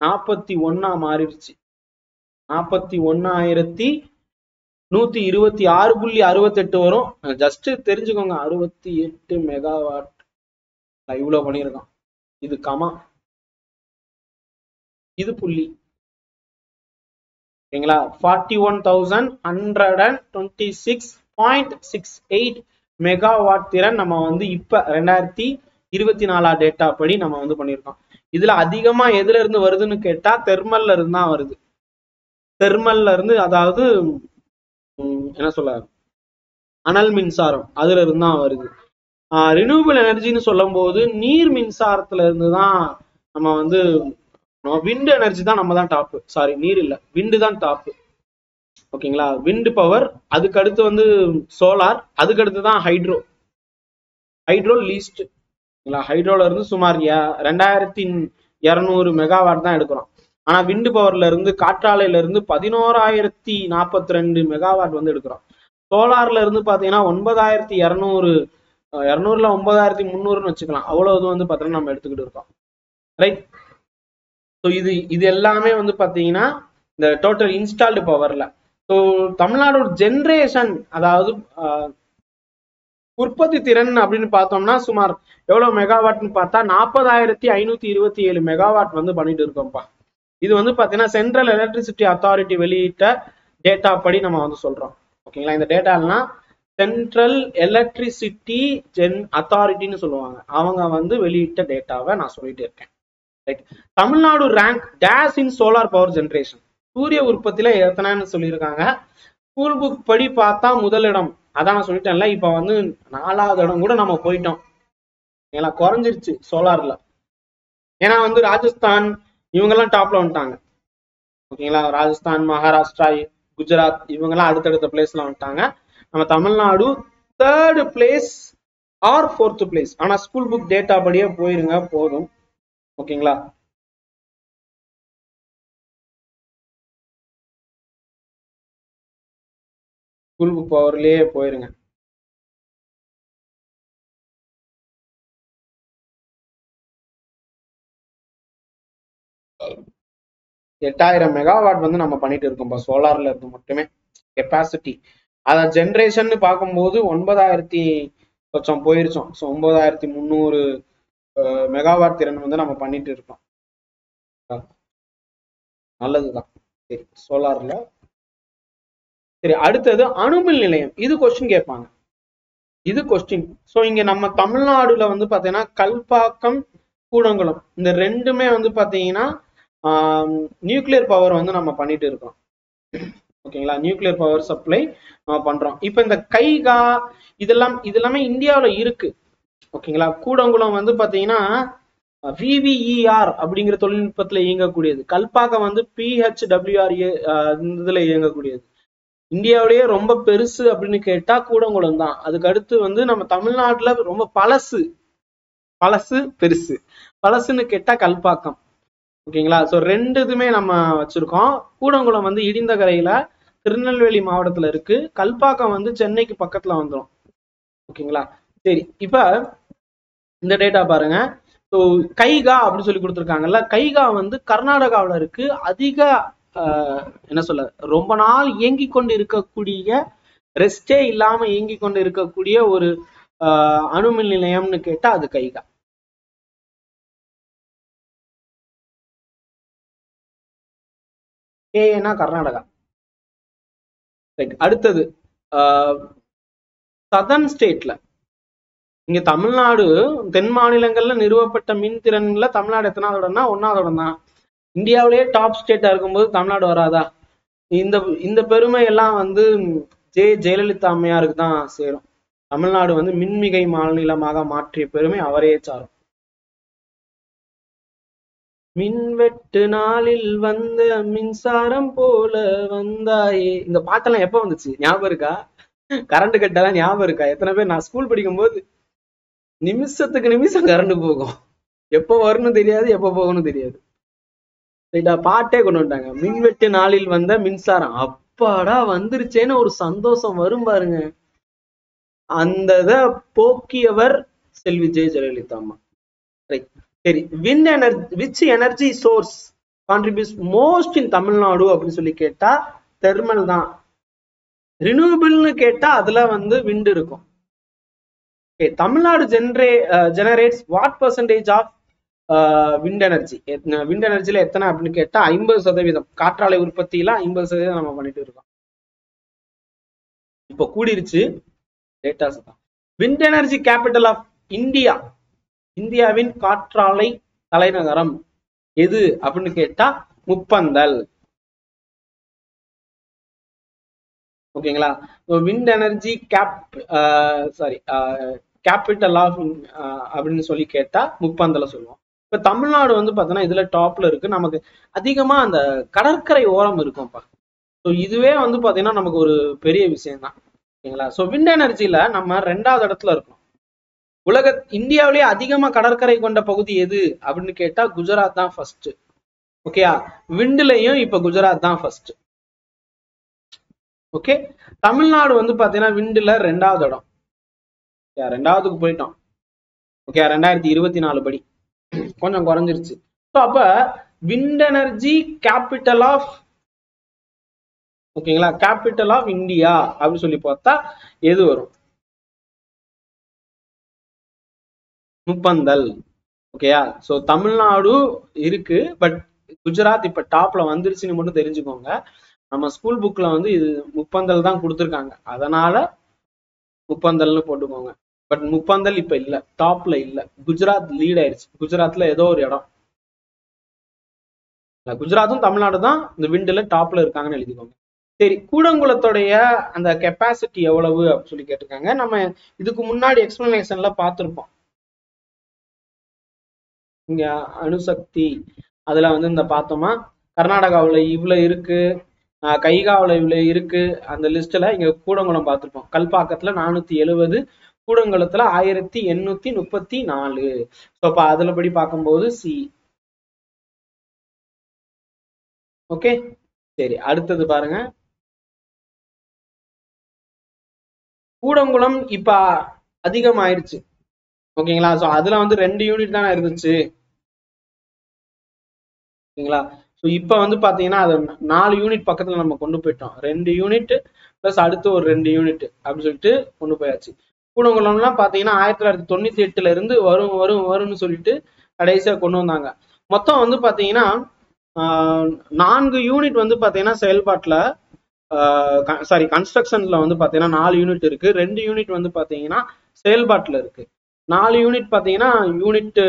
41 மாறிடுச்சு. 41,126.68 வரும். ஜஸ்ட் தெரிஞ்சுக்கோங்க, 68 மெகாவாட் இவ்வளவு பண்ணியிருக்கோம். இது கமா, இது புள்ளி. ஓகேங்களா? 41,126.68 மெகாவாட் திறன் நம்ம வந்து இப்ப 2024 டேட்டா படி நம்ம வந்து பண்ணியிருக்கோம். இதுல அதிகமா எதுல இருந்து வருதுன்னு கேட்டா தெர்மல்ல இருந்து தான் வருது. தெர்மல்ல இருந்து, அதாவது என்ன சொல்ல, அனல் மின்சாரம், அதுல இருந்து தான் வருது. ரினியூவபிள் எனர்ஜின்னு சொல்லும் போது நீர் மின்சாரத்துல இருந்து தான் நம்ம வந்து, விண்ட் எனர்ஜி தான் நம்ம தான் டாப். சாரி, நீர் இல்ல, விண்டு தான் டாப். ஓகேங்களா? விண்ட் பவர், அதுக்கு அடுத்து வந்து சோலார், அதுக்கு அடுத்து தான் ஹைட்ரோ. Hydro least. ஹைட்ரோல இருந்து சுமார் 2200 மெகாவாட் தான் எடுக்கிறோம். ஆனா விண்டு பவர்ல இருந்து, காற்றாலையில இருந்து 11,042 மெகாவாட் வந்து எடுக்கிறோம். சோலார்ல இருந்து பாத்தீங்கன்னா 9,200, 200ல 9,300ன்னு வச்சுக்கலாம். அவ்வளவு வந்து பாத்தீங்கன்னா நம்ம எடுத்துக்கிட்டு இருக்கோம். ரைட்? ஸோ இது எல்லாமே வந்து பாத்தீங்கன்னா இந்த டோட்டல் இன்ஸ்டால்டு பவர்ல. ஸோ தமிழ்நாடு ஜென்ரேஷன், அதாவது உற்பத்தி திறன் அப்படின்னு பார்த்தோம்னா சுமார் எவ்வளவு மெகாவாட்னு பார்த்தா 40,527 மெகாவாட் வந்து பண்ணிட்டு இருக்கோம்ப்பா. இது வந்து பாத்தீங்கன்னா சென்ட்ரல் எலக்ட்ரிசிட்டி அத்தாரிட்டி வெளியிட்ட டேட்டா படி நம்ம வந்து சொல்றோம். ஓகேங்களா? இந்த டேட்டாலாம் சென்ட்ரல் எலக்ட்ரிசிட்டி அத்தாரிட்டின்னு சொல்லுவாங்க. அவங்க வந்து வெளியிட்ட டேட்டாவை நான் சொல்லிட்டு இருக்கேன். ரைட்? தமிழ்நாடு ரேங்க் டேஷ் இன் சோலார் பவர் ஜென்ரேஷன். சூரிய உற்பத்தியில எத்தனைன்னு சொல்லியிருக்காங்க. ஸ்கூல் புக் படி பார்த்தா முதலிடம், அதான் நான் சொல்லிட்டேன்ல. இப்ப வந்து 4வது இடம் கூட நம்ம போயிட்டோம். ஏன்னா குறைஞ்சிருச்சு சோலார்ல. ஏன்னா வந்து ராஜஸ்தான் இவங்கெல்லாம் டாப்ல வந்துட்டாங்க. ஓகேங்களா? ராஜஸ்தான், மகாராஷ்டிரா, குஜராத் இவங்கெல்லாம் அடுத்தடுத்த பிளேஸ்ல வந்துட்டாங்க. நம்ம Tamil Nadu 3rd place or 4th place. ஆனா ஸ்கூல் புக் டேட்டா படியே போயிருங்க, போதும். ஓகேங்களா? ஸ்கூல் புக் பவர்லயே போயிருங்க. எட்டாயிரம் மெகாவாட் வந்து நம்ம பண்ணிட்டு இருக்கோம் சோலார்ல இருந்து மட்டுமே கெப்பாசிட்டி. அத ஜென்ரேஷன் பார்க்கும்போது 9,000 சொச்சம் போயிருச்சோம். 9,300 மெகாவாட் திறன் வந்து நம்ம பண்ணிட்டு இருக்கோம். நல்லதுதான். சரி, சோலார்ல. சரி, அடுத்தது அணுமின் நிலையம். இது கொஸ்டின் கேட்பாங்க. இது கொஸ்டின். ஸோ இங்க நம்ம தமிழ்நாடுல வந்து பாத்தீங்கன்னா கல்பாக்கம், கூடங்குளம் இந்த ரெண்டுமே வந்து பாத்தீங்கன்னா நியூக்ளியர் பவர் வந்து நம்ம பண்ணிட்டு இருக்கோம். ஓகேங்களா? நியூக்ளியர் பவர் சப்ளை நம்ம பண்றோம். இப்ப இந்த கைகா இதெல்லாமே இந்தியாவில இருக்கு. ஓகேங்களா? கூடங்குளம் வந்து பாத்தீங்கன்னா விவிஇஆர் அப்படிங்கிற தொழில்நுட்பத்துல இயங்கக்கூடியது. கல்பாக்கம் வந்து PHWRA இதுல இயங்கக்கூடியது. இந்தியாவிலேயே ரொம்ப பெருசு அப்படின்னு கேட்டா கூடங்குளம் தான். அதுக்கு அடுத்து வந்து நம்ம தமிழ்நாட்டுல ரொம்ப பழசு பெருசு, பழசுன்னு கேட்டா கல்பாக்கம். ஓகேங்களா? ஸோ 2 இதுமே நம்ம வச்சிருக்கோம். கூடங்குளம் வந்து இடிந்தகரையில திருநெல்வேலி மாவட்டத்துல இருக்கு. கல்பாக்கம் வந்து சென்னைக்கு பக்கத்துல வந்துடும். ஓகேங்களா? சரி, இப்ப இந்த டேட்டா பாருங்க. ஸோ கைகா அப்படின்னு சொல்லி கொடுத்துருக்காங்கல்ல, கைகா வந்து கர்நாடகாவில் இருக்கு. அதிக என்ன சொல்ல, ரொம்ப நாள் இயங்கி கொண்டு இருக்கக்கூடிய, ரெஸ்டே இல்லாம இயங்கி கொண்டு இருக்கக்கூடிய ஒரு அணுமின் நிலையம்னு கேட்டா அது கைகா. ஏன்னா கர்நாடகா. அடுத்தது சதர்ன் ஸ்டேட்ல, இங்க தமிழ்நாடு தென் மாநிலங்கள்ல நிறுவப்பட்ட மின் திறன்ல தமிழ்நாடு எத்தனாவது இடம்னா 1வது இடம் தான். இந்தியாவிலேயே டாப் ஸ்டேட்டா இருக்கும்போது தமிழ்நாடு வராதா? இந்த இந்த பெருமை எல்லாம் வந்து ஜெயலலிதா அம்மையாருக்கு தான் சேரும். தமிழ்நாடு வந்து மின்மிகை மாநிலமாக மாற்றிய பெருமை அவரே சாரும். மின்வெட்டு நாளில் வந்த மின்சாரம் போல வந்தாயே, இந்த பாட்டெல்லாம் எப்ப வந்துச்சு ஞாபகம் இருக்கா? கரண்ட் கட்டெல்லாம் ஞாபகம் இருக்கா? எத்தனை பேர் நான் ஸ்கூல் படிக்கும் போது நிமிஷத்துக்கு நிமிஷம் கரண்ட் போகும். எப்ப வரும்னு தெரியாது, எப்ப போகணும்னு தெரியாது. ரைட்டா, பாட்டே கொண்டு வந்துட்டாங்க. மின்வெட்டு நாளில் வந்த மின்சாரம், அப்பாடா வந்துருச்சேன்னு ஒரு சந்தோஷம் வரும் பாருங்க. அந்த இதை போக்கியவர் செல்வி ஜெயலலிதா அம்மா. ரைட், சரி. Wind energy, which energy source contributes most இன் தமிழ்நாடு அப்படின்னு சொல்லி கேட்டா தெர்மல் தான். ரினியூபிள்னு கேட்டா அதுல வந்து விண்ட் இருக்கும். Tamil Nadu generates what percentage of wind energy? Wind எனர்ஜில எத்தனை அப்படின்னு கேட்டா 50%. காற்றாலை உற்பத்தியில 50% நம்ம பண்ணிட்டு இருக்கோம். இப்போ கூடிருச்சு டேட்டாஸ் தான். Wind energy capital of India, இந்தியாவின் காற்றாலை தலைநகரம் எது அப்படின்னு கேட்டா முப்பந்தல். ஓகேங்களா? விண்ட் எனர்ஜி கேபிட்டல் ஆஃப் அப்படின்னு சொல்லி கேட்டா முப்பந்தல சொல்லுவோம். இப்ப தமிழ்நாடு வந்து பாத்தீங்கன்னா இதுல டாப்ல இருக்கு. நமக்கு அதிகமா அந்த கடற்கரை ஓரம் இருக்கும்ப்பா. ஸோ இதுவே வந்து பாத்தீங்கன்னா நமக்கு ஒரு பெரிய விஷயம் தான். ஓகேங்களா? ஸோ விண்ட் எனர்ஜில நம்ம 2வது இடத்துல இருக்கோம். இந்தியாவிலேயே அதிகமா கடற்கரை கொண்ட பகுதி எது அப்படின்னு கேட்டா குஜராத் தான் ஃபர்ஸ்ட். ஓகேயா? விண்ட்லயும் இப்ப குஜராத் தான் ஃபர்ஸ்ட். ஓகே, தமிழ்நாடு வந்து பாத்தீங்கன்னா விண்ட்ல 2வது இடம். 2வதுக்கு போயிட்டோம். ஓகே, 2024 படி கொஞ்சம் குறைஞ்சிருச்சு. ஸோ அப்ப விண்ட் எனர்ஜி கேபிட்டல் ஆஃப், ஓகேங்களா, கேபிட்டல் ஆஃப் இந்தியா அப்படின்னு சொல்லி பார்த்தா எது வரும்? முப்பந்தல். ஓகேயா? ஸோ தமிழ்நாடு இருக்கு, பட் குஜராத் இப்ப டாப்ல வந்துருச்சுன்னு மட்டும் தெரிஞ்சுக்கோங்க. நம்ம ஸ்கூல் புக்ல வந்து இது முப்பந்தல் தான் கொடுத்துருக்காங்க, அதனால முப்பந்தல்னு போட்டுக்கோங்க. பட் முப்பந்தல் இப்ப இல்ல, டாப்ல இல்ல. குஜராத் லீட் ஆயிடுச்சு. குஜராத்ல ஏதோ ஒரு இடம். குஜராத்தும் தமிழ்நாடு தான் இந்த விண்ட்ல டாப்ல இருக்காங்கன்னு எழுதிக்கோங்க. சரி, கூடங்குளத்துடைய அந்த கெப்பாசிட்டி எவ்வளவு அப்படின்னு சொல்லி கேட்டிருக்காங்க. நம்ம இதுக்கு முன்னாடி எக்ஸ்பிளனேஷன்ல பார்த்திருப்போம். இங்க அணுசக்தி அதுல வந்து இந்த பார்த்தோமா, கர்நாடகாவில் இவ்வளவு இருக்கு, கைகாவில் இவ்வளவு இருக்கு. அந்த லிஸ்ட்ல இங்க கூடங்குளம் பார்த்திருப்போம். கல்பாக்கத்துல 470, கூடங்குளத்துல 1834. ஸோ அப்ப அதுல படி பார்க்கும்போது சி. ஓகே, சரி. அடுத்தது பாருங்க, கூடங்குளம் இப்ப அதிகமாயிருச்சு. ஓகேங்களா? ஸோ அதுல வந்து 2 யூனிட் தானே இருந்துச்சு. ஓகேங்களா? ஸோ இப்போ வந்து பாத்தீங்கன்னா அது 4 யூனிட் பக்கத்துல நம்ம கொண்டு போயிட்டோம். 2 யூனிட் பிளஸ் அடுத்து ஒரு 2 யூனிட் அப்படின்னு சொல்லிட்டு கொண்டு போயாச்சு. கூடங்குளம்லாம் பாத்தீங்கன்னா 1998ல இருந்து வரும் வரும் வரும்னு சொல்லிட்டு கடைசியா கொண்டு வந்தாங்க. மொத்தம் வந்து பாத்தீங்கன்னா 4 யூனிட் வந்து பாத்தீங்கன்னா செயல்பாட்டுல, சாரி கன்ஸ்ட்ரக்ஷன்ல வந்து பாத்தீங்கன்னா 4 யூனிட் இருக்கு. 2 யூனிட் வந்து பாத்தீங்கன்னா செயல்பாட்டுல இருக்கு. 4 யூனிட் பாத்தீங்கன்னா யூனிட்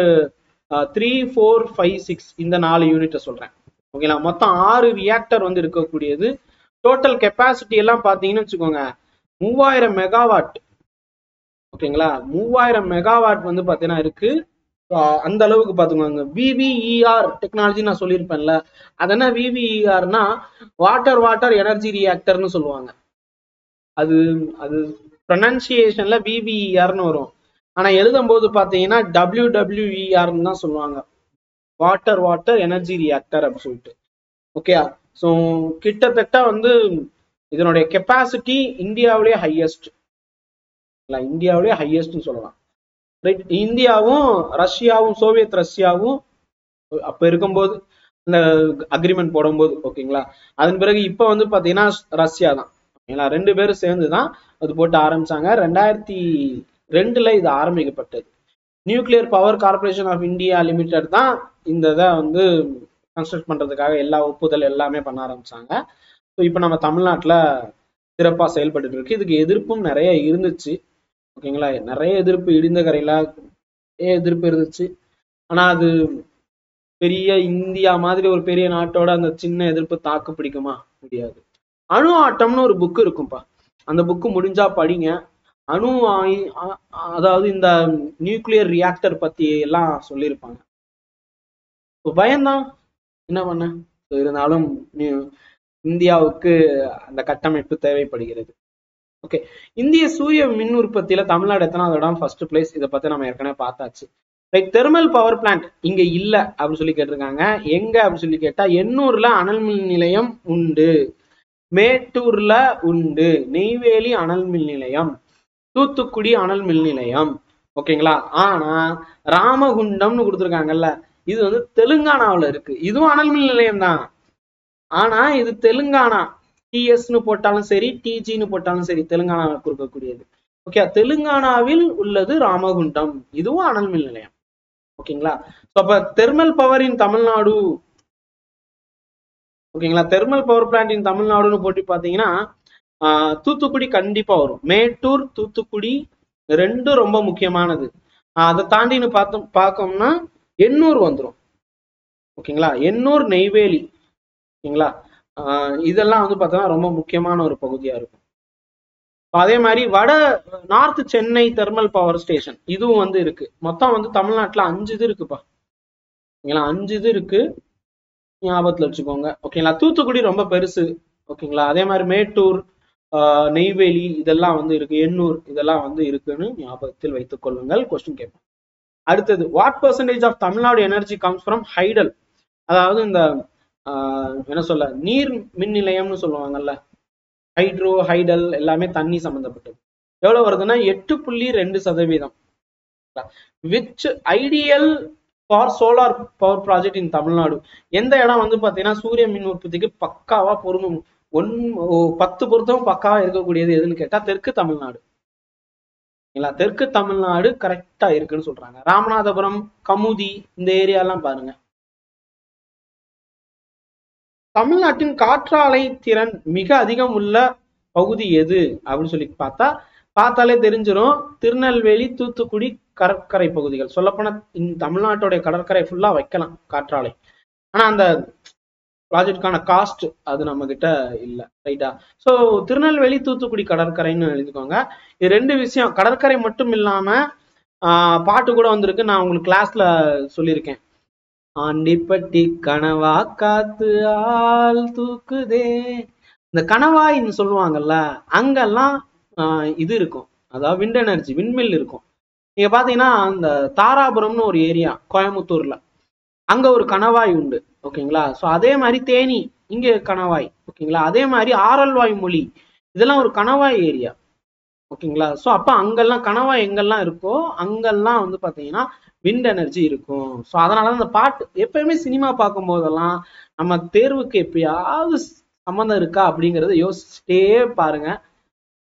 3, 4, 5, 6 இந்த 4 யூனிட்டை சொல்றேன். ஓகேங்களா? மொத்தம் 6 ரியாக்டர் வந்து இருக்கக்கூடியது. டோட்டல் கெப்பாசிட்டி எல்லாம் பாத்தீங்கன்னு வச்சுக்கோங்க 3000 மெகாவாட். ஓகேங்களா? 3000 மெகாவாட் வந்து பாத்தீங்கன்னா இருக்கு. அந்த அளவுக்கு பாத்துக்கோங்க. விவிஇஆர் டெக்னாலஜி நான் சொல்லியிருப்பேன்ல, அது என்ன விவிஇஆர்னா வாட்டர் எனர்ஜி ரியாக்டர்னு சொல்லுவாங்க. அது அது ப்ரொனன்சியேஷன்ல விவிஇஆர்னு வரும். ஆனா எழுதும் போது பாத்தீங்கன்னா WWERன்னு தான் சொல்லுவாங்க, வாட்டர் எனர்ஜி ரியாக்டர் அப்படின்னு சொல்லிட்டு. ஓகே, ஸோ கிட்டத்தட்ட வந்து இதனுடைய கெப்பாசிட்டி இந்தியாவிலேயே ஹையஸ்ட். இந்தியாவிலேயே ஹையஸ்ட்னு சொல்லலாம். ரைட், இந்தியாவும் ரஷ்யாவும், சோவியத் ரஷ்யாவும் அப்ப இருக்கும்போது இந்த அக்ரிமெண்ட் போடும்போது, ஓகேங்களா, அதன் பிறகு இப்ப வந்து பாத்தீங்கன்னா ரஷ்யா தான். ஓகேங்களா? 2 பேரும் சேர்ந்துதான் அது போட்டு ஆரம்பிச்சாங்க. 2002ல இது ஆரம்பிக்கப்பட்டது. Nuclear power corporation of India limited தான் இந்த இதை வந்து கன்ஸ்ட்ரக்ட் பண்றதுக்காக எல்லா ஒப்புதல் எல்லாமே பண்ண ஆரம்பிச்சாங்க. ஸோ இப்போ நம்ம தமிழ்நாட்டில் சிறப்பாக செயல்பட்டு இருக்கு. இதுக்கு எதிர்ப்பும் நிறைய இருந்துச்சு. ஓகேங்களா? நிறைய எதிர்ப்பு, இடிந்த கரையில எதிர்ப்பு இருந்துச்சு. ஆனா அது பெரிய இந்தியா மாதிரி ஒரு பெரிய நாட்டோட அந்த சின்ன எதிர்ப்பு தாக்கு பிடிக்குமா? முடியாது. அணு ஆட்டம்னு ஒரு புக் இருக்கும்பா, அந்த புக்கு முடிஞ்சா படிங்க. அணு அதாவது இந்த நியூக்ளியர் ரியாக்டர் பத்தி எல்லாம் சொல்லியிருப்பாங்க. பயம்தான், என்ன பண்ண. இருந்தாலும் இந்தியாவுக்கு அந்த கட்டமைப்பு தேவைப்படுகிறது. ஓகே, இந்திய சூரிய மின் உற்பத்தியில தமிழ்நாடு எத்தனாவது இடம்? First place. இதை பத்தி நம்ம ஏற்கனவே பார்த்தாச்சு. ரைட், தெர்மல் பவர் பிளான்ட் இங்க இல்ல அப்படின்னு சொல்லி கேட்டிருக்காங்க. எங்க அப்படின்னு சொல்லி கேட்டா, எண்ணூர்ல அனல் மின் நிலையம் உண்டு, மேட்டூர்ல உண்டு, நெய்வேலி அனல் மின் நிலையம், தூத்துக்குடி அனல் மின் நிலையம். ஓகேங்களா? ஆனா ராமகுண்டம்னு கொடுத்துருக்காங்கல்ல, இது வந்து தெலுங்கானாவில் இருக்கு. இதுவும் அனல் மின் நிலையம் தான். ஆனா இது தெலுங்கானா, டிஎஸ்னு போட்டாலும் சரி, டிஜின்னு போட்டாலும் சரி, தெலுங்கானாவில் கொடுக்கக்கூடியது. ஓகே, தெலுங்கானாவில் உள்ளது ராமகுண்டம், இதுவும் அனல் மின் நிலையம். ஓகேங்களா? அப்ப தெர்மல் பவர் இன் தமிழ்நாடு, ஓகேங்களா, தெர்மல் பவர் பிளான்ட் இன் தமிழ்நாடுன்னு போட்டு பாத்தீங்கன்னா தூத்துக்குடி கண்டிப்பா வரும். மேட்டூர், தூத்துக்குடி ரெண்டும் ரொம்ப முக்கியமானது. அதை தாண்டின்னு பார்த்தோம்னா எண்ணூர் வந்துடும். ஓகேங்களா? எண்ணூர், நெய்வேலி. ஓகேங்களா? இதெல்லாம் வந்து பார்த்தோம்னா ரொம்ப முக்கியமான ஒரு பகுதியா இருக்கும். அதே மாதிரி north Chennai thermal power station இதுவும் வந்து இருக்கு. மொத்தம் வந்து தமிழ்நாட்டுல 5 இது இருக்குப்பா. ஓகேங்களா? 5 இது இருக்கு, ஞாபகத்துல வச்சுக்கோங்க. ஓகேங்களா? தூத்துக்குடி ரொம்ப பெருசு. ஓகேங்களா? அதே மாதிரி மேட்டூர், நெய்வேலி இதெல்லாம் வந்து இருக்கு, எண்ணூர் இதெல்லாம் வந்து இருக்குன்னு ஞாபகத்தில் வைத்துக் கொள்ளுங்கள். கொஸ்டின் கேட்போம். அடுத்தது, what percentage of Tamil Nadu energy comes from hydel? அதாவது இந்த என்ன சொல்ல, நீர் மின் நிலையம்னு சொல்லுவாங்கல்ல, ஹைட்ரோ ஹைடல் எல்லாமே தண்ணி சம்பந்தப்பட்டது. எவ்வளவு வருதுன்னா 8.2%. Which ideal for solar power project இன் தமிழ்நாடு? எந்த இடம் வந்து பாத்தீங்கன்னா சூரிய மின் உற்பத்திக்கு பக்காவா பொருந்தும், 10 பொருத்தம் பக்காவா இருக்கக்கூடியது எதுன்னு கேட்டா தெற்கு தமிழ்நாடு. தெற்கு தமிழ்நாடு கரெக்டா இருக்குன்னு சொல்றாங்க. ராமநாதபுரம், கமுதி இந்த ஏரியாலாம் பாருங்க. தமிழ்நாட்டின் காற்றாலை திறன் மிக அதிகம் உள்ள பகுதி எது அப்படின்னு சொல்லி பார்த்தாலே தெரிஞ்சிடும். திருநெல்வேலி, தூத்துக்குடி கடற்கரை பகுதிகள். சொல்லப்போனா தமிழ்நாட்டுடைய கடற்கரை ஃபுல்லா வைக்கலாம் காற்றாலை. ஆனா அந்த ப்ராஜெக்டுக்கான காஸ்ட் அது நம்ம கிட்ட இல்ல. ரைட்டா? ஸோ திருநெல்வேலி, தூத்துக்குடி கடற்கரைன்னு எழுதிக்கோங்க. இது 2 விஷயம். கடற்கரை மட்டும் இல்லாம பாட்டு கூட வந்திருக்கு, நான் உங்களுக்கு கிளாஸ்ல சொல்லியிருக்கேன். ஆண்டிப்பட்டி கனவா காத்து ஆள் தூக்குதே, இந்த கணவாய்ன்னு சொல்லுவாங்கல்ல, அங்கெல்லாம் இது இருக்கும், அதாவது விண்ட் எனர்ஜி, விண்மில் இருக்கும். நீங்க பாத்தீங்கன்னா அந்த தாராபுரம்னு ஒரு ஏரியா கோயம்புத்தூர்ல, அங்க ஒரு கணவாய் உண்டு. ஓகேங்களா? ஸோ அதே மாதிரி தேனி, இங்க கணவாய். ஓகேங்களா? அதே மாதிரி ஆரல்வாய் மொழி, இதெல்லாம் ஒரு கணவாய் ஏரியா. ஓகேங்களா? ஸோ அப்ப அங்கெல்லாம் கணவாய் எங்கெல்லாம் இருக்கோ அங்கெல்லாம் வந்து பாத்தீங்கன்னா விண்ட் எனர்ஜி இருக்கும். ஸோ அதனாலதான் இந்த பாட்டு எப்பயுமே சினிமா பார்க்கும் போதெல்லாம் நம்ம தேர்வுக்கு எப்பயாவது சம்மந்தம் இருக்கா அப்படிங்கறத யோசிச்சுட்டே பாருங்க.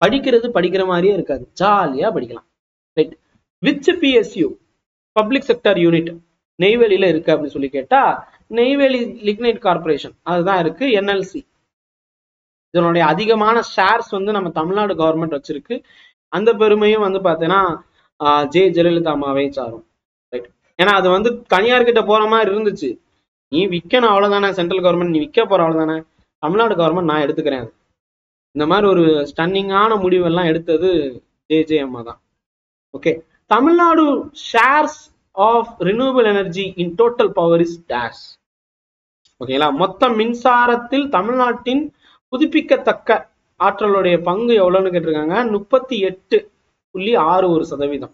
படிக்கிற மாதிரியே இருக்காது, ஜாலியா படிக்கலாம். Right, which PSU public sector unit நெய்வேலியில இருக்கு அப்படின்னு சொல்லி கேட்டா, நெய்வேலி லிக்னைட் கார்பரேஷன் அதுதான் இருக்கு. என்எல்சி இதனுடைய அதிகமான ஷேர்ஸ் வந்து நம்ம தமிழ்நாடு கவர்மெண்ட் வச்சிருக்கு. அந்த பெருமையும் வந்து பாத்தீங்கன்னா ஜே ஜெயலலிதா அம்மாவை சாரும். ரைட், ஏன்னா அது வந்து தனியார் கிட்ட போற மாதிரி இருந்துச்சு. நீ விற்கணும் அவ்வளவுதானே, சென்ட்ரல் கவர்மெண்ட் நீ விற்க போற அவ்வளவுதானே, தமிழ்நாடு கவர்மெண்ட் நான் எடுத்துக்கிறேன். இந்த மாதிரி ஒரு ஸ்டன்னிங்கான முடிவெல்லாம் எடுத்தது ஜே அம்மா தான். Okay, Tamil Nadu shares of renewable energy in total power is dash. ஓகேங்களா? மொத்த மின்சாரத்தில் தமிழ்நாட்டின் புதுப்பிக்கத்தக்க ஆற்றலுடைய பங்கு எவ்வளவுன்னு கேட்டிருக்காங்க. 38.61%.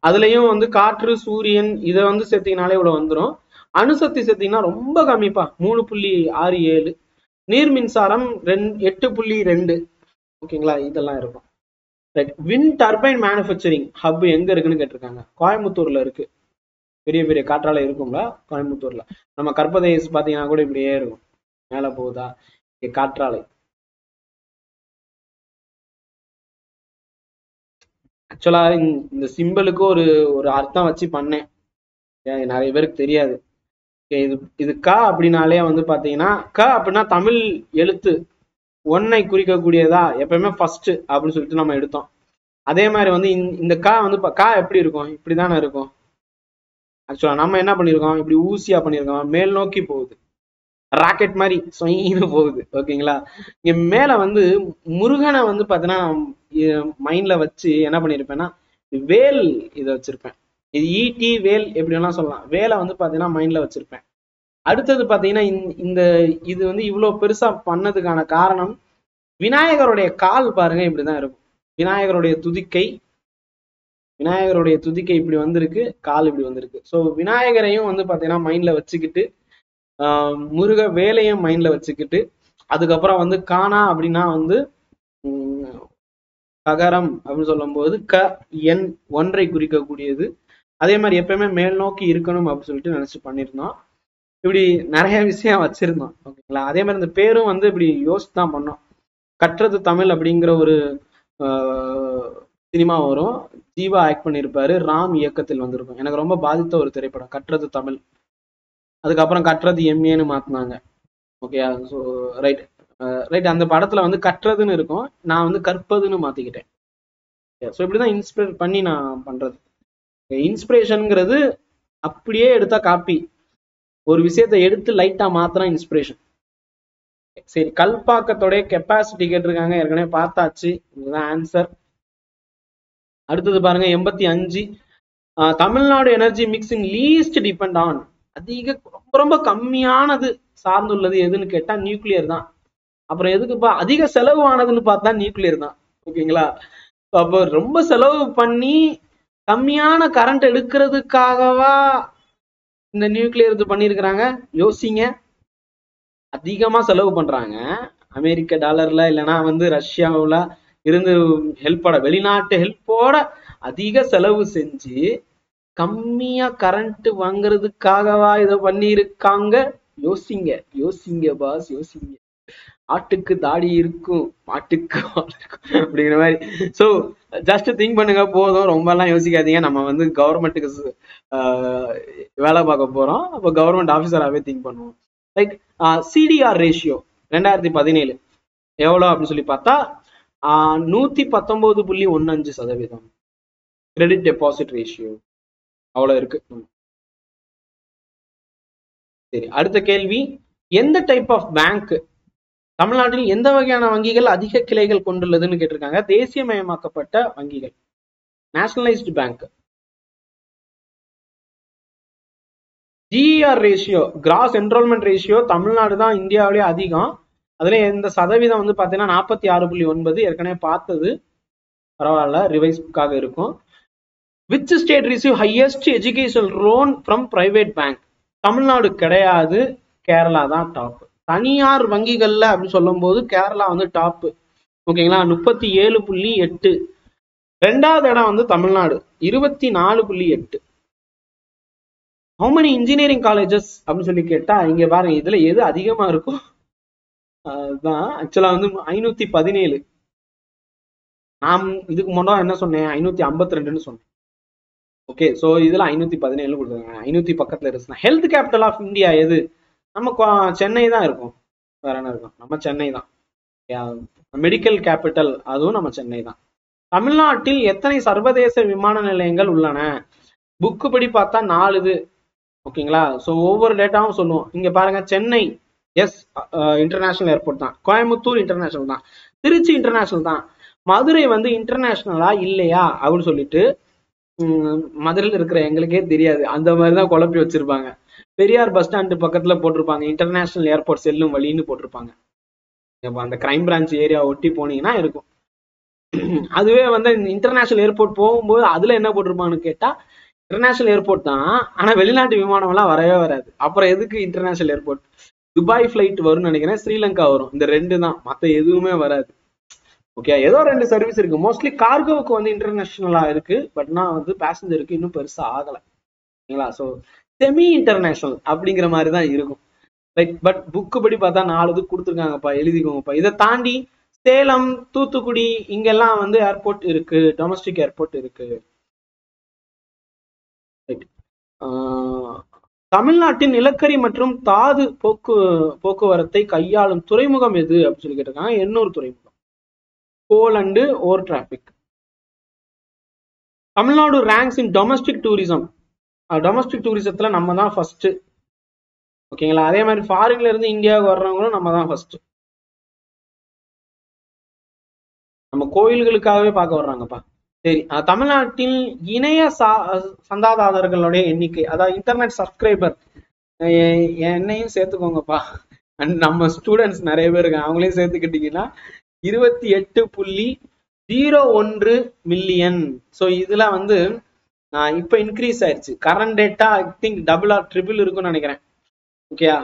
அதுலயும் வந்து காற்று, சூரியன் இதை வந்து சேர்த்தீங்கனாலே இவ்வளவு வந்துடும். அணுசக்தி சேர்த்தீங்கன்னா ரொம்ப கம்மிப்பா, 3.67. நீர் மின்சாரம் 8.2. ஓகேங்களா? இதெல்லாம் இருக்கும். Right, wind turbine manufacturing hub எங்க இருக்குன்னு கேட்டிருக்காங்க. கோயம்புத்தூர்ல இருக்கு. பெரிய பெரிய காற்றாலை இருக்குங்களா கோயம்புத்தூர்ல? நம்ம கற்பதேஸ் பாத்தீங்கன்னா கூட இப்படியே இருக்கும், மேல போகுதா காற்றாலை. ஆக்சுவலா இந்த சிம்பிளுக்கு ஒரு அர்த்தம் வச்சு பண்ணேன், நிறைய பேருக்கு தெரியாது. இது க அப்படின்னாலே வந்து பாத்தீங்கன்னா, க அப்படின்னா தமிழ் எழுத்து 1ஐ குறிக்கக்கூடியதா எப்பயுமே ஃபர்ஸ்ட் அப்படின்னு சொல்லிட்டு நம்ம எடுத்தோம். அதே மாதிரி வந்து இந்த க வந்து க எப்படி இருக்கும், இப்படிதானே இருக்கும். ஆக்சுவலா நம்ம என்ன பண்ணிருக்கோம், இப்படி ஊசியா பண்ணிருக்கோம், மேல் நோக்கி போகுது, ராக்கெட் மாதிரி சொயின்னு போகுது. ஓகேங்களா. இங்க மேல வந்து முருகனை வந்து பாத்தீங்கன்னா மைண்ட்ல வச்சு என்ன பண்ணிருப்பேன்னா வேல் இதை வச்சிருப்பேன். இது ஈட்டி வேல் எப்படி வேணா சொல்லலாம். வேலை வந்து பாத்தீங்கன்னா மைண்ட்ல வச்சிருப்பேன். அடுத்தது பாத்தீங்கன்னா இந்த இது வந்து இவ்வளவு பெருசா பண்ணதுக்கான காரணம், விநாயகருடைய கால் பாருங்க இப்படிதான் இருக்கும். விநாயகருடைய துதிக்கை, விநாயகருடைய துதிக்கை இப்படி வந்திருக்கு, கால் இப்படி வந்திருக்கு. ஸோ விநாயகரையும் வந்து பாத்தீங்கன்னா மைண்ட்ல வச்சுக்கிட்டு, முருக வேலையும் மைண்ட்ல வச்சுக்கிட்டு, அதுக்கப்புறம் வந்து காணா அப்படின்னா வந்து ககரம் அப்படின்னு சொல்லும் போது எண் ஒன்றை குறிக்கக்கூடியது. அதே மாதிரி எப்பயுமே மேல் நோக்கி இருக்கணும் அப்படின்னு சொல்லிட்டு நினைச்சு பண்ணியிருந்தோம். இப்படி நிறைய விஷயம் வச்சிருந்தோம். ஓகேங்களா. அதே மாதிரி இந்த பேரும் வந்து இப்படி யோசிச்சு தான் பண்ணோம். கற்றது தமிழ் அப்படிங்கிற ஒரு சினிமா வரும், ஜீவா ஆக்ட் பண்ணியிருப்பாரு, ராம் இயக்கத்தில் வந்திருக்கும். எனக்கு ரொம்ப பாதித்த ஒரு திரைப்படம் கற்றது தமிழ். அதுக்கப்புறம் கற்றது எம்ஏன்னு மாத்தினாங்க. ஓகே. So right right. அந்த படத்துல வந்து கற்றதுன்னு இருக்கும், நான் வந்து கற்பதுன்னு மாத்திக்கிட்டேன். ஸோ இப்படிதான் இன்ஸ்பயர் பண்ணி நான் பண்றது. இன்ஸ்பிரேஷனுங்கிறது அப்படியே எடுத்தா காப்பி, ஒரு விஷயத்தை எடுத்து லைட்டா மாத்திரம் இன்ஸ்பிரேஷன். சரி, கல்பாக்கத்தோடைய கெப்பாசிட்டி கேட்டிருக்காங்க, ஏற்கனவே பார்த்தாச்சு. இதுதான் ஆன்சர். அடுத்தது பாருங்க 85. Tamil Nadu energy mixing least depend on, அதிக ரொம்ப ரொம்ப கம்மியானது சார்ந்துள்ளது எதுன்னு கேட்டா நியூக்ளியர் தான். அப்புறம் எதுக்குப்பா அதிக செலவு ஆனதுன்னு பார்த்தா நியூக்ளியர் தான். ஓகேங்களா. அப்போ ரொம்ப செலவு பண்ணி கம்மியான கரண்ட் எடுக்கிறதுக்காகவா இந்த நியூக்ளியர் இது பண்ணிருக்கிறாங்க? யோசிங்க. அதிகமா செலவு பண்றாங்க, அமெரிக்க டாலர்ல இல்லைன்னா வந்து ரஷ்யாவுல இருந்து ஹெல்ப்போட, வெளிநாட்டு ஹெல்ப்போட அதிக செலவு செஞ்சு கம்மியா கரண்ட் வாங்குறதுக்காகவா இதை பண்ணியிருக்காங்க? யோசிங்க யோசிங்க பாஸ், யோசிங்க. ஆட்டுக்கு தாடி இருக்கும், மாட்டுக்கு இருக்கும் அப்படிங்கிற மாதிரி. ஸோ ஜஸ்ட் திங்க் பண்ணுங்க போதும், ரொம்ப எல்லாம் யோசிக்காதீங்க. நம்ம வந்து கவர்மெண்ட்டுக்கு வேலை பார்க்க போறோம், அப்போ கவர்மெண்ட் ஆஃபீஸராகவே திங்க் பண்ணுவோம். ரைட். சிடிஆர் ரேஷியோ 2017 எவ்வளோ அப்படின்னு சொல்லி பார்த்தா 119.15%. கிரெடிட் டெபாசிட் ரேஷியோ அவ்வளவு இருக்கு. சரி, அடுத்த கேள்வி, எந்த டைப் ஆஃப் பேங்க் தமிழ்நாட்டில் எந்த வகையான வங்கிகள் அதிக கிளைகள் கொண்டுள்ளதுன்னு கேட்டிருக்காங்க. தேசியமயமாக்கப்பட்ட வங்கிகள், nationalised bank. GR ratio, gross enrolment ratio, Tamil Nadu தான் இந்தியாவிலேயே அதிகம். அதுல இந்த சதவீதம் வந்து பாத்தீங்கன்னா 46.9, ஏற்கனவே பார்த்தது, பரவாயில்ல, ரிவைஸ்க்காக இருக்கும். Which state receive highest education loan from private bank? Tamil Nadu கிடையாது, கேரளா தான் டாப். தனியார் வங்கிகள்ல அப்படின்னு சொல்லும் போது கேரளா வந்து டாப். ஓகேங்களா, 37.8. ரெண்டாவது இடம் வந்து Tamil Nadu 24.8. How many engineering colleges அப்படின்னு சொல்லி கேட்டா இங்க பாருங்க, இதுல எது அதிகமா இருக்கும் அதுதான். ஆக்சுவலா வந்து 517. நான் இதுக்கு முன்னாடி என்ன சொன்னேன், 552 சொன்னேன். ஓகே. ஸோ இதுல 517 கொடுத்துருக்காங்க, 500 பக்கத்துல இருக்கு. ஹெல்த் கேபிட்டல் ஆஃப் இந்தியா எது? நம்ம சென்னை தான் இருக்கும், வேற என்ன இருக்கும், நம்ம சென்னை தான். மெடிக்கல் கேபிட்டல் அதுவும் நம்ம சென்னை தான். தமிழ்நாட்டில் எத்தனை சர்வதேச விமான நிலையங்கள் உள்ளன? புக்கு படி பார்த்தா 4 இது. ஓகேங்களா. ஸோ ஒவ்வொரு டேட்டாவும் சொல்லுவோம். இங்க பாருங்க, சென்னை எஸ் இன்டர்நேஷனல் ஏர்போர்ட் தான், கோயம்புத்தூர் இன்டர்நேஷனல் தான், திருச்சி இன்டர்நேஷனல் தான். மதுரை வந்து இன்டர்நேஷனலா இல்லையா அப்படின்னு சொல்லிட்டு மதுரையில் இருக்கிற எங்களுக்கே தெரியாது, அந்த மாதிரிதான் குழப்பி வச்சிருப்பாங்க. பெரியார் பஸ் ஸ்டாண்டு பக்கத்துல போட்டிருப்பாங்க இன்டர்நேஷனல் ஏர்போர்ட் செல்லும் வழின்னு போட்டிருப்பாங்க. அந்த கிரைம் பிரான்ச் ஏரியா ஒட்டி போனீங்கன்னா இருக்கும். அதுவே வந்து இன்டர்நேஷனல் ஏர்போர்ட் போகும்போது அதுல என்ன போட்டிருப்பாங்கன்னு கேட்டா இன்டர்நேஷனல் ஏர்போர்ட் தான், ஆனா வெளிநாட்டு விமானம் எல்லாம் வரவே வராது. அப்புறம் எதுக்கு இன்டர்நேஷனல் ஏர்போர்ட்? துபாய் பிளைட் வரும்னு நினைக்கிறேன், ஸ்ரீலங்கா வரும், இந்த 2 தான், மத்த எதுவுமே வராது. ஓகே, ஏதோ 2 சர்வீஸ் இருக்கு. மோஸ்ட்லி கார்கோவுக்கு வந்து இன்டர்நேஷனலா இருக்கு, பட் நான் வந்து பேசஞ்சருக்கு இன்னும் பெருசா ஆகல. ஓகேங்களா. ஸோ செமி இன்டர்நேஷனல் அப்படிங்கிற மாதிரி தான் இருக்கும். ரைட். பட் புக்கு படி பார்த்தா 4 இது கொடுத்துருக்காங்கப்பா, எழுதிக்கோங்கப்பா. இதை தாண்டி சேலம், தூத்துக்குடி இங்கெல்லாம் வந்து ஏர்போர்ட் இருக்கு, டொமஸ்டிக் ஏர்போர்ட் இருக்கு. தமிழ்நாட்டின் நிலக்கரி மற்றும் தாது போக்குவரத்தை கையாளும் துறைமுகம் எது அப்படின்னு சொல்லி கேட்டிருக்காங்க. எண்ணூர் துறைமுகம், போலண்டு ஓர் traffic. Tamil Nadu ranks in domestic tourism domestic டூரிசத்துல நம்ம தான் ஃபர்ஸ்ட். ஓகேங்களா? அதே மாதிரி ஃபாரின்ல இருந்து இந்தியாவுக்கு வர்றவங்களும் நம்ம தான் ஃபர்ஸ்ட். நம்ம கோயில்களுக்காகவே பார்க்க வர்றாங்கப்பா. சரி, தமிழ்நாட்டில் இணைய சந்தாதாரர்களுடைய எண்ணிக்கை, அதாவது இன்டர்நெட் சப்ஸ்கிரைபர், என்னையும் சேர்த்துக்கோங்கப்பா. நம்ம ஸ்டூடெண்ட்ஸ் நிறைய பேர் இருக்காங்க, அவங்களையும் சேர்த்துக்கிட்டீங்கன்னா 28.01 மில்லியன். ஸோ இதுல வந்து இப்ப இன்க்ரீஸ் ஆயிடுச்சு. Current data I think double or triple இருக்கும்னு நினைக்கிறேன். ஓகேயா?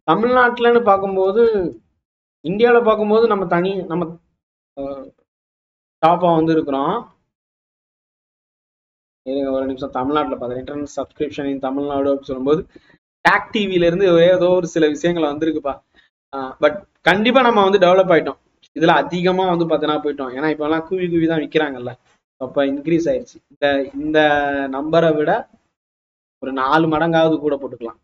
தமிழ்நாட்டுலன்னு பார்க்கும்போது, இந்தியாவில் பார்க்கும்போது நம்ம டாப்பா வந்து இருக்கிறோம். ஒரு நிமிஷம், தமிழ்நாட்டில் பார்த்தேன் இன்டர்நெட் சப்ஸ்கிரிப்ஷன் இன் தமிழ்நாடு அப்படின்னு சொல்லும்போது டாக் டிவில இருந்து ஏதோ ஒரு சில விஷயங்கள் வந்திருக்குப்பா. பட் கண்டிப்பா நம்ம வந்து டெவலப் ஆயிட்டோம். இதுல அதிகமா வந்து பார்த்தீங்கன்னா போயிட்டோம். ஏன்னா இப்ப எல்லாம் குவி தான் விற்கிறாங்கல்ல, அப்ப இன்க்ரீஸ் ஆயிடுச்சு. இந்த நம்பரை விட ஒரு 4 மடங்காவது கூட போட்டுக்கலாம்.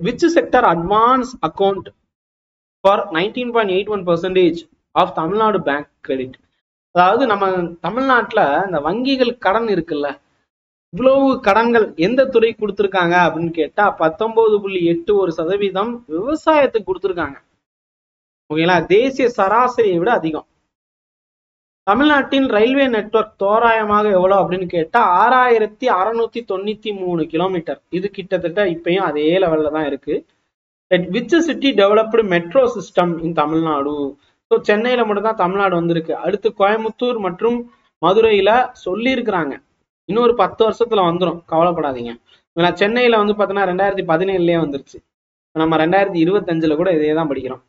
Which sector advance account for 19.81% of Tamil Nadu bank credit? அதாவது நம்ம தமிழ்நாட்டுல இந்த வங்கிகள் கடன் இருக்குல்ல, இவ்வளவு கடன்கள் எந்த துறை கொடுத்திருக்காங்க அப்படின்னு கேட்டா 19.81% விவசாயத்துக்கு கொடுத்திருக்காங்க. ஓகேங்களா? தேசிய சராசரியை விட அதிகம். தமிழ்நாட்டின் ரயில்வே நெட்வொர்க் தோராயமாக எவ்வளவு அப்படின்னு கேட்டா 6693 கிலோமீட்டர். இது கிட்டத்தட்ட இப்பயும் அதே லெவல்ல தான் இருக்கு. Which city developed metro system in Tamil Nadu? So சென்னையில மட்டும் தான் தமிழ்நாடு வந்திருக்கு. அடுத்து கோயம்புத்தூர் மற்றும் மதுரையில சொல்லி இருக்கிறாங்க. இன்னொரு 10 வருஷத்துல வந்துடும், கவலைப்படாதீங்க. சென்னையில வந்து பாத்தீங்கன்னா 2017லயே வந்துருச்சு. நம்ம 2025 கூட இதே தான் படிக்கிறோம்.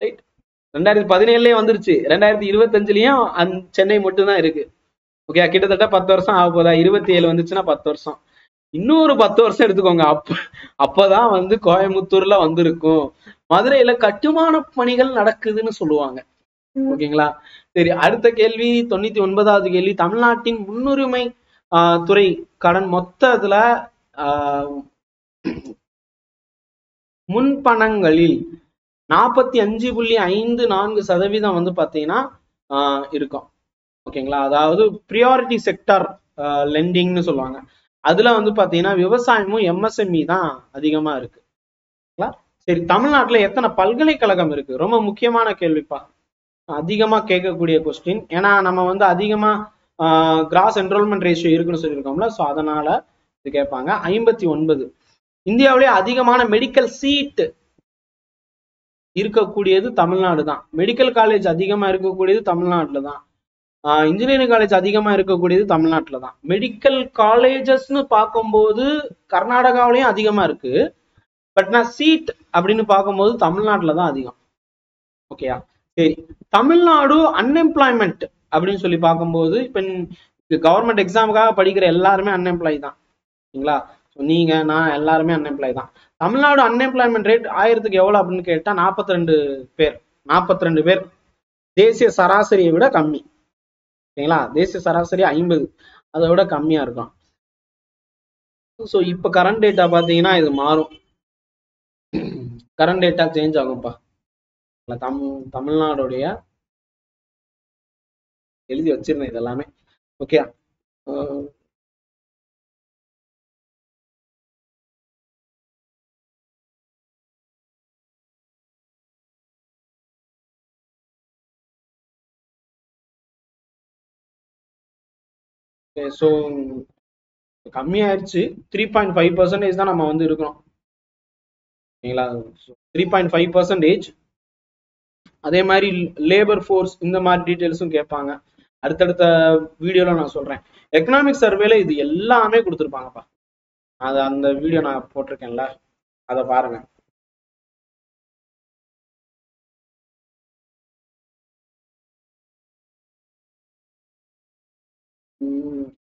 ரைட்? 2017லயே வந்துருச்சு, 2025லயும் சென்னை மட்டும் தான் இருக்கு. ஓகே, கிட்டத்தட்ட 10 வருஷம் ஆக போதா? 27 வந்துச்சுன்னா 10 வருஷம், இன்னொரு 10 வருஷம் எடுத்துக்கோங்க. அப்பதான் வந்து கோயம்புத்தூர்ல வந்திருக்கும். மதுரையில கட்டுமான பணிகள் நடக்குதுன்னு சொல்லுவாங்க. ஓகேங்களா? சரி, அடுத்த கேள்வி 99வது கேள்வி. தமிழ்நாட்டின் முன்னுரிமை துறை கடன் மொத்தத்துல முன்பணங்களில் 45.54% வந்து பாத்தீங்கன்னா இருக்கும். ஓகேங்களா? அதாவது ப்ரியாரிட்டி செக்டர் லெண்டிங்னு சொல்லுவாங்க. அதுல வந்து பாத்தீங்கன்னா விவசாயமும் எம்எஸ்எம்இ தான் அதிகமா இருக்கு. சரி, தமிழ்நாட்டுல எத்தனை பல்கலைக்கழகம் இருக்கு? ரொம்ப முக்கியமான கேள்விப்பா, அதிகமா கேட்கக்கூடிய கொஸ்டின். ஏன்னா நம்ம வந்து அதிகமா கிராஸ் என்ரோல்மெண்ட் ரேஷியோ இருக்குன்னு சொல்லியிருக்கோம்ல, ஸோ அதனால இது கேட்பாங்க. 59. இந்தியாவிலே அதிகமான மெடிக்கல் சீட் இருக்கக்கூடியது தமிழ்நாடு தான். மெடிக்கல் காலேஜ் அதிகமா இருக்கக்கூடியது தமிழ்நாட்டுல தான். இன்ஜினியரிங் காலேஜ் அதிகமா இருக்கக்கூடியது தமிழ்நாட்டுல தான். மெடிக்கல் காலேஜஸ்ன்னு பார்க்கும்போது கர்நாடகாவிலையும் அதிகமா இருக்கு. பட் நான் சீட் அப்படின்னு பார்க்கும்போது தமிழ்நாட்டுல தான் அதிகம். ஓகேயா? சரி, தமிழ்நாடு அன்எம்ப்ளாய்மெண்ட் அப்படின்னு சொல்லி பார்க்கும்போது இப்ப கவர்மெண்ட் எக்ஸாமுக்காக படிக்கிற எல்லாருமே அன்எம்ப்ளாய் தான். சரிங்களா? நீங்க நான் எல்லாருமே அன்எம்ப்ளாய் தான். தமிழ்நாடு அன்எம்ப்ளாய்மெண்ட் ரேட் 1000க்கு எவ்வளவு அப்படின்னு கேட்டா 42 பேர். 42 பேர் தேசிய சராசரியை விட கம்மி. சரிங்களா? தேசிய சராசரி 50, அதை விட கம்மியா இருக்கும். ஸோ இப்போ கரண்ட் டேட்டா பார்த்தீங்கன்னா இது மாறும். கரண்ட் டேட்டா சேஞ்ச் ஆகும்ப்பா. தமிழ்நாடுடைய எழுதி வச்சிருந்தேன் இது எல்லாமே. Okay, so கம்மியாயிருச்சு. 3.5% தான் நம்ம வந்து இருக்கிறோம். ஓகேங்களா? 3.5%. அதே மாதிரி லேபர் ஃபோர்ஸ் இந்த மாதிரி டீட்டெயில்ஸும் கேட்பாங்க. அடுத்தடுத்த வீடியோல நான் சொல்றேன். எக்கனாமிக் சர்வேல இது எல்லாமே கொடுத்துருப்பாங்கப்பா. அது அந்த வீடியோ நான் போட்டிருக்கேன்ல, அதை பாருங்க.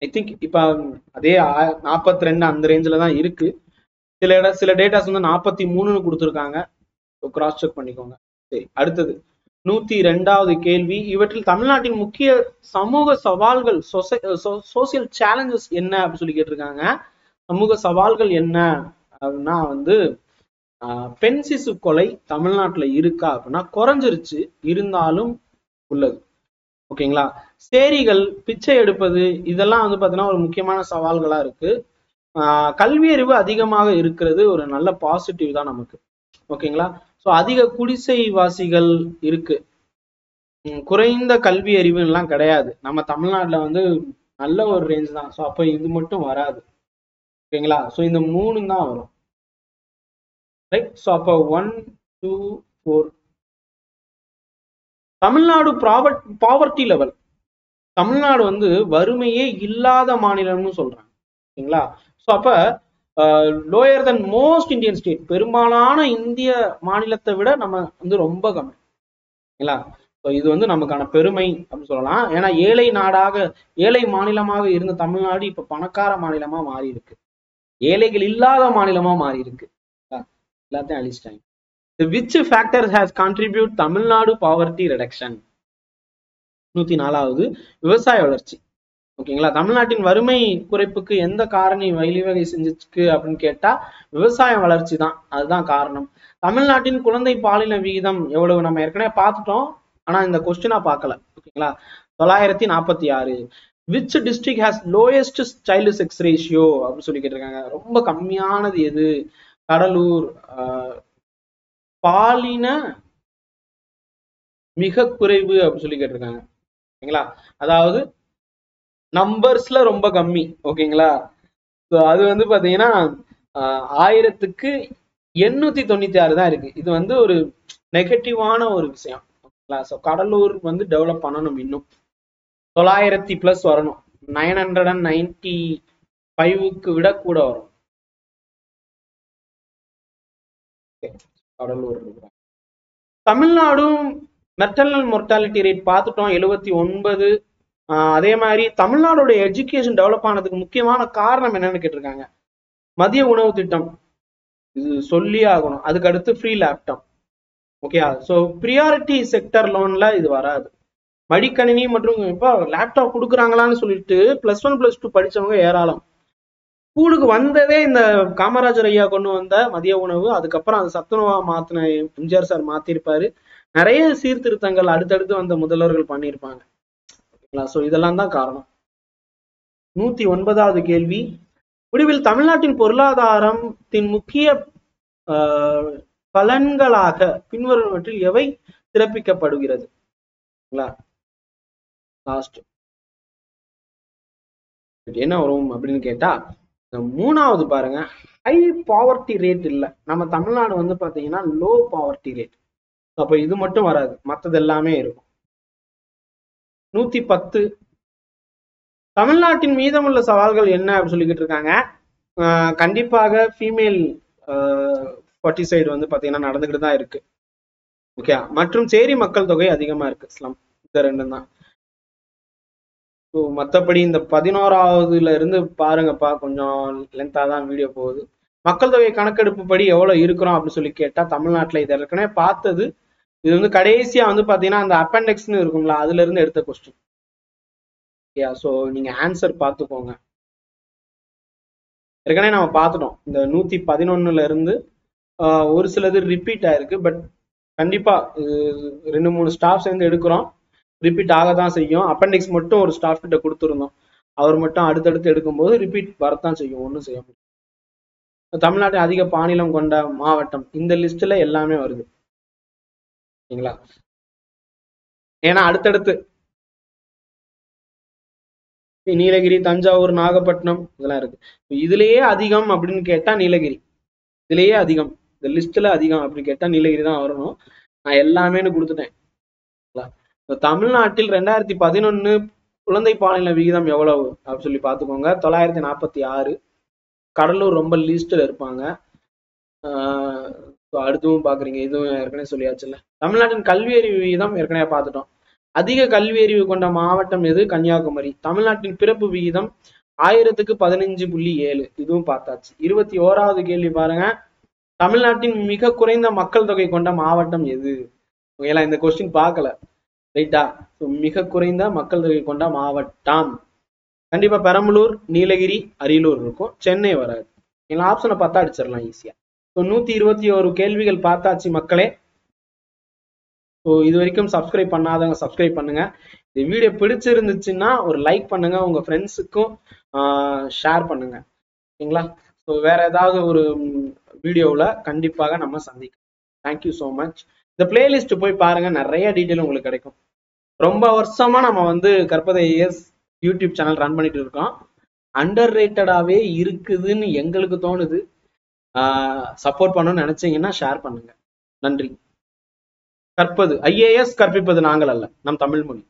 ஐ திங்க் இப்ப அதே 42 அந்த ரேஞ்சில தான் இருக்கு. சில டேட்டாஸ் வந்து 43ன்னு கொடுத்துருக்காங்க. கிராஸ் செக் பண்ணிக்கோங்க. சரி, அடுத்தது 102வது கேள்வி. இவற்றில் தமிழ்நாட்டின் முக்கிய சமூக சவால்கள், சோசியல் சேலஞ்சஸ் என்ன அப்படின்னு சொல்லி கேட்டிருக்காங்க. சமூக சவால்கள் என்ன அப்படின்னா வந்து பெண் சிசு கொலை தமிழ்நாட்டுல இருக்கா அப்படின்னா குறைஞ்சிருச்சு. இருந்தாலும் உள்ளது. ஓகேங்களா? சேரிகள், பிச்சை எடுப்பது, இதெல்லாம் வந்து பாத்தீங்கன்னா ஒரு முக்கியமான சவால்களா இருக்கு. கல்வி அறிவு அதிகமாக இருக்கிறது ஒரு நல்ல பாசிட்டிவ் தான் நமக்கு. ஓகேங்களா? சோ அதிக குடிசைவாசிகள் இருக்கு. குறைந்த கல்வி அறிவு எல்லாம் கிடையாது. நம்ம தமிழ்நாட்டுல வந்து நல்ல ஒரு ரேஞ்ச் தான். சோ அப்ப இது மட்டும் வராது. ஓகேங்களா? சோ இந்த 3 தான் வரும். ரைட்? சோ அப்ப 1 2 4. Tamil Nadu poverty level. தமிழ்நாடு வந்து வறுமையே இல்லாத மாநிலம்னு சொல்றாங்க. ஓகேங்களா? சோ அப்ப லோயர் தென் மோஸ்ட் இந்தியன் ஸ்டேட், பெரும்பாலான இந்திய மாநிலத்தை விட நம்ம வந்து ரொம்ப கம்மி. ஓகேங்களா? இது வந்து நமக்கான பெருமை அப்படின்னு சொல்லலாம். ஏன்னா ஏழை மாநிலமாக இருந்த தமிழ்நாடு இப்ப பணக்கார மாநிலமா மாறி இருக்கு. ஏழைகள் இல்லாத மாநிலமா மாறி இருக்கு. எல்லாத்தையும் அழிச்சிட்டாங்க. Which factor has contributed Tamil Nadu poverty reduction? 104வது விவசாய வளர்ச்சி. ஓகேங்களா? தமிழ்நாட்டின் வறுமை குறைப்புக்கு எந்த காரணி வழிவகை செஞ்சுக்கு அப்படின்னு கேட்டா விவசாய வளர்ச்சி தான். அதுதான் காரணம். தமிழ்நாட்டின் குழந்தை பாலின விகிதம் எவ்வளவு நம்ம ஏற்கனவே பார்த்துட்டோம். ஆனா இந்த கொஸ்டினா பார்க்கல. ஓகேங்களா? 946. Which district has lowest child sex ratio அப்படின்னு சொல்லி கேட்டிருக்காங்க. ரொம்ப கம்மியானது எது? கடலூர். பாலின மிக குறைவு அப்படின்னு சொல்லி கேட்டிருக்காங்க. ஓகேங்களா? அதாவது நம்பர்ஸ்ல ரொம்ப கம்மி. ஓகேங்களா? அது வந்து பாத்தீங்கன்னா 1896 தான் இருக்கு. இது வந்து ஒரு நெகட்டிவான ஒரு விஷயம். கடலூர் வந்து டெவலப் பண்ணணும். இன்னும் 900+ வரணும். 995க்கு விட கூட வரும். கடலூர். தமிழ்நாடும் மெட்டர்னல் மொர்டாலிட்டி ரேட் பார்த்துட்டோம், 79. அதே மாதிரி தமிழ்நாடோட எஜுகேஷன் டெவலப் ஆனதுக்கு முக்கியமான காரணம் என்னன்னு கேட்டிருக்காங்க. மதிய உணவு திட்டம், இது சொல்லி ஆகணும். அதுக்கு அடுத்து free laptop. Okay. So priority sector லோன்ல இது வராது. மடிக்கணினி மற்றும் இப்போ லேப்டாப் கொடுக்குறாங்களான்னு சொல்லிட்டு +1 +2 படிச்சவங்க ஏராளம். ஸ்கூலுக்கு வந்ததே இந்த காமராஜர் ஐயா கொண்டு வந்த மதிய உணவு. அதுக்கப்புறம் அது சத்துணவா மாத்தின எம்ஜிஆர் சார் மாத்திருப்பாரு. நிறைய சீர்திருத்தங்கள் அடுத்தடுத்து வந்த முதல்வர்கள் பண்ணியிருப்பாங்க. சோ இதெல்லாம் தான் காரணம். 109வது கேள்வி. முடிவில் தமிழ்நாட்டின் பொருளாதாரத்தின் முக்கிய பலன்களாக பின்வருவனவற்றில் எவை சிறப்பிக்கப்படுகிறது? லாஸ்ட் என்ன வரும் அப்படின்னு கேட்டா 3வது பாருங்க, ஹை பாவர்ட்டி ரேட் இல்ல. நம்ம தமிழ்நாடு வந்து பாத்தீங்கன்னா லோ பாவர்ட்டி ரேட். அப்ப இது மட்டும் வராது, மற்றது எல்லாமே இருக்கும். 110. தமிழ்நாட்டின் மீதமுள்ள சவால்கள் என்ன அப்படின்னு சொல்லிக்கிட்டு இருக்காங்க. கண்டிப்பாக ஃபீமேல் ஃபர்டிசைடு வந்து பாத்தீங்கன்னா நடந்துகிட்டு தான் இருக்கு. ஓகே. மற்றும் சேரி மக்கள் தொகை அதிகமா இருக்கு. ஸ்லம். இந்த 2 தான். மற்றபடி இந்த 11வதுல இருந்து பாருங்கப்பா, கொஞ்சம் லென்த்தா தான் வீடியோ போகுது. மக்கள் தொகை கணக்கெடுப்பு படி எவ்வளவு இருக்கிறோம் அப்படின்னு சொல்லி கேட்டா தமிழ்நாட்டுல இது ஏற்கனவே பார்த்தது. இது வந்து கடைசியா வந்து பாத்தீங்கன்னா அந்த அப்பெண்டெக்ஸ்னு இருக்குங்களா, அதுல இருந்து எடுத்த கொஸ்டின். சோ நீங்க ஆன்சர் பார்த்துக்கோங்க. ஏற்கனவே நம்ம பார்த்துட்டோம். இந்த 111ல இருந்து ஒரு சிலது ரிப்பீட் ஆயிருக்கு. பட் கண்டிப்பா 2-3 ஸ்டாஃப் சேர்ந்து எடுக்கிறோம், ரிப்பீட் ஆக தான் செய்யும். அப்பெண்டிக்ஸ் மட்டும் ஒரு ஸ்டாஃப் கிட்ட கொடுத்துருந்தோம், அவர் மட்டும் அடுத்தடுத்து எடுக்கும்போது ரிப்பீட் வரத்தான் செய்யும், ஒன்றும் செய்ய முடியும். தமிழ்நாட்டில் அதிக பாலினம் கொண்ட மாவட்டம், இந்த லிஸ்ட்ல எல்லாமே வருது. சரிங்களா? ஏன்னா அடுத்தடுத்து நீலகிரி, தஞ்சாவூர், நாகப்பட்டினம் இதெல்லாம் இருக்கு. இதுலயே அதிகம் அப்படின்னு கேட்டா நீலகிரி. இதுலயே அதிகம், இந்த லிஸ்ட்ல அதிகம் அப்படின்னு கேட்டா நீலகிரி தான் வரணும். நான் எல்லாமேன்னு கொடுத்துட்டேன். தமிழ்நாட்டில் 2011 குழந்தை பாலின விகிதம் எவ்வளவு அப்படின்னு சொல்லி பார்த்துக்கோங்க. 946. கடலூர் ரொம்ப லீஸ்ட்ல இருப்பாங்க. அடுத்தும் பாக்குறீங்க, இதுவும் ஏற்கனவே சொல்லியாச்சுல்ல. தமிழ்நாட்டின் கல்வி அறிவு விகிதம் ஏற்கனவே பார்த்துட்டோம். அதிக கல்வி அறிவு கொண்ட மாவட்டம் எது? கன்னியாகுமரி. தமிழ்நாட்டின் பிறப்பு விகிதம் 1000க்கு 15.7. இதுவும் பார்த்தாச்சு. 21வது கேள்வி பாருங்க. தமிழ்நாட்டின் மிக குறைந்த மக்கள் தொகை கொண்ட மாவட்டம் எது? இந்த கொஸ்டின் பார்க்கல, ரைட்டா? மிக குறைந்த மக்கள் தொகை கொண்ட மாவட்டம் கண்டிப்பா பெரம்பலூர், நீலகிரி, அரியலூர் இருக்கும். சென்னை வராது. ஆப்ஷனை பார்த்தா அடிச்சிடலாம் ஈஸியா. 121 கேள்விகள் பார்த்தாச்சு மக்களே. ஸோ இது வரைக்கும் சப்ஸ்கிரைப் பண்ணாதவங்க சப்ஸ்கிரைப் பண்ணுங்க. இந்த வீடியோ பிடிச்சிருந்துச்சுன்னா ஒரு லைக் பண்ணுங்க, உங்க ஃப்ரெண்ட்ஸுக்கும் ஷேர் பண்ணுங்க. ஓகேங்களா? ஸோ வேற ஏதாவது ஒரு வீடியோவில் கண்டிப்பாக நம்ம சந்திக்கலாம். Thank you so much. இந்த பிளேலிஸ்ட் போய் பாருங்க, நிறைய டீட்டெயில் உங்களுக்கு கிடைக்கும். ரொம்ப வருஷமா நம்ம வந்து கற்பதை ஐஏஎஸ் யூடியூப் சேனல் ரன் பண்ணிட்டு இருக்கோம். அண்டர் ரேட்டடாவே இருக்குதுன்னு எங்களுக்கு தோணுது. சப்போர்ட் பண்ணணும்னு நினைச்சீங்கன்னா ஷேர் பண்ணுங்க. நன்றி. கற்பது ஐஏஎஸ், கற்பிப்பது நாங்கள் அல்ல, நம் தமிழ் மொழி.